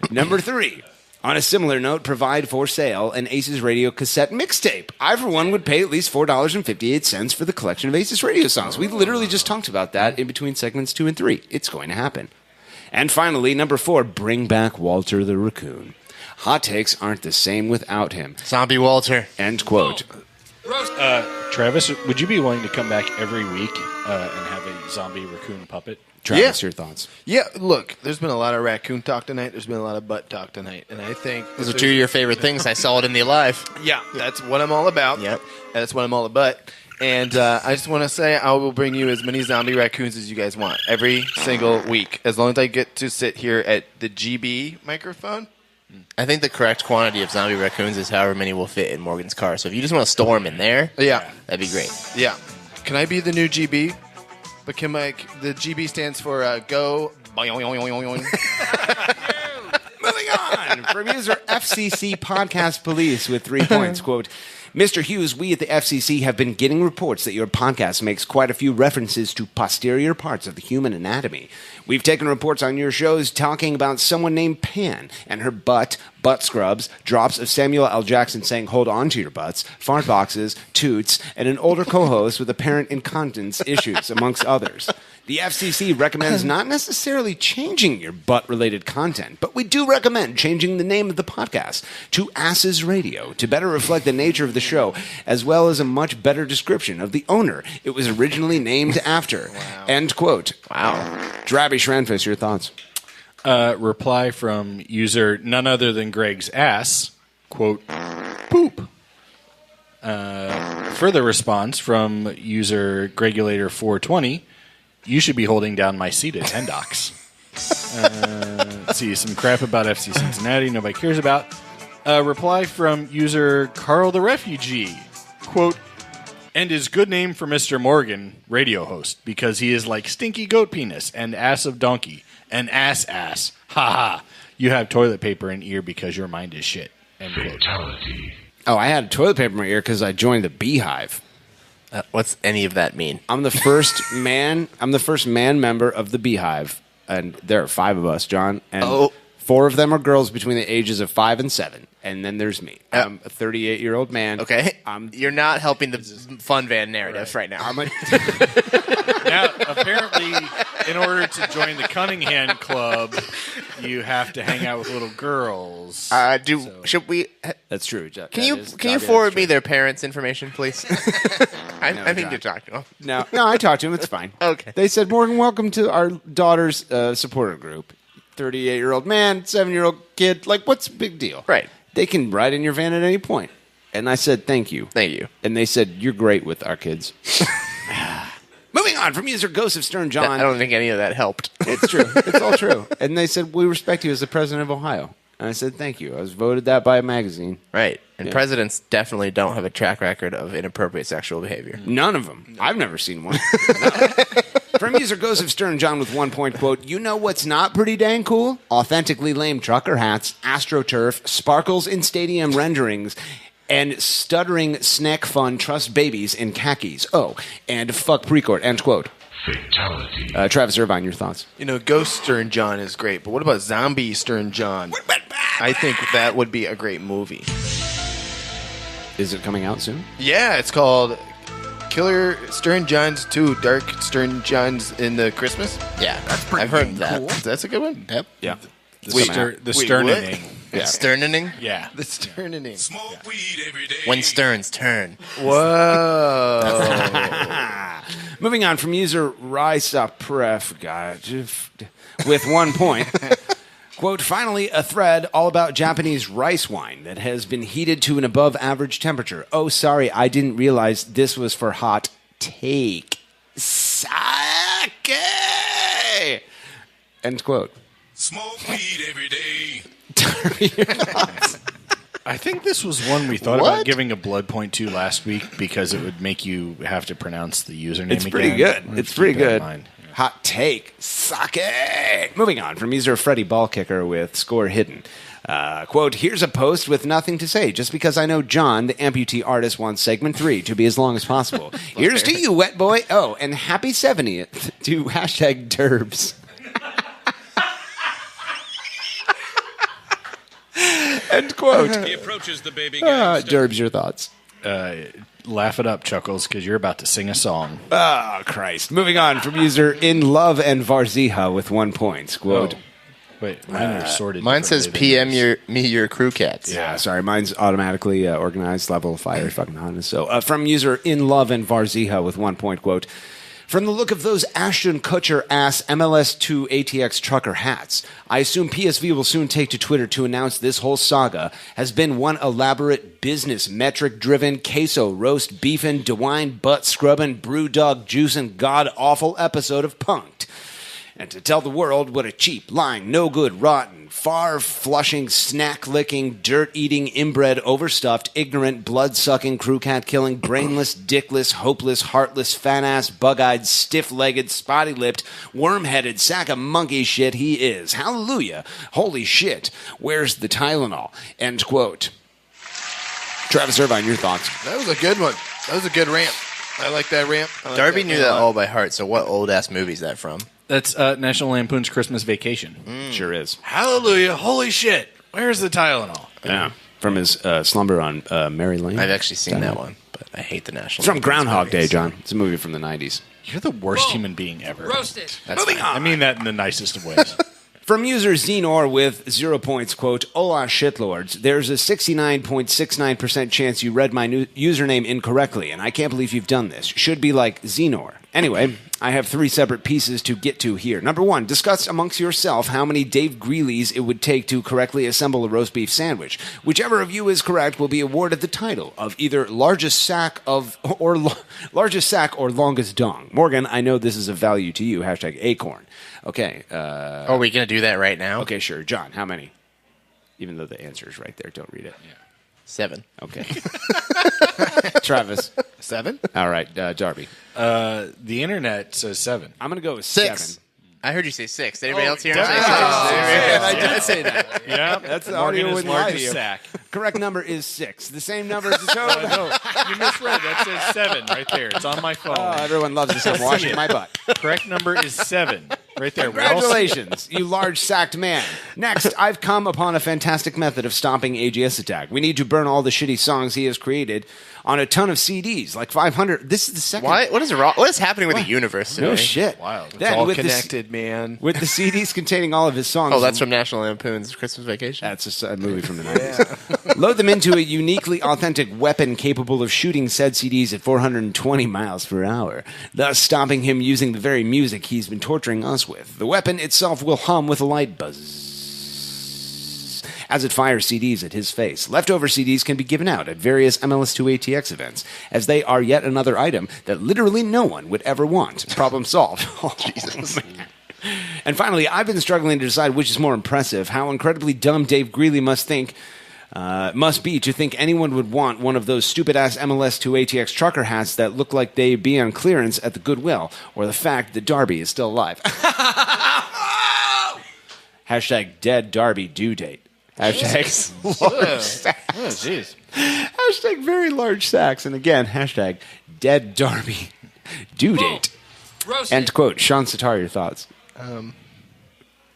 Number 3. On a similar note, provide for sale an Aces Radio cassette mixtape. I, for one, would pay at least $4.58 for the collection of Aces Radio songs. We literally just talked about that in between segments 2 and 3. It's going to happen. And finally, number 4, bring back Walter the Raccoon. Hot takes aren't the same without him. Zombie Walter. End quote. Travis, would you be willing to come back every week and have a zombie raccoon puppet? Travis, your thoughts? Yeah, look, there's been a lot of raccoon talk tonight. There's been a lot of butt talk tonight. And I think... Those are two of your favorite things. I saw it in the Alive. Yeah, that's what I'm all about. Yep. That's what I'm all about. And I just want to say I will bring you as many zombie raccoons as you guys want every single week. As long as I get to sit here at the GB microphone. I think the correct quantity of zombie raccoons is however many will fit in Morgan's car. So if you just want to store them in there, that'd be great. Yeah. Can I be the new GB? But can the GB stands for go. Moving on from user FCC Podcast Police with 3 points. Quote, Mr. Hughes, we at the FCC have been getting reports that your podcast makes quite a few references to posterior parts of the human anatomy. We've taken reports on your shows talking about someone named Pan and her butt scrubs, drops of Samuel L. Jackson saying, hold on to your butts, fart boxes, toots, and an older co-host with apparent incontinence issues, amongst others. The FCC recommends not necessarily changing your butt-related content, but we do recommend changing the name of the podcast to ACES Radio to better reflect the nature of the show, as well as a much better description of the owner it was originally named after. Wow. End quote. Wow. Drabby Shranfist, your thoughts? Reply from user none other than Greg's ass, quote, poop. Further response from user Gregulator420, you should be holding down my seat at Tendox. Let's see, some crap about FC Cincinnati nobody cares about. Reply from user Carl the Refugee, quote, and his good name for Mr. Morgan, radio host, because he is like stinky goat penis and ass of donkey and ass. Ha ha. You have toilet paper in ear because your mind is shit. End quote. Oh, I had toilet paper in my ear because I joined the Beehive. What's any of that mean? I'm the first man member of the Beehive, and there are 5 of us, John, and 4 of them are girls between the ages of 5 and 7, and then there's me. I'm a 38-year-old man. Okay, you're not helping the fun van narrative right now. Now, apparently, in order to join the Cunningham Club, you have to hang out with little girls. Should we? That's true. Can you forward me their parents' information, please? I need to talk to them. No, I talked to them. It's fine. Okay. They said, Morgan, welcome to our daughter's supporter group. 38-year-old man, 7-year-old kid. Like, what's the big deal? Right. They can ride in your van at any point. And I said, thank you. Thank you. And they said, you're great with our kids. Moving on from user Ghost of Stern John. I don't think any of that helped. It's true. It's all true. And they said, we respect you as the president of Ohio. And I said, thank you. I was voted that by a magazine. Right. And presidents definitely don't have a track record of inappropriate sexual behavior. None of them. No. I've never seen one. From user Ghost of Stern John with 1 point, quote, you know what's not pretty dang cool? Authentically lame trucker hats, AstroTurf, sparkles in stadium renderings, and stuttering snack fun trust babies in khakis. Oh, and fuck Precourt, end quote. Fatality. Travis Irvine, your thoughts? You know, Ghost Stern John is great, but what about Zombie Stern John? I think that would be a great movie. Is it coming out soon? Yeah, it's called Killer Stern Johns 2, Dark Stern Johns in the Christmas. Yeah, that's pretty I've heard that. Cool. That's a good one. Yep. Yeah. The sternening. Yeah. Sternening? Yeah. The sternening. Smoke weed every day. When Sterns turn. Whoa. Moving on from user Rysapref, with 1 point. Quote, finally, a thread all about Japanese rice wine that has been heated to an above average temperature. Oh, sorry, I didn't realize this was for hot take. Sake! End quote. Smoke weed every day. I think this was one we thought about giving a blood point to last week because it would make you have to pronounce the username again. It's pretty good. It's pretty good. Hot take. Suck it. Moving on from user Freddie Ballkicker with score hidden. Quote, here's a post with nothing to say, just because I know John, the amputee artist, wants segment 3 to be as long as possible. Here's to you, wet boy. Oh, and happy 70th to hashtag Derbs. End quote. He approaches the baby gangster. Derbs, your thoughts? Laugh it up, Chuckles, because you're about to sing a song. Oh, Christ. Moving on from user In Love and Varzija with 1 point. Quote. Oh. Wait, mine are sorted. Mine says PM your crew cats. Yeah, sorry. Mine's automatically organized level of fire. Fucking honest. So from user In Love and Varzija with 1 point. Quote. From the look of those Ashton Kutcher ass MLS2 ATX trucker hats, I assume PSV will soon take to Twitter to announce this whole saga has been one elaborate business metric driven queso roast beefin' DeWine butt scrubbing brew dog juicing god awful episode of Punk'd. And to tell the world what a cheap, lying, no good, rotten, far-flushing, snack-licking, dirt-eating, inbred, overstuffed, ignorant, blood-sucking, crew-cat-killing, brainless, dickless, hopeless, heartless, fat-ass, bug-eyed, stiff-legged, spotty-lipped, worm-headed sack of monkey shit he is. Hallelujah. Holy shit. Where's the Tylenol? End quote. Travis Irvine, your thoughts? That was a good one. That was a good rant. I like that rant. Darby knew that all by heart, so what old-ass movie is that from? That's National Lampoon's Christmas Vacation. Sure is. Hallelujah. Holy shit. Where's the Tylenol? Yeah. From his slumber on Mary Lane. I've actually seen that one, but I hate the National It's from Lampoon's Groundhog movies. Day, John. It's a movie from the 90s. You're the worst human being ever. Roasted. Moving on. I mean that in the nicest of ways. From user Xenor with 0 points, quote, Hola shitlords, there's a 69.69% chance you read my username incorrectly, and I can't believe you've done this. Should be like Xenor. Anyway, I have 3 separate pieces to get to here. Number 1, discuss amongst yourself how many Dave Greeley's it would take to correctly assemble a roast beef sandwich. Whichever of you is correct will be awarded the title of either largest sack or longest dong. Morgan, I know this is of value to you. Hashtag Acorn. Okay. Are we going to do that right now? Okay, sure. John, how many? Even though the answer is right there, don't read it. Yeah. 7. Okay. Travis. 7? All right, Darby. The internet says 7. I'm going to go with 6. 7. I heard you say 6. Did anybody else hear him say 6? I did say that. Yeah, That's the Morgan audio is wouldn't lie to largest you. sack. Correct number is 6. The same number as the total. No, you misread. That says 7 right there. It's on my phone. Oh, everyone loves this. I'm washing my butt. Correct number is 7 right there. Congratulations, you large sacked man. Next, I've come upon a fantastic method of stopping AGS attack. We need to burn all the shitty songs he has created on a ton of CDs, like 500. This is the second. Why? What is wrong? What is happening with the universe today? No shit. Wild. It's all connected, man. With the CDs containing all of his songs. Oh, that's from National Lampoon's Christmas Vacation? That's a movie from the 90s. Load them into a uniquely authentic weapon capable of shooting said CDs at 420 miles per hour, thus stopping him using the very music he's been torturing us with. The weapon itself will hum with a light buzz as it fires CDs at his face. Leftover CDs can be given out at various MLS2 ATX events, as they are yet another item that literally no one would ever want. Problem solved. Oh, Jesus. Man. And finally, I've been struggling to decide which is more impressive, how incredibly dumb Dave Greeley must be to think anyone would want one of those stupid-ass MLS2 ATX trucker hats that look like they'd be on clearance at the Goodwill, or the fact that Darby is still alive. Hashtag dead Darby due date. Hashtag large sacks. Oh, jeez. Hashtag very large sacks. And again, hashtag dead Darby due date. End quote. Sean Sitar, your thoughts?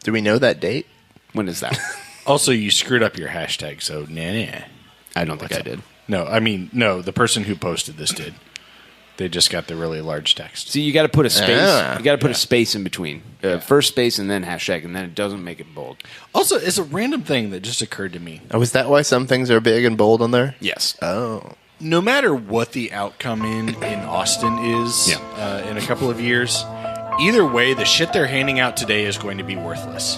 Do we know that date? When is that? Also, you screwed up your hashtag, so nah. I don't think I did. No, I mean, no, the person who posted this did. They just got the really large text. See, you got to put a space. You got to put a space in between. First space and then hashtag, and then it doesn't make it bold. Also, it's a random thing that just occurred to me. Oh, is that why some things are big and bold on there? Yes. Oh. No matter what the outcome in Austin is in a couple of years, either way, the shit they're handing out today is going to be worthless.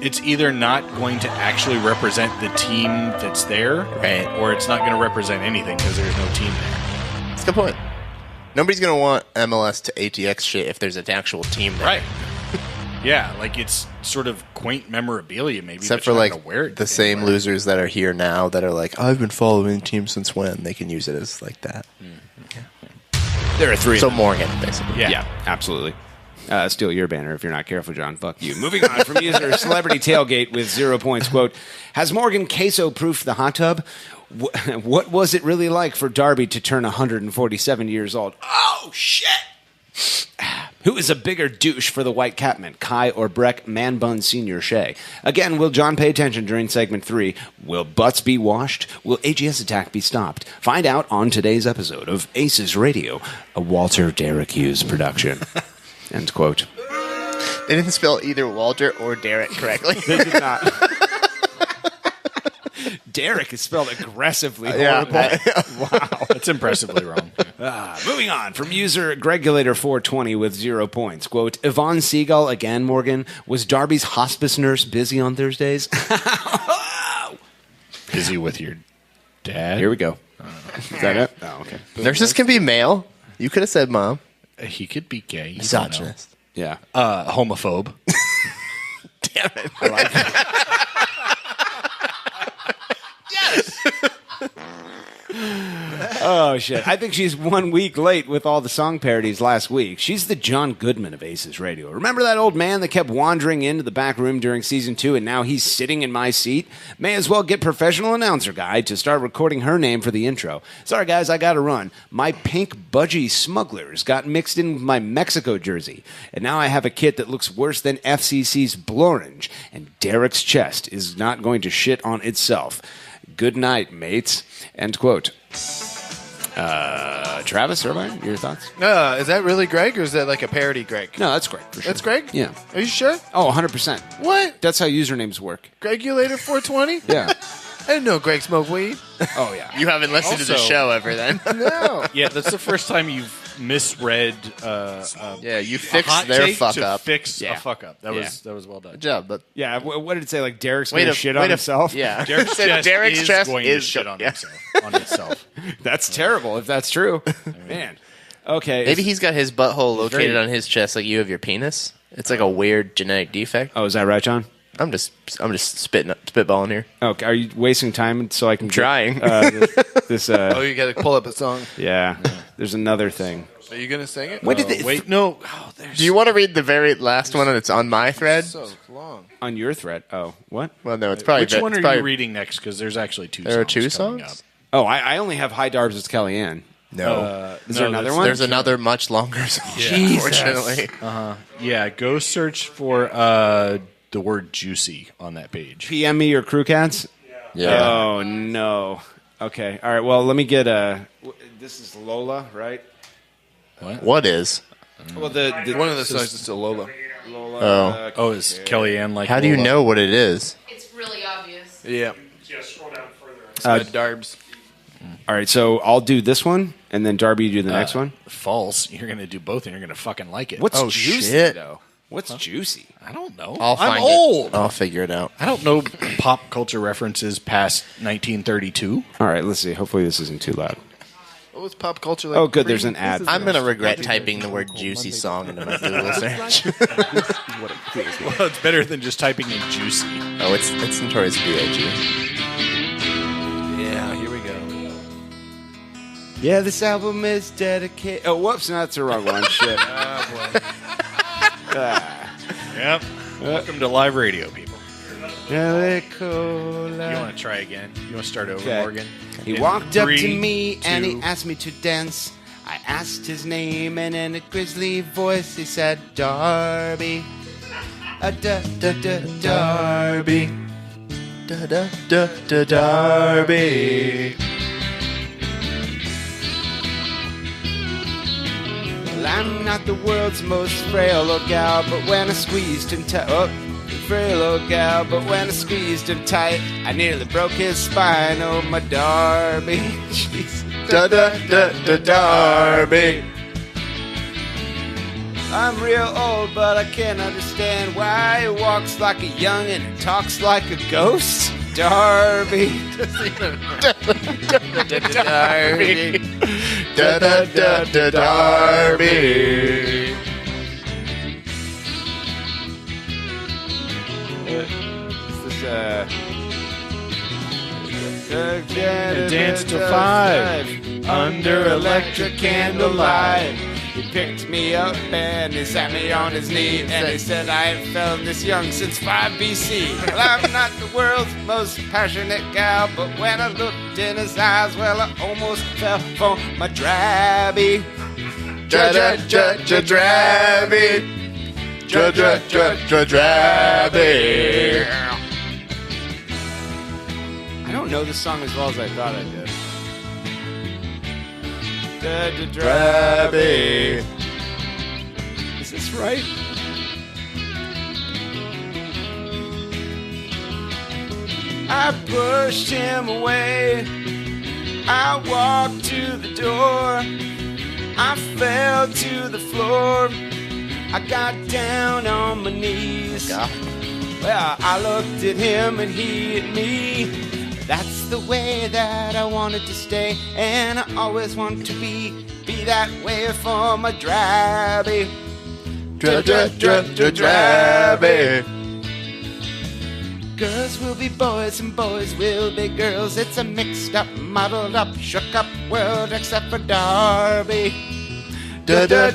It's either not going to actually represent the team that's there, right, or it's not going to represent anything because there's no team there. That's a good point. Nobody's going to want MLS to ATX shit if there's an actual team there. Right. Yeah, like it's sort of quaint memorabilia maybe. Except for like the same losers that are here now that are like, I've been following the team since when? They can use it as like that. There are 3 So Morgan, basically. Yeah, absolutely. Steal your banner if you're not careful, John. Fuck you. Moving on from user Celebrity Tailgate with 0 points. Quote, has Morgan Queso proofed the hot tub? What was it really like for Darby to turn 147 years old? Oh, shit! Who is a bigger douche for the Whitecapmen, Kai or Breck Man Bun Senior Shea? Again, will John pay attention during segment 3? Will butts be washed? Will AGS attack be stopped? Find out on today's episode of ACES Radio, a Walter Derek Hughes production. End quote. They didn't spell either Walter or Derek correctly. They did not. Derek is spelled aggressively horrible. Wow. That's impressively wrong. Moving on from user Gregulator420 with 0 points. Quote, Evonne Seagull, again, Morgan, was Darby's hospice nurse busy on Thursdays? Busy with your dad? Here we go. Is that it? Oh, okay. Nurses can be male. You could have said mom. He could be gay. You Misogynist. Yeah. Homophobe. Damn it. I like it. Oh, shit. I think she's 1 week late with all the song parodies last week. She's the John Goodman of ACES Radio. Remember that old man that kept wandering into the back room during season 2 and now he's sitting in my seat? May as well get professional announcer guy to start recording her name for the intro. Sorry, guys, I gotta run. My pink budgie smugglers got mixed in with my Mexico jersey. And now I have a kit that looks worse than FCC's Blorange. And Derek's chest is not going to shit on itself. Good night, mates. End quote. Travis, Irvine, your thoughts? Is that really Greg, or is that like a parody Greg? No, that's Greg, for sure. That's Greg? Yeah. Are you sure? Oh, 100%. What? That's how usernames work. Gregulator 420? Yeah. I didn't know Greg smoked weed. Oh, yeah. You haven't listened to the show ever then. No. Yeah, that's the first time you've misread yeah, you a fixed hot their take fuck to up. fix Yeah. a fuck up. That was well done. Good job, but Yeah, what did it say? Like, Derek's going to shit on himself? Yeah. Derek's Said chest Derek's is chest going is to shit go- on yeah. himself. On itself. That's terrible if that's true. Man. Okay. Maybe he's got his butthole located very- on his chest like you have your penis. It's like a weird genetic defect. Oh, is that right, John? I'm just spitballing here. Okay. Are you wasting time so I can trying. This Oh, you got to pull up a song. yeah. There's another thing. Are you going to sing it? When did they Wait, no. Oh, there's Do you want to read the very last one that's on my thread? So long. on your thread? Oh, what? Well, no, it's probably Which one it's are probably, you reading next? Because there's actually two. There are songs two coming songs. Oh, I only have High Darbs as Kellyanne. No. Is there another one? There's another much longer song. Jesus. Unfortunately. Up. Yeah, go search for the word "juicy" on that page. PM me your crew cats? Yeah. Oh, no. Okay. All right. Well, let me get this is Lola, right? What is? Well, the One of the songs is still Lola. Lola. Oh. Is Kellyanne like? How do you Lola? know what it is? It's really obvious. Yeah. Yeah, scroll down further. Darbs. All right. So I'll do this one, and then Darby, you do the next one. False. You're going to do both, and you're going to fucking like it. What's Oh, juicy, shit. though? What's juicy? I don't know. I'll I'm find old. it. I'll figure it out. I don't know pop culture references past 1932. All right. Let's see. Hopefully this isn't too loud. What was pop culture like? Oh, good. There's an ad. I'm going to regret typing the word juicy song into my Google search. Well, it's better than just typing in "juicy." Oh, it's Notorious B.I.G. Yeah, here we go. Yeah, this album is dedicated. Oh, whoops. No, that's the wrong one. Shit. Yep. Welcome to live radio, people. You Cola. want to try again? You want to start over, Okay. Morgan? He In walked up to 3, me and he 2. asked me to dance. I asked his name and in a grisly voice he said, Darby. Darby. Darby. Well, I'm not the world's most frail old gal, but when I squeezed him tight, frail old gal, but when I squeezed him tight, I nearly broke his spine. Oh, my Darby. Jeez. Darby. I'm real old, but I can't understand why he walks like a youngin' and talks like a ghost. Darby. Darby. Darby. Is this Dance till 5 under electric candlelight. He picked me up and he sat me on his knee and he said, I ain't felt this young since 5 BC. Well, I'm not the world's most passionate gal, but when I looked in his eyes, well, I almost fell for my drabby. Drabby. Drabby. I don't know this song as well as I thought I did. Drabby. Is this right? I pushed him away. I walked to the door. I fell to the floor. I got down on my knees. Well, I looked at him and he at me. That's the way that I wanted to stay, and I always want to be that way for my drabby. Drabby. Girls will be boys and boys will be girls. It's a mixed up, muddled up, shook up world except for Darby. Darby.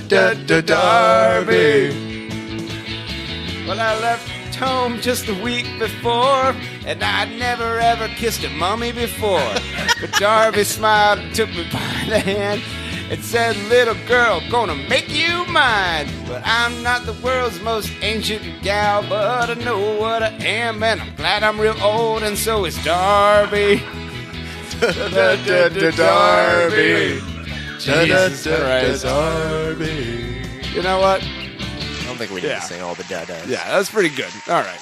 Well, I left home just a week before, and I'd never ever kissed a mummy before. But Darby smiled and took me by the hand and said, little girl, gonna make you mine. But I'm not the world's most ancient gal, but I know what I am, and I'm glad I'm real old, and so is Darby. Darby. Jesus Christ. Darby. You know what? I don't think we need to sing all the da-das. Yeah, that's pretty good. All right.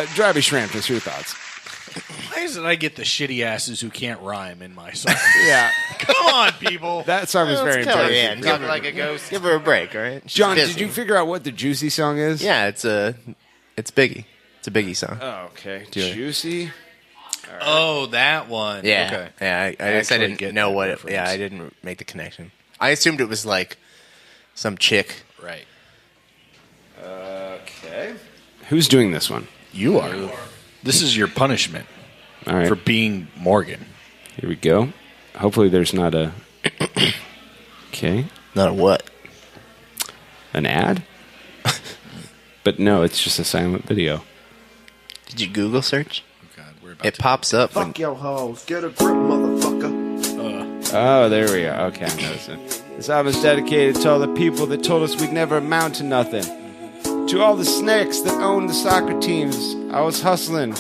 Drabby Shrampus, your thoughts? Why is it I get the shitty asses who can't rhyme in my song? Yeah. Come on, people. That song is very impressive. Talk like a ghost. Give her a break, all right? She's John, busy. did you figure out what the Juicy song is? Yeah, it's Biggie. It's a Biggie song. Oh, okay. Juicy. Right. Oh, that one. Yeah. Okay. Yeah, I guess I didn't know what it. Yeah, I didn't make the connection. I assumed it was like some chick. Right. Okay. Who's doing this one? You are. This is your punishment. All right. For being Morgan. Here we go. Hopefully there's not a... Okay. Not a what? An ad? But no, it's just a silent video. Did you Google search? Oh, God, we're about it pops up. Fuck your hoes. Get a grip, motherfucker. Oh, there we are. Okay, I noticed it. This album is dedicated to all the people that told us we'd never amount to nothing. To all the snakes that owned the soccer teams. I was hustling.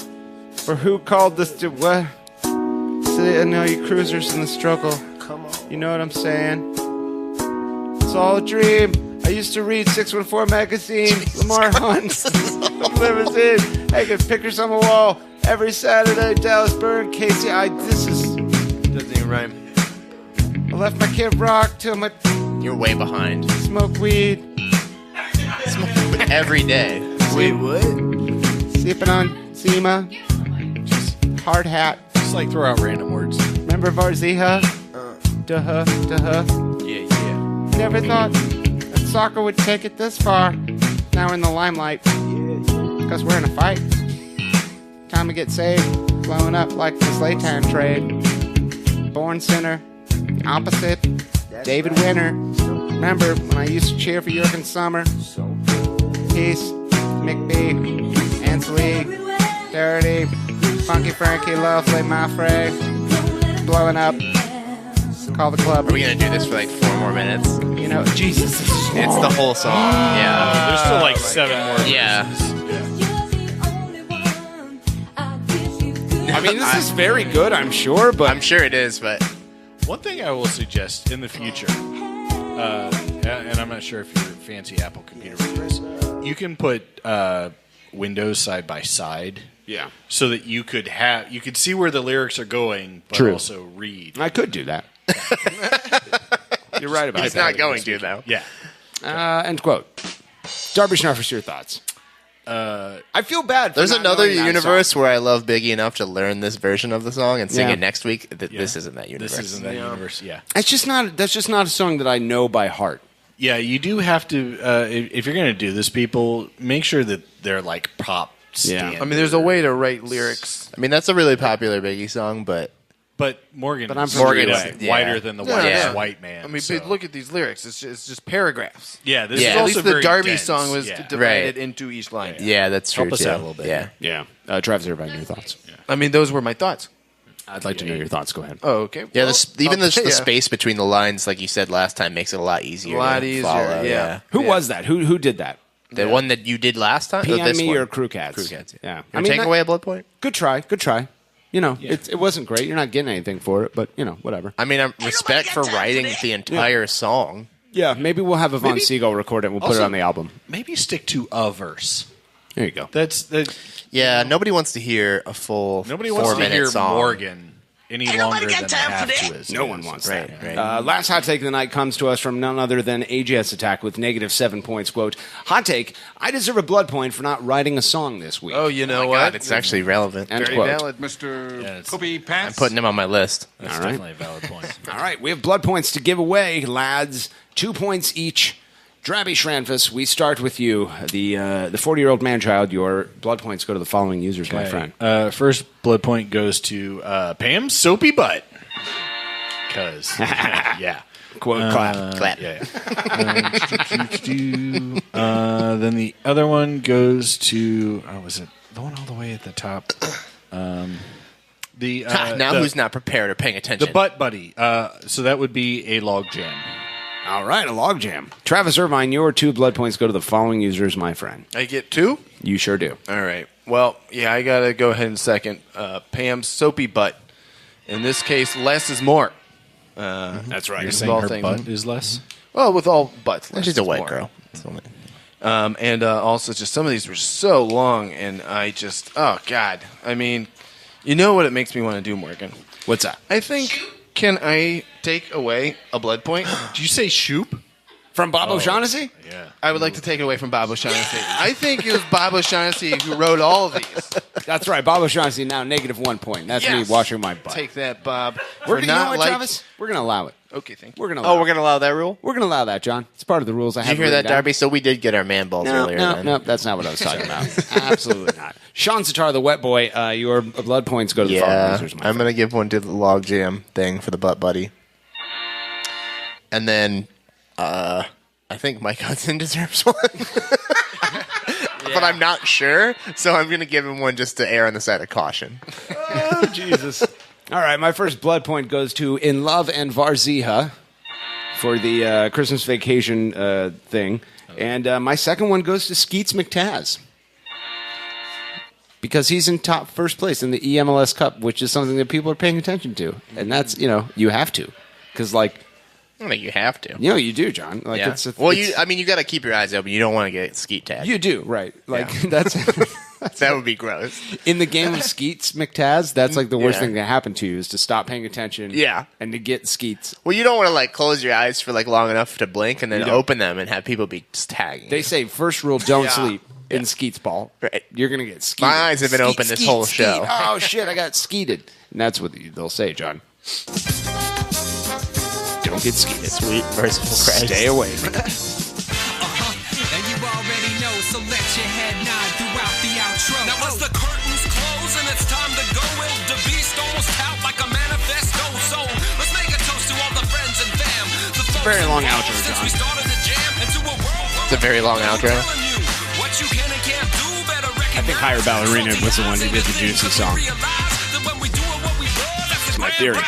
For who called us to what? Sitting all you cruisers in the struggle. Come on. You know what I'm saying? It's all a dream. I used to read 614 magazine. Lamar Hunt. Limousine. Hanging pictures on the wall. Every Saturday, Dallas Burn, Casey. Doesn't even rhyme. I left my Kid Rock till my... You're way behind. Smoke weed. Every day. Wait, what? Sleeping on Zima. Just hard hat. Just like throw out random words. Remember Varziha? Duh-huh. Yeah. Never thought that soccer would take it this far. Now we're in the limelight. Because we're in a fight. Time to get saved. Blowing up like the Slaytown trade. Born sinner. Opposite. David Winter. Remember when I used to cheer for Jurgen Summer? Peace. McBee. Ansley. Dirty. Funky Frankie. Lovely. Mafre. Blowing up. Call the club. Are we going to do this for like 4 more minutes? You know, Jesus, this is long. It's the whole song. Yeah. There's still like 7 more. Yeah. I mean, this is very good, I'm sure, but... I'm sure it is, but... One thing I will suggest in the future, and I'm not sure if your fancy Apple computer will do this, you can put windows side by side. Yeah. So that you could see where the lyrics are going, but True. also read. I could do that. You're right about that. It's not going to, though. Yeah. End quote. Darby Schnuffers, your thoughts? I feel bad for There's not another knowing that universe song. where I love Biggie enough to learn this version of the song and sing Yeah. it next week. This isn't that universe. This isn't that universe, yeah. That's just not a song that I know by heart. Yeah, you do have to, if you're going to do this, people, make sure that they're like pop standard. I mean, there's a way to write lyrics. I mean, that's a really popular Biggie song, but But Morgan I'm is from straight the up USA. whiter than the whitest white man. I mean, so. but look at these lyrics. It's just paragraphs. Yeah, this At is also least the very Darby dense. song was Yeah. divided into each line. Yeah, that's true. Help us too. out a little bit. Yeah. Travis Irvine, your thoughts? I mean, those were my thoughts. I'd like to know your thoughts. Go ahead. Oh, okay. Yeah, Well, even the yeah. space between the lines, like you said last time, makes it a lot easier. A lot to easier, follow, yeah. Who was that? Who did that? The one that you did last time? PM this me one? or Crew Cats? Crew Cats. Yeah. You take away a blood point? Good try. Good try. You know, it wasn't great. You're not getting anything for it, but, you know, whatever. I mean, respect for writing the entire song. Yeah, maybe we'll have Evonne Seagull record it and we'll put it Also, on the album. Maybe stick to a verse. There you go. Yeah, nobody wants to hear a full Nobody wants to 4-minute hear song. Morgan any longer than they have to. No one wants that. Right. Last hot take of the night comes to us from none other than AJS Attack with -7 points. Quote, hot take, I deserve a blood point for not writing a song this week. Oh, you know what? God, it's actually relevant. End Very quote. valid. Mr. Poopy I'm Pants. putting him on my list. That's All right. definitely a valid point. All right, we have blood points to give away, lads. 2 points each. Drabby Shranfus, we start with you. The 40-year-old man-child, your blood points go to the following users, my friend. First blood point goes to Pam's soapy butt. Because, yeah. Quote, clap. Yeah. Then the other one goes to, was it the one all the way at the top? Now who's not prepared or paying attention? The butt buddy. So that would be a log jam. All right, a log jam. Travis Irvine, your 2 blood points go to the following users, my friend. I get 2? You sure do. All right. Well, yeah, I got to go ahead and second Pam's soapy butt. In this case, less is more. That's right. You're With saying all her things. butt is less? Well, with all butts. less She's a is white more. girl. And also, just some of these were so long, and I just, oh, God. I mean, you know what it makes me want to do, Morgan? What's that? I think, can I take away a blood point? Did you say shoop? From Bob O'Shaughnessy? Yeah. I would like to take it away from Bob O'Shaughnessy. I think it was Bob O'Shaughnessy who wrote all of these. That's right. Bob O'Shaughnessy now -1 point. That's me Yes. washing my butt. Take that, Bob. We're For gonna, you know not what, like- Travis? We're going to allow it. Okay, thank you. We're going to Oh, we're going to allow that rule? We're going to allow that, John. It's part of the rules I Did have. you hear that, written down. Darby? So we did get our man balls earlier. then. No, that's not what I was talking about. Absolutely not. Sean Sitar, the wet boy, your blood points go to the following Yeah, users, my I'm going to give one to the log jam thing for the butt buddy. And then I think Mike Hudson deserves one. But I'm not sure, so I'm going to give him one just to err on the side of caution. Oh, Jesus. All right, my first blood point goes to In Love and Varziha for the Christmas vacation thing. And my second one goes to Skeets McTaz. Because he's in first place in the EMLS Cup, which is something that people are paying attention to. And that's, you have to. Because, I mean, you have to. You do, John. Like, Yeah. it's you got to keep your eyes open. You don't want to get skeet tagged. You do, right. Like, Yeah. that's... That would be gross. In the game of Skeets McTaz, that's like the worst Yeah. thing that happened to you is to stop paying attention. Yeah. And to get Skeets. Well, you don't want to close your eyes for long enough to blink and then You don't. open them and have people be just tagging. They say first rule, don't sleep in Skeets ball. Right. You're going to get skeeted. My eyes have been open this whole show. Oh, shit, I got skeeted. And that's what they'll say, John. Don't get skeeted. Sweet, merciful Christ. Stay awake. And you already know, so let your head nod throughout the outro. Now as the curtains close and it's time to go, will the beast almost out like a manifesto? So let's make a toast to all the friends and fam. It's a very long outro, Since John. we started the jam into a world It's a very long outro. what you can and can't do, better I think Higher Ballerina was the one who did the Juicy song. That's my theory.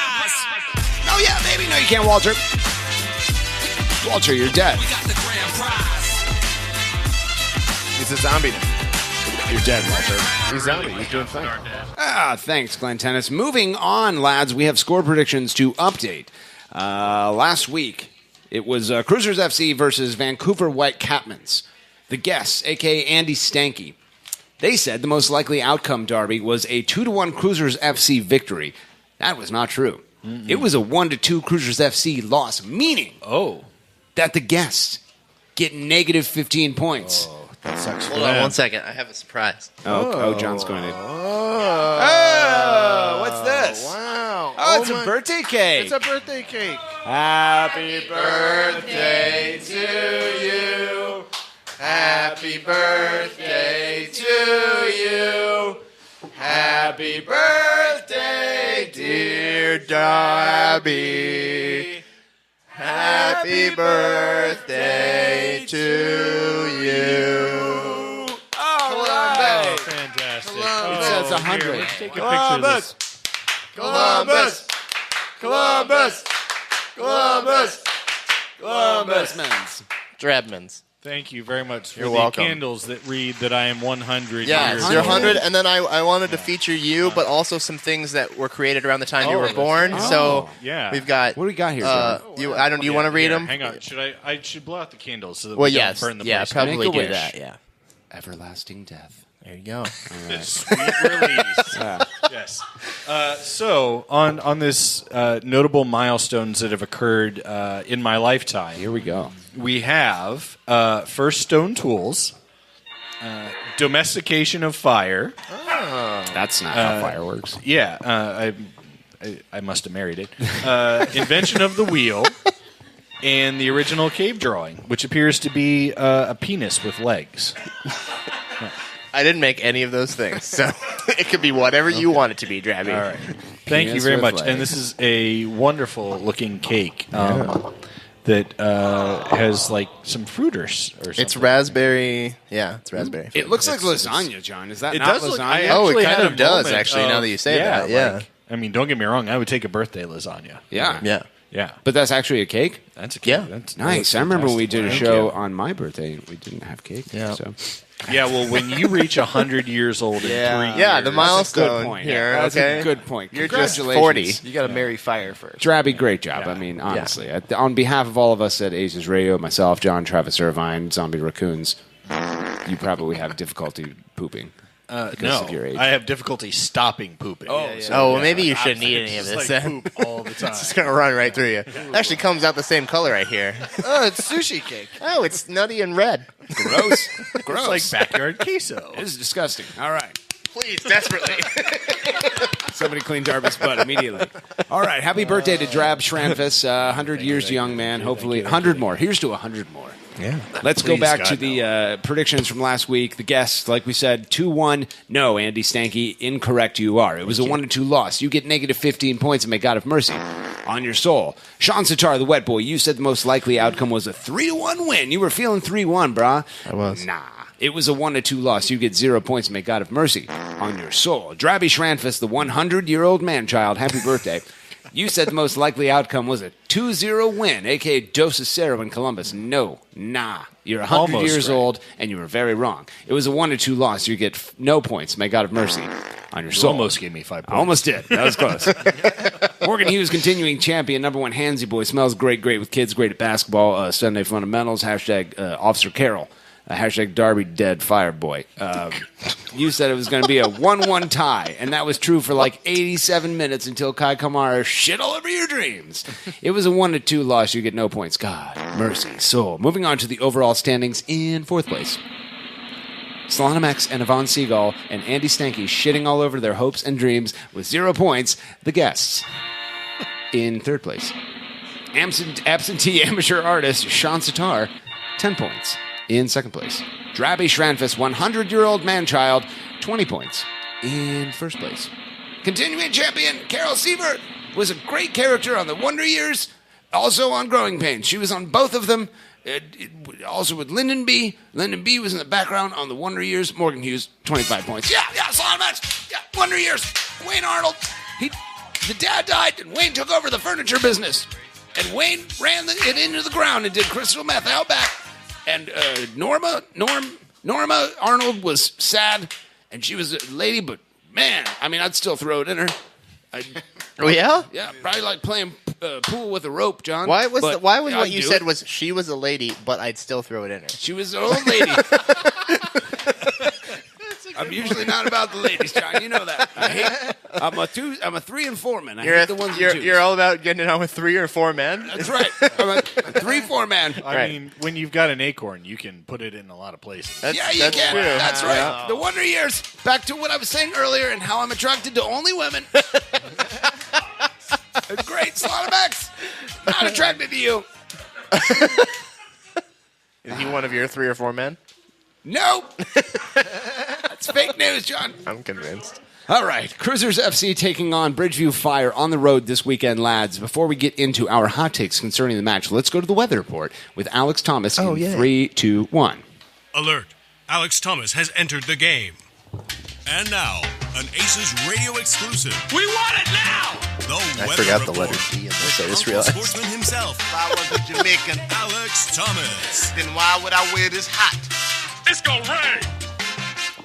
Oh, yeah, baby. No, you can't, Walter. Walter, you're dead. He's a zombie. You're dead, Walter. He's a zombie. He's doing fine. Thanks, Glenn Tennis. Moving on, lads, we have score predictions to update. Last week, it was Crewzers FC versus Vancouver Whitecaps. The guests, a.k.a. Andy Stanky, they said the most likely outcome, Darby, was a 2-1 Crewzers FC victory. That was not true. Mm-hmm. It was a 1-2 Crewzers FC loss, meaning that the guests get negative 15 points. That sucks for Hold on them. 1 second. I have a surprise. Oh, John's going to. Oh, what's this? Wow. Oh, it's a birthday cake. It's a birthday cake. Happy birthday to you. Happy birthday to you. Happy birthday, dear dear Darby. Happy birthday to you. All right. Fantastic. It says 100. Take a picture of this. Columbus. Columbus. Columbus. Columbus. Men's. Drabmans. Thank you very much for You're the welcome. candles that read that I am 100 Yeah, years you're old. 100, and then I wanted to feature you, but also some things that were created around the time you were born. So yeah. we've got. What do we got here, John? You want to read Here, them? Hang on. I should blow out the candles so that Well, we yes, don't burn the yeah, place. probably Make a do wish. that. Yeah. Everlasting death. There you go. Sweet release. Yes. So on this notable milestones that have occurred in my lifetime, here we go. We have first stone tools, domestication of fire. That's not how fire works. Yeah, I must have married it. Invention of the wheel. And the original cave drawing, which appears to be a penis with legs. I didn't make any of those things, so it could be whatever you want it to be, Drabby. All right. Thank you very much. And this is a wonderful looking cake that has like some fruit or something. It's raspberry. Yeah, it's raspberry. It looks like lasagna, John. Is that It not does lasagna? look. I Oh, it actually kind had of a does, moment actually, now that you say that, yeah. like, I mean, don't get me wrong. I would take a birthday lasagna. Yeah. Yeah. Yeah. But that's actually a cake? That's a cake. Yeah. That's Nice. I remember when we did a Thank show you. on my birthday and we didn't have cake. Yeah. So. Yeah, well, when you reach 100 years old in 3 years. Yeah, the milestone That's a good point. here. That's okay? a good point. You're just Congratulations. 40. You got to marry fire first. Drabby, great job. I mean, honestly, on behalf of all of us at ACES Radio, myself, John, Travis Irvine, Zombie Raccoons, you probably have difficulty pooping. Because of your age. I have difficulty stopping pooping. Well, maybe you shouldn't eat any of this Like then. poop all the time. It's just going to run right through you. It actually comes out the same color right here. Oh, it's sushi cake. Oh, it's nutty and red. Gross. It's like backyard queso. It is disgusting. All right. Please, desperately. Somebody clean Darby's butt immediately. All right. Happy birthday to Drab Shramfus. 100 years young man. Hopefully 100 more. Here's to 100 more. Yeah. Let's go Please, back God, to the predictions from last week. The guests, like we said, 2-1. No, Andy Stanky, incorrect you are. It was a 1-2 loss. You get negative 15 points, and may God have mercy on your soul. Sean Sitar, the wet boy, you said the most likely outcome was a 3-1 win. You were feeling 3-1, brah. I was. Nah. It was a 1-2 loss. You get 0 points, and may God have mercy on your soul. Drabby Shranfus, the 100-year-old man-child, happy birthday. You said the most likely outcome was a 2-0 win, a.k.a. Dos Acero in Columbus. No, nah. You're 100 Almost years right. old, and you were very wrong. It was a 1-2 loss. You get no points. May God have mercy on your You soul. almost gave me 5 points. I almost did. That was close. Morgan Hughes, continuing champion, number one handsy boy. Smells great, great with kids, great at basketball. Sunday fundamentals, hashtag Officer Carroll. Hashtag Darby dead fire boy. You said it was going to be a 1-1 tie, and that was true for like 87 minutes until Kai Kamara shit all over your dreams. It was a 1-2 loss. You get no points. God, mercy, soul. Moving on to the overall standings in fourth place. Solanomax and Evonne Seagull and Andy Stanky shitting all over their hopes and dreams with 0 points. The guests in third place. Absentee amateur artist Sean Sitar, 10 points. In second place, Drabby Shranfus, 100-year-old man-child, 20 points. In first place, continuing champion Carol Sievert was a great character on the Wonder Years, also on Growing Pains. She was on both of them. Also with Lyndon B. Lyndon B. was in the background on the Wonder Years. Morgan Hughes, 25 points. Yeah, solid match. Yeah, Wonder Years. Wayne Arnold. The dad died, and Wayne took over the furniture business. And Wayne ran it into the ground and did crystal meth out back. And Norma Arnold was sad, and she was a lady, but man, I mean, I'd still throw it in her. Oh, yeah? Yeah, probably like playing pool with a rope, John. Why was But what you I'd do said it. was she was a lady, but I'd still throw it in her? She was an old lady. I'm usually not about the ladies, John. You know that. I'm a 3 and 4 man. I hate the ones and twos. You're all about getting it on with 3 or 4 men? That's right. I'm a 3-4 man. I mean, when you've got an acorn, you can put it in a lot of places. Yeah, you can. true. That's right. Yeah. The Wonder Years. Back to what I was saying earlier and how I'm attracted to only women. Great, Slaughtermax. Not attracted to you. Is he one of your 3 or 4 men? No. That's fake news, John. I'm convinced. All right, Crewzers FC taking on Bridgeview Fire on the road this weekend, lads. Before we get into our hot takes concerning the match, let's go to the weather report with Alex Thomas in 3, 2, 1. Alert! Alex Thomas has entered the game. And now, an ACES radio exclusive. We want it now! The I weather forgot the report. letter D in this. I just Local realized. sportsman himself, If I was a Jamaican, Alex Thomas. then why would I wear this hat? It's gonna rain!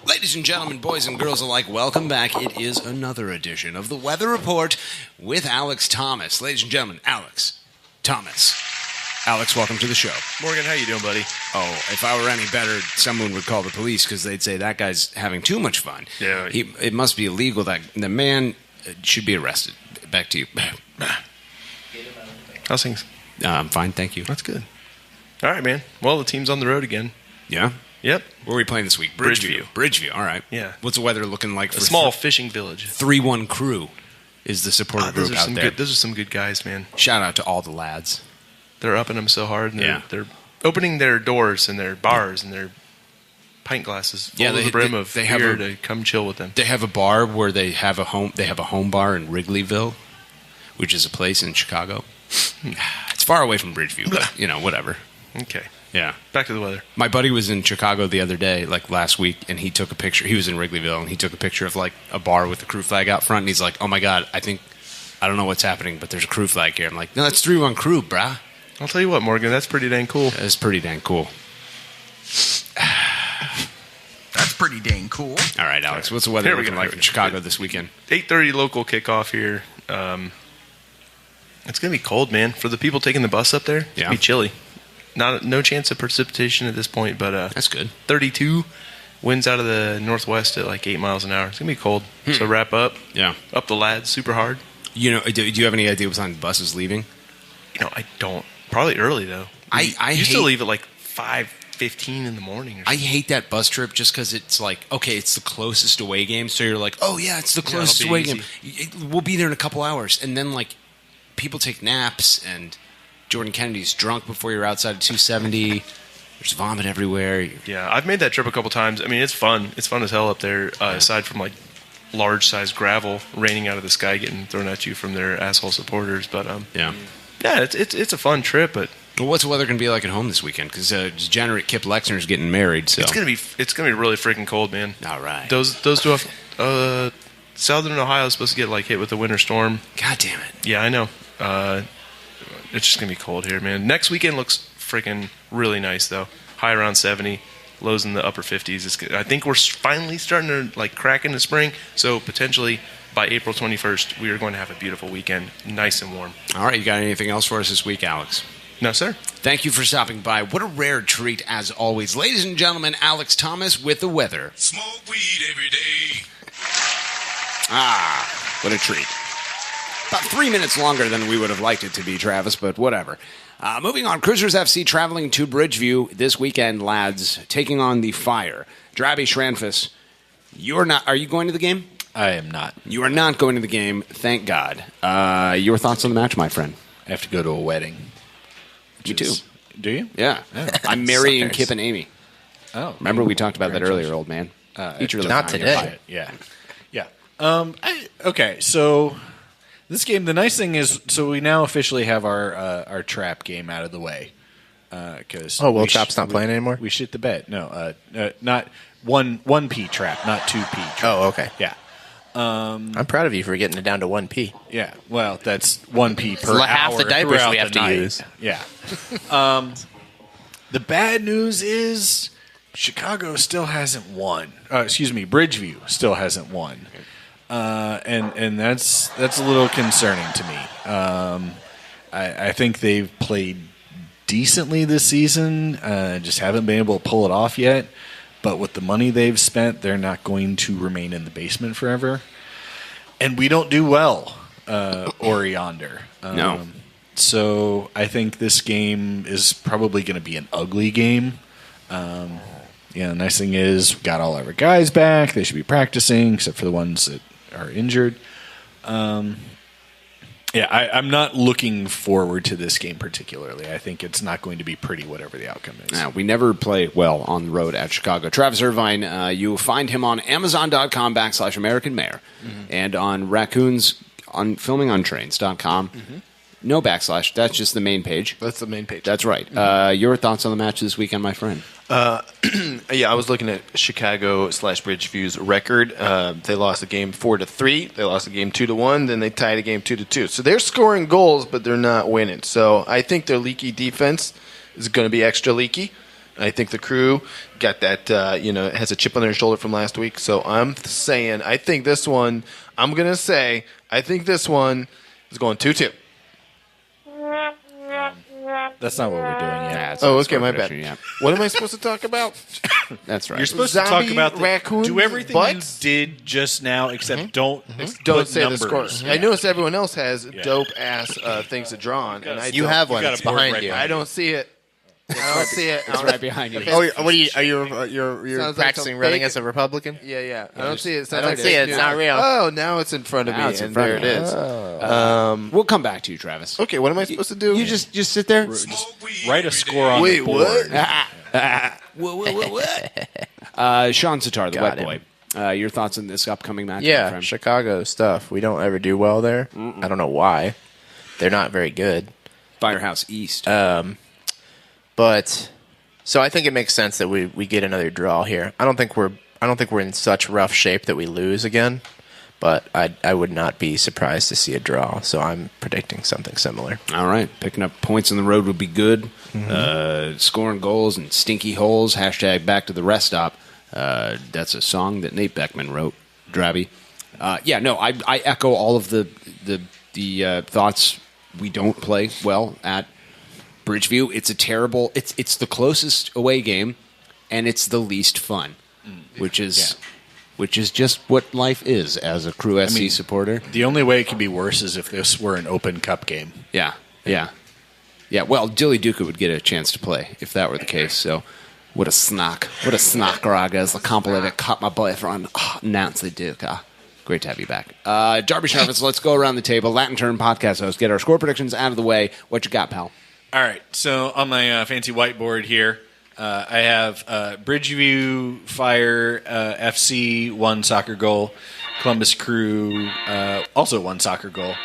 Ladies and gentlemen, boys and girls alike, welcome back. It is another edition of the Weather Report with Alex Thomas. Ladies and gentlemen, Alex Thomas. Alex, welcome to the show. Morgan, how you doing, buddy? Oh, if I were any better, someone would call the police because they'd say that guy's having too much fun. Yeah. It must be illegal. That the man should be arrested. Back to you. How's things? I'm fine, thank you. That's good. All right, man. Well, the team's on the road again. Yeah? Yep. Where are we playing this week? Bridgeview, all right. Yeah. What's the weather looking like for A small fishing village. 3-1 Crew is the supporter Those group are out some there. good. Those are some good guys, man. Shout out to all the lads. They're upping them so hard, and Yeah. they're opening their doors and their bars and their pint glasses full of the brim of beer to come chill with them. They have a bar where they have a home bar in Wrigleyville, which is a place in Chicago. It's far away from Bridgeview, but whatever. Okay. Yeah. Back to the weather. My buddy was in Chicago the other day, like last week, and he took a picture. He was in Wrigleyville, and he took a picture of like a bar with the Crew flag out front, and he's like, "Oh my God, I don't know what's happening, but there's a Crew flag here." I'm like, "No, that's 3-1 Crew, brah." I'll tell you what, Morgan, that's pretty dang cool. That's pretty dang cool. That's pretty dang cool. All right, Alex, what's the weather Here we looking go. like in Chicago this weekend? 8:30 local kickoff here. It's gonna be cold, man. For the people taking the bus up there, it's gonna be chilly. No chance of precipitation at this point, but that's good. 32 winds out of the northwest at like 8 miles an hour. It's gonna be cold. So wrap up. Yeah. Up the lads super hard. Do you have any idea what time the bus is leaving? I don't. Probably early though. I used to hate- leave at like 5:15 in the morning. I hate that bus trip just because it's like, okay, it's the closest away game, so you're like, oh yeah, it's the closest it'll away be game. We'll be there in a couple hours, and then like people take naps, and Jordan Kennedy's drunk before you're outside at 270. There's vomit everywhere. Yeah, I've made that trip a couple times. I mean, it's fun. It's fun as hell up there. Aside from like large-sized gravel raining out of the sky, getting thrown at you from their asshole supporters, but yeah, it's a fun trip. But well, what's the weather going to be like at home this weekend? Because degenerate Kip Lexner is getting married, so it's gonna be really freaking cold, man. All right, those two Southern Ohio is supposed to get like hit with a winter storm. God damn it! Yeah, I know. It's just gonna be cold here, man. Next weekend looks freaking really nice though. High around 70, lows in the upper 50s. It's good. I think we're finally starting to like crack into spring. So potentially by April 21st, we are going to have a beautiful weekend, nice and warm. All right, you got anything else for us this week, Alex? No, sir. Thank you for stopping by. What a rare treat, as always. Ladies and gentlemen, Alex Thomas with the weather. Smoke weed every day. What a treat. About 3 minutes longer than we would have liked it to be, Travis, but whatever. Moving on, Crewzers FC traveling to Bridgeview this weekend, lads, taking on the Fire. Drabby Schranfus, are you going to the game? I am not. You are not going to the game, thank God. Your thoughts on the match, my friend? I have to go to a wedding. Me too. Do you? Yeah. I'm marrying Suckers. Kip and Amy. Oh. Remember we talked about that earlier, old man? Eat your Not lasagna. today. Yeah. Okay, so this game, the nice thing is, so we now officially have our trap game out of the way. Cause Trap's not playing anymore? We shit the bed. No, not 1P trap, not 2P trap. Oh, okay. Yeah. I'm proud of you for getting it down to 1P. Yeah, well, that's 1P per hour. Half the diapers throughout we have the to night. use. Yeah. The bad news is Chicago still hasn't won. Bridgeview still hasn't won. And that's a little concerning to me. I think they've played decently this season, just haven't been able to pull it off yet. But with the money they've spent, they're not going to remain in the basement forever. And we don't do well, or yonder. No. So I think this game is probably going to be an ugly game. The nice thing is we've got all our guys back. They should be practicing, except for the ones that are injured. And Yeah, I'm not looking forward to this game particularly. I think it's not going to be pretty, whatever the outcome is. We never play well on the road at Chicago. Travis Irvine, you find him on Amazon.com/AmericanMayor and on Raccoons on filmingontrains.com. No backslash. That's just the main page. That's the main page. That's right. Your thoughts on the match this weekend, my friend? Yeah, I was looking at Chicago/Bridgeview's record. They lost a game 4-3. They lost a game 2-1. Then they tied a game 2-2. So they're scoring goals, but they're not winning. So I think their leaky defense is going to be extra leaky. I think the Crew got that, has a chip on their shoulder from last week. So I'm saying, I think this one is going 2-2. That's not what we're doing yet. Okay, my bad. What am I supposed to talk about? That's right. You're supposed to talk about raccoons. Do everything butts? you did just now, except don't say numbers. the score. I noticed everyone else has dope ass things to draw on, and I You don't. have one. It's behind you. I don't see it. I don't see it. It's right behind you. Oh, what are you? You're practicing running as a Republican? Yeah. I don't see it. I don't see it. It's not real. Oh, now it's in front of me, Now it's in and front there of it you. is. We'll come back to you, Travis. Okay, what am I supposed to do? You just sit there. Just write a score on the board. Sean Sitar, the Got wet boy. Your thoughts on this upcoming match? my Yeah, friend? Chicago stuff. We don't ever do well there. I don't know why. They're not very good. Firehouse East. But so I think it makes sense that we get another draw here. I don't think we're in such rough shape that we lose again. But I would not be surprised to see a draw. So I'm predicting something similar. All right. Picking up points on the road would be good. Scoring goals and stinky holes. # back to the rest stop. That's a song that Nate Beckman wrote. Drabby. I echo all of the thoughts. We don't play well at Bridgeview. It's a terrible. It's the closest away game, and it's the least fun, which is just what life is as a Crew SC supporter. The only way it could be worse is if this were an open cup game. Yeah. Well, Dilly Duca would get a chance to play if that were the case. So, what a snock raga is. I can't believe it caught my boyfriend, Nancy Duca. Great to have you back. Darby Sharpens, let's go around the table. Latin Turn podcast host. Get our score predictions out of the way. What you got, pal? All right. So on my fancy whiteboard here, I have Bridgeview Fire FC 1 soccer goal. Columbus Crew also 1 soccer goal.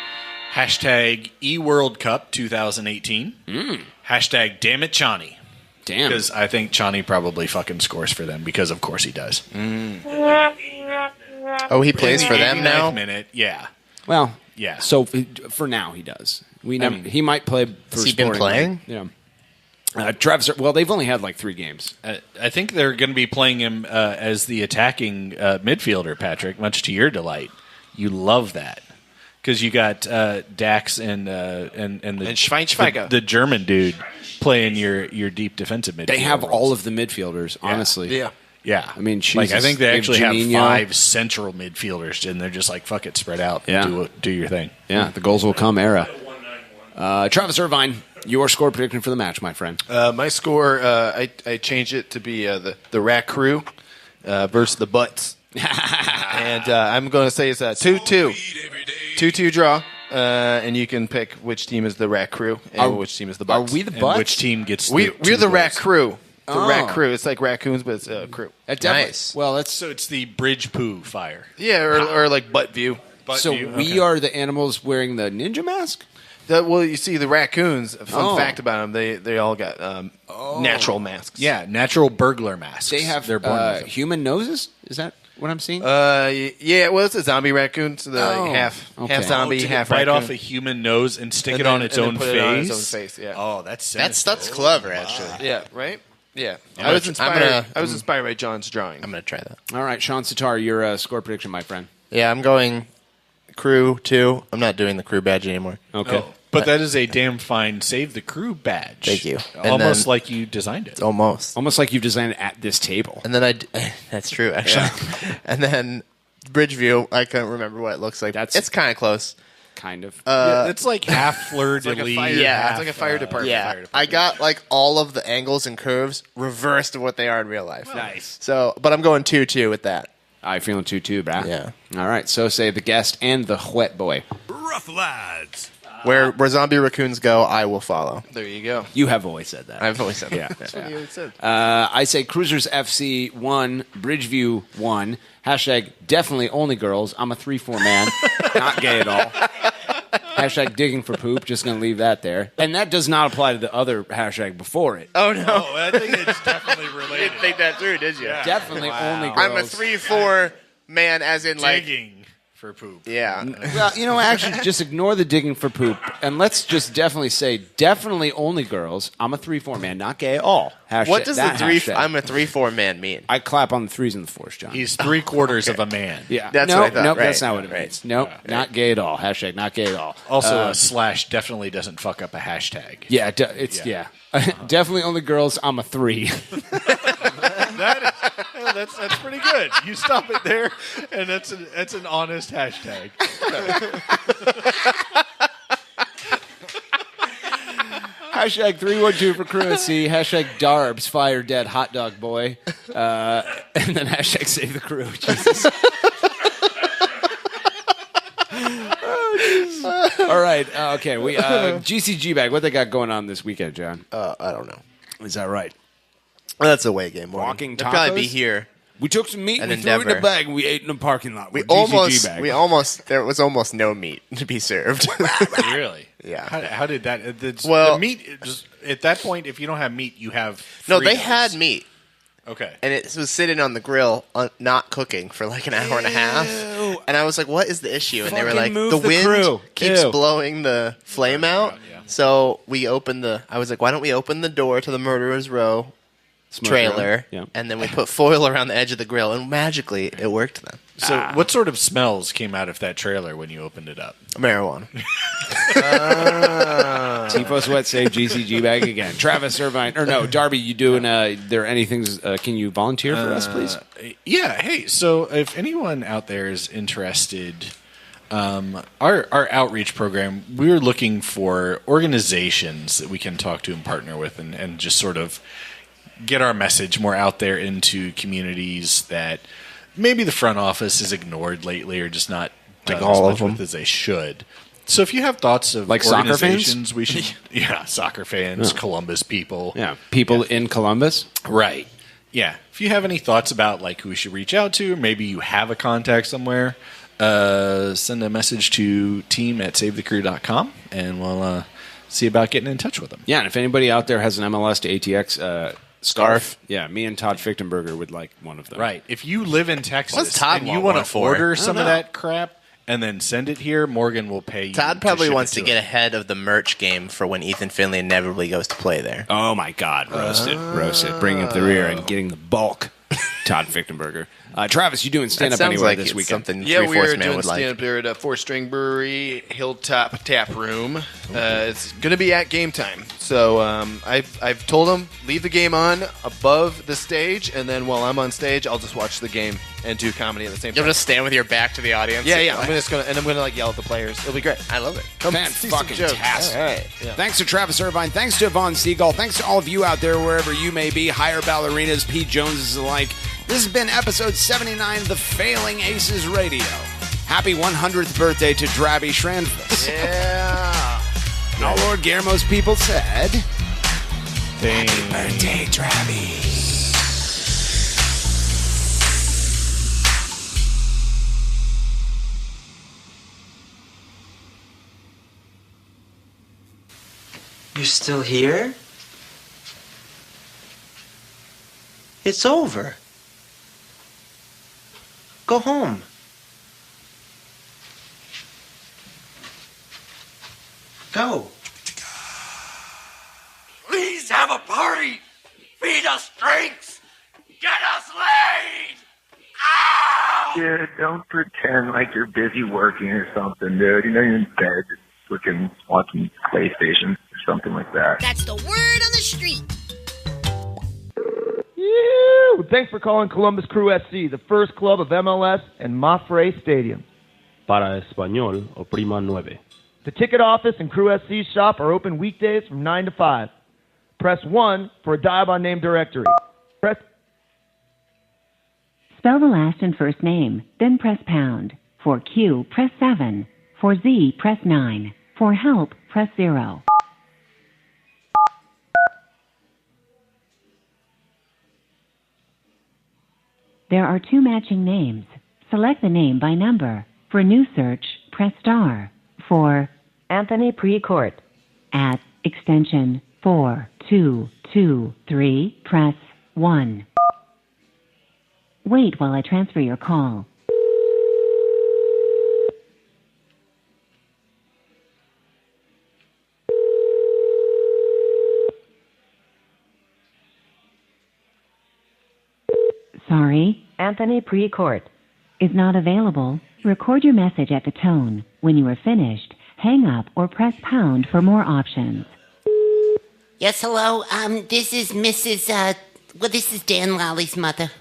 # eWorld Cup 2018. # Dammit Chani. Damn. Because I think Chani probably fucking scores for them because of course he does. Oh, he plays for them now? Minute, yeah. Well, yeah. So for now he does. He might play for Has he been playing? Yeah. Travis, well, they've only had like 3 games. I think they're going to be playing him as the attacking midfielder, Patrick, much to your delight. You love that. Because you got Dax and Schweinsteiger, the German dude, playing your deep defensive midfielder. They have roles. all of the midfielders, honestly. Yeah. I mean, I think they actually have Janino. 5 central midfielders, and they're just like, fuck it, spread out. Yeah. Do your thing. Yeah, the goals will come era. Travis Irvine, your score prediction for the match, my friend. My score, I changed it to be the Rat Crew versus the Butts. And I'm going to say it's a 2-2. 2-2 draw. And you can pick which team is the Rat Crew and which team is the Butts. Are we the And Butts? which team gets We're the goals. Rat Crew. The Rat Oh. Crew. It's like raccoons, but it's a crew. Nice. Well, that's So it's the Bridgeview Fire. Yeah, or like Butt View. so we are the animals wearing the ninja mask? Well, you see, the raccoons, fun Oh. fact about them, they all got natural masks. Yeah, natural burglar masks. They have They're born with them. human noses? Is that what I'm seeing? Yeah, well, it's a zombie raccoon, so they're Oh, like half okay. zombie, to half bite raccoon. off a human nose and stick And it on then- its and then own put face. it on its own face, yeah. Oh, that's sinister. That's clever, actually. Yeah, right? Yeah. I'm I was gonna- inspired. I was inspired by John's drawing. I'm going to try that. All right, Sean Sitar, your score prediction, my friend. Yeah, I'm going Crew 2. I'm not doing the Crew badge anymore. Okay. Oh, but that is a damn fine Save the Crew badge. Thank you. And Almost then- like you designed it. Almost. Almost like you've designed it at this table. And then that's true, actually. And then Bridgeview, I can't remember what it looks like. It's kind of close. Kind of. Yeah, it's like half fleur de like a lis. fire- Yeah. it's like a fire department. Yeah, I got like all of the angles and curves reversed of what they are in real life. Nice. So, but I'm going 2-2 with that. I feeling 2-2, brah. Yeah. All right, so say the guest and the wet boy. Rough lads. Where zombie raccoons go, I will follow. There you go. You have always said that. I've always said that. Yeah. That's what you always said. I say Crewzers FC 1, Bridgeview 1. Hashtag definitely only girls. I'm a 3-4 man. Not gay at all. Hashtag digging for poop. Just going to leave that there. And that does not apply to the other hashtag before it. Oh, no. Oh, I think it's definitely related. You didn't think that through, did you? Yeah. Definitely only girls. I'm a 3-4 man, as in like... Digging for poop. Yeah. Well, you know, actually, just ignore the digging for poop, and let's just definitely say definitely only girls. I'm a 3-4 man, not gay at all. Hashtag, What does the that three? hashtag. I'm a 3-4 man mean? I clap on the 3s and the 4s, John. He's 3/4 of a man. Yeah, That's nope, what I thought. Nope, Right. that's not what it means. Nope, not gay at all. Hashtag not gay at all. Also, a slash definitely doesn't fuck up a hashtag. Yeah, definitely only girls. I'm a 3. That's pretty good. You stop it there, and that's an honest hashtag. Hashtag 312 for Crew SC. Hashtag Darbs, fire dead hot dog boy. And then hashtag save the crew. Jesus. All right. Okay. We GCG bag. What they got going on this weekend, John? I don't know. Is that right? That's a away game. Walking They'll probably tacos? be here. We took some meat and An we threw it in endeavor. a bag and we ate in a parking lot. We with GCG almost bag. there was almost no meat to be served. Really? Yeah. How did that? Well- the meat. Just, at that point, if you don't have meat, you have No, they Fritos. had meat. Okay. And it was sitting on the grill, not cooking for like an hour and a half. And I was like, "What is the issue?" And they were Fucking like, move "The the wind crew." keeps Ew. blowing the flame out." So we opened I was like, "Why don't we open the door to the Murderers Row trailer?" Yeah. And then we put foil around the edge of the grill, and magically it worked then. So, what sort of smells came out of that trailer when you opened it up? Marijuana. Tifo Sweat save GCG bag again. Travis Irvine, or no, Darby, you doing? There any things? Can you volunteer for us, please? Yeah. Hey. So, if anyone out there is interested, our outreach program, we're looking for organizations that we can talk to and partner with, and just sort of get our message more out there into communities that maybe the front office is ignored lately, or just not done Like all as of much them? with as they should. So if you have thoughts of Like soccer fans? organizations, we should soccer fans, Yeah. Columbus people, People in Columbus, right? Yeah. If you have any thoughts about like who we should reach out to, or maybe you have a contact somewhere, send a message to team@savethecrew.com, and we'll see about getting in touch with them. Yeah, and if anybody out there has an MLS to ATX scarf, yeah, me and Todd Fichtenberger would like one of them. Right. If you live in Texas What's Todd and you want want one to for? order I don't some of know. that crap and then send it here, Morgan will pay you. Todd probably ship wants it to get ahead of the merch game for when Ethan Finley inevitably goes to play there. Oh my God, roasted, bringing up the rear and getting the bulk. Todd Fichtenberger. Travis, you doing stand up That sounds anywhere like this it's weekend? something Yeah, we Three-Fourths are Man doing would like. stand up here at 4-String Brewery Hilltop Tap Room. It's going to be at game time. So I've told them, leave the game on above the stage, and then while I'm on stage, I'll just watch the game and do comedy at the same time. You'll just stand with your back to the audience. Yeah. I'm gonna like yell at the players. It'll be great. I love it. Come see some jokes. Fan-fucking-tastic. All right. Yeah. Thanks to Travis Irvine. Thanks to Evonne Seagull. Thanks to all of you out there, wherever you may be. Hire ballerinas, Pete Joneses alike. This has been episode 79 of the Failing Aces Radio. Happy 100th birthday to Drabby Shranfus. Yeah. Our Lord Guillermo's people said, Happy birthday, Drabby. You're still here? It's over. Go home. Go. Please have a party. Feed us drinks. Get us laid. Dude, don't pretend like you're busy working or something, dude. You know you're in bed just watching PlayStation or something like that. That's the word on the street. Ew! Thanks for calling Columbus Crew SC, the first club of MLS and Mafre Stadium. Para español, oprima 9. The ticket office and Crew SC shop are open weekdays from 9 to 5. Press 1 for a dial-by name directory. Press... Spell the last and first name, then press pound. For Q, press 7. For Z, press 9. For help, press 0. There are 2 matching names. Select the name by number. For new search, press star. For Anthony Precourt at extension 4223, press 1. Wait while I transfer your call. Sorry, Anthony Precourt is not available. Record your message at the tone. When you are finished, hang up or press pound for more options. Yes, hello. This is Mrs. This is Dan Lally*'s mother.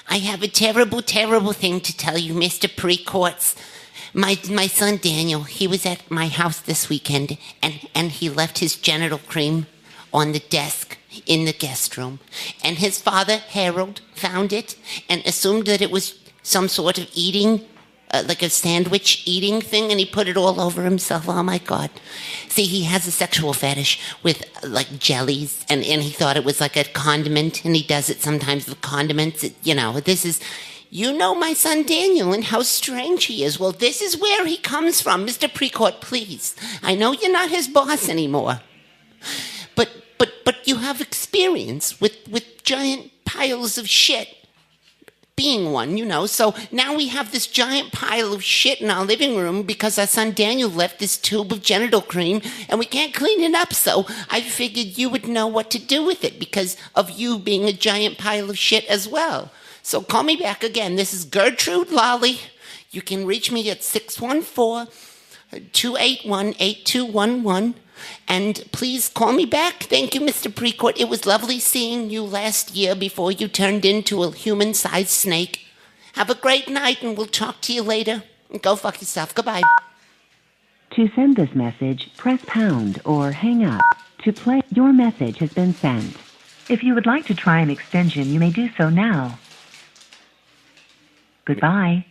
I have a terrible, terrible thing to tell you, Mr. Precourts. My son Daniel, he was at my house this weekend, and he left his genital cream on the desk in the guest room. And his father, Harold, found it and assumed that it was some sort of eating, like a sandwich eating thing, and he put it all over himself. Oh, my God. See, he has a sexual fetish with, like, jellies, and he thought it was like a condiment, and he does it sometimes with condiments. This is... You know my son Daniel and how strange he is. Well, this is where he comes from. Mr. Precourt, please. I know you're not his boss anymore. But you have experience with giant piles of shit. Being one, So now we have this giant pile of shit in our living room because our son Daniel left this tube of genital cream and we can't clean it up. So I figured you would know what to do with it because of you being a giant pile of shit as well. So call me back again. This is Gertrude Lally. You can reach me at 614-281-8211. And please call me back. Thank you, Mr. Precourt. It was lovely seeing you last year before you turned into a human-sized snake. Have a great night, and we'll talk to you later. Go fuck yourself. Goodbye. To send this message, press pound or hang up. To play, your message has been sent. If you would like to try an extension, you may do so now. Goodbye.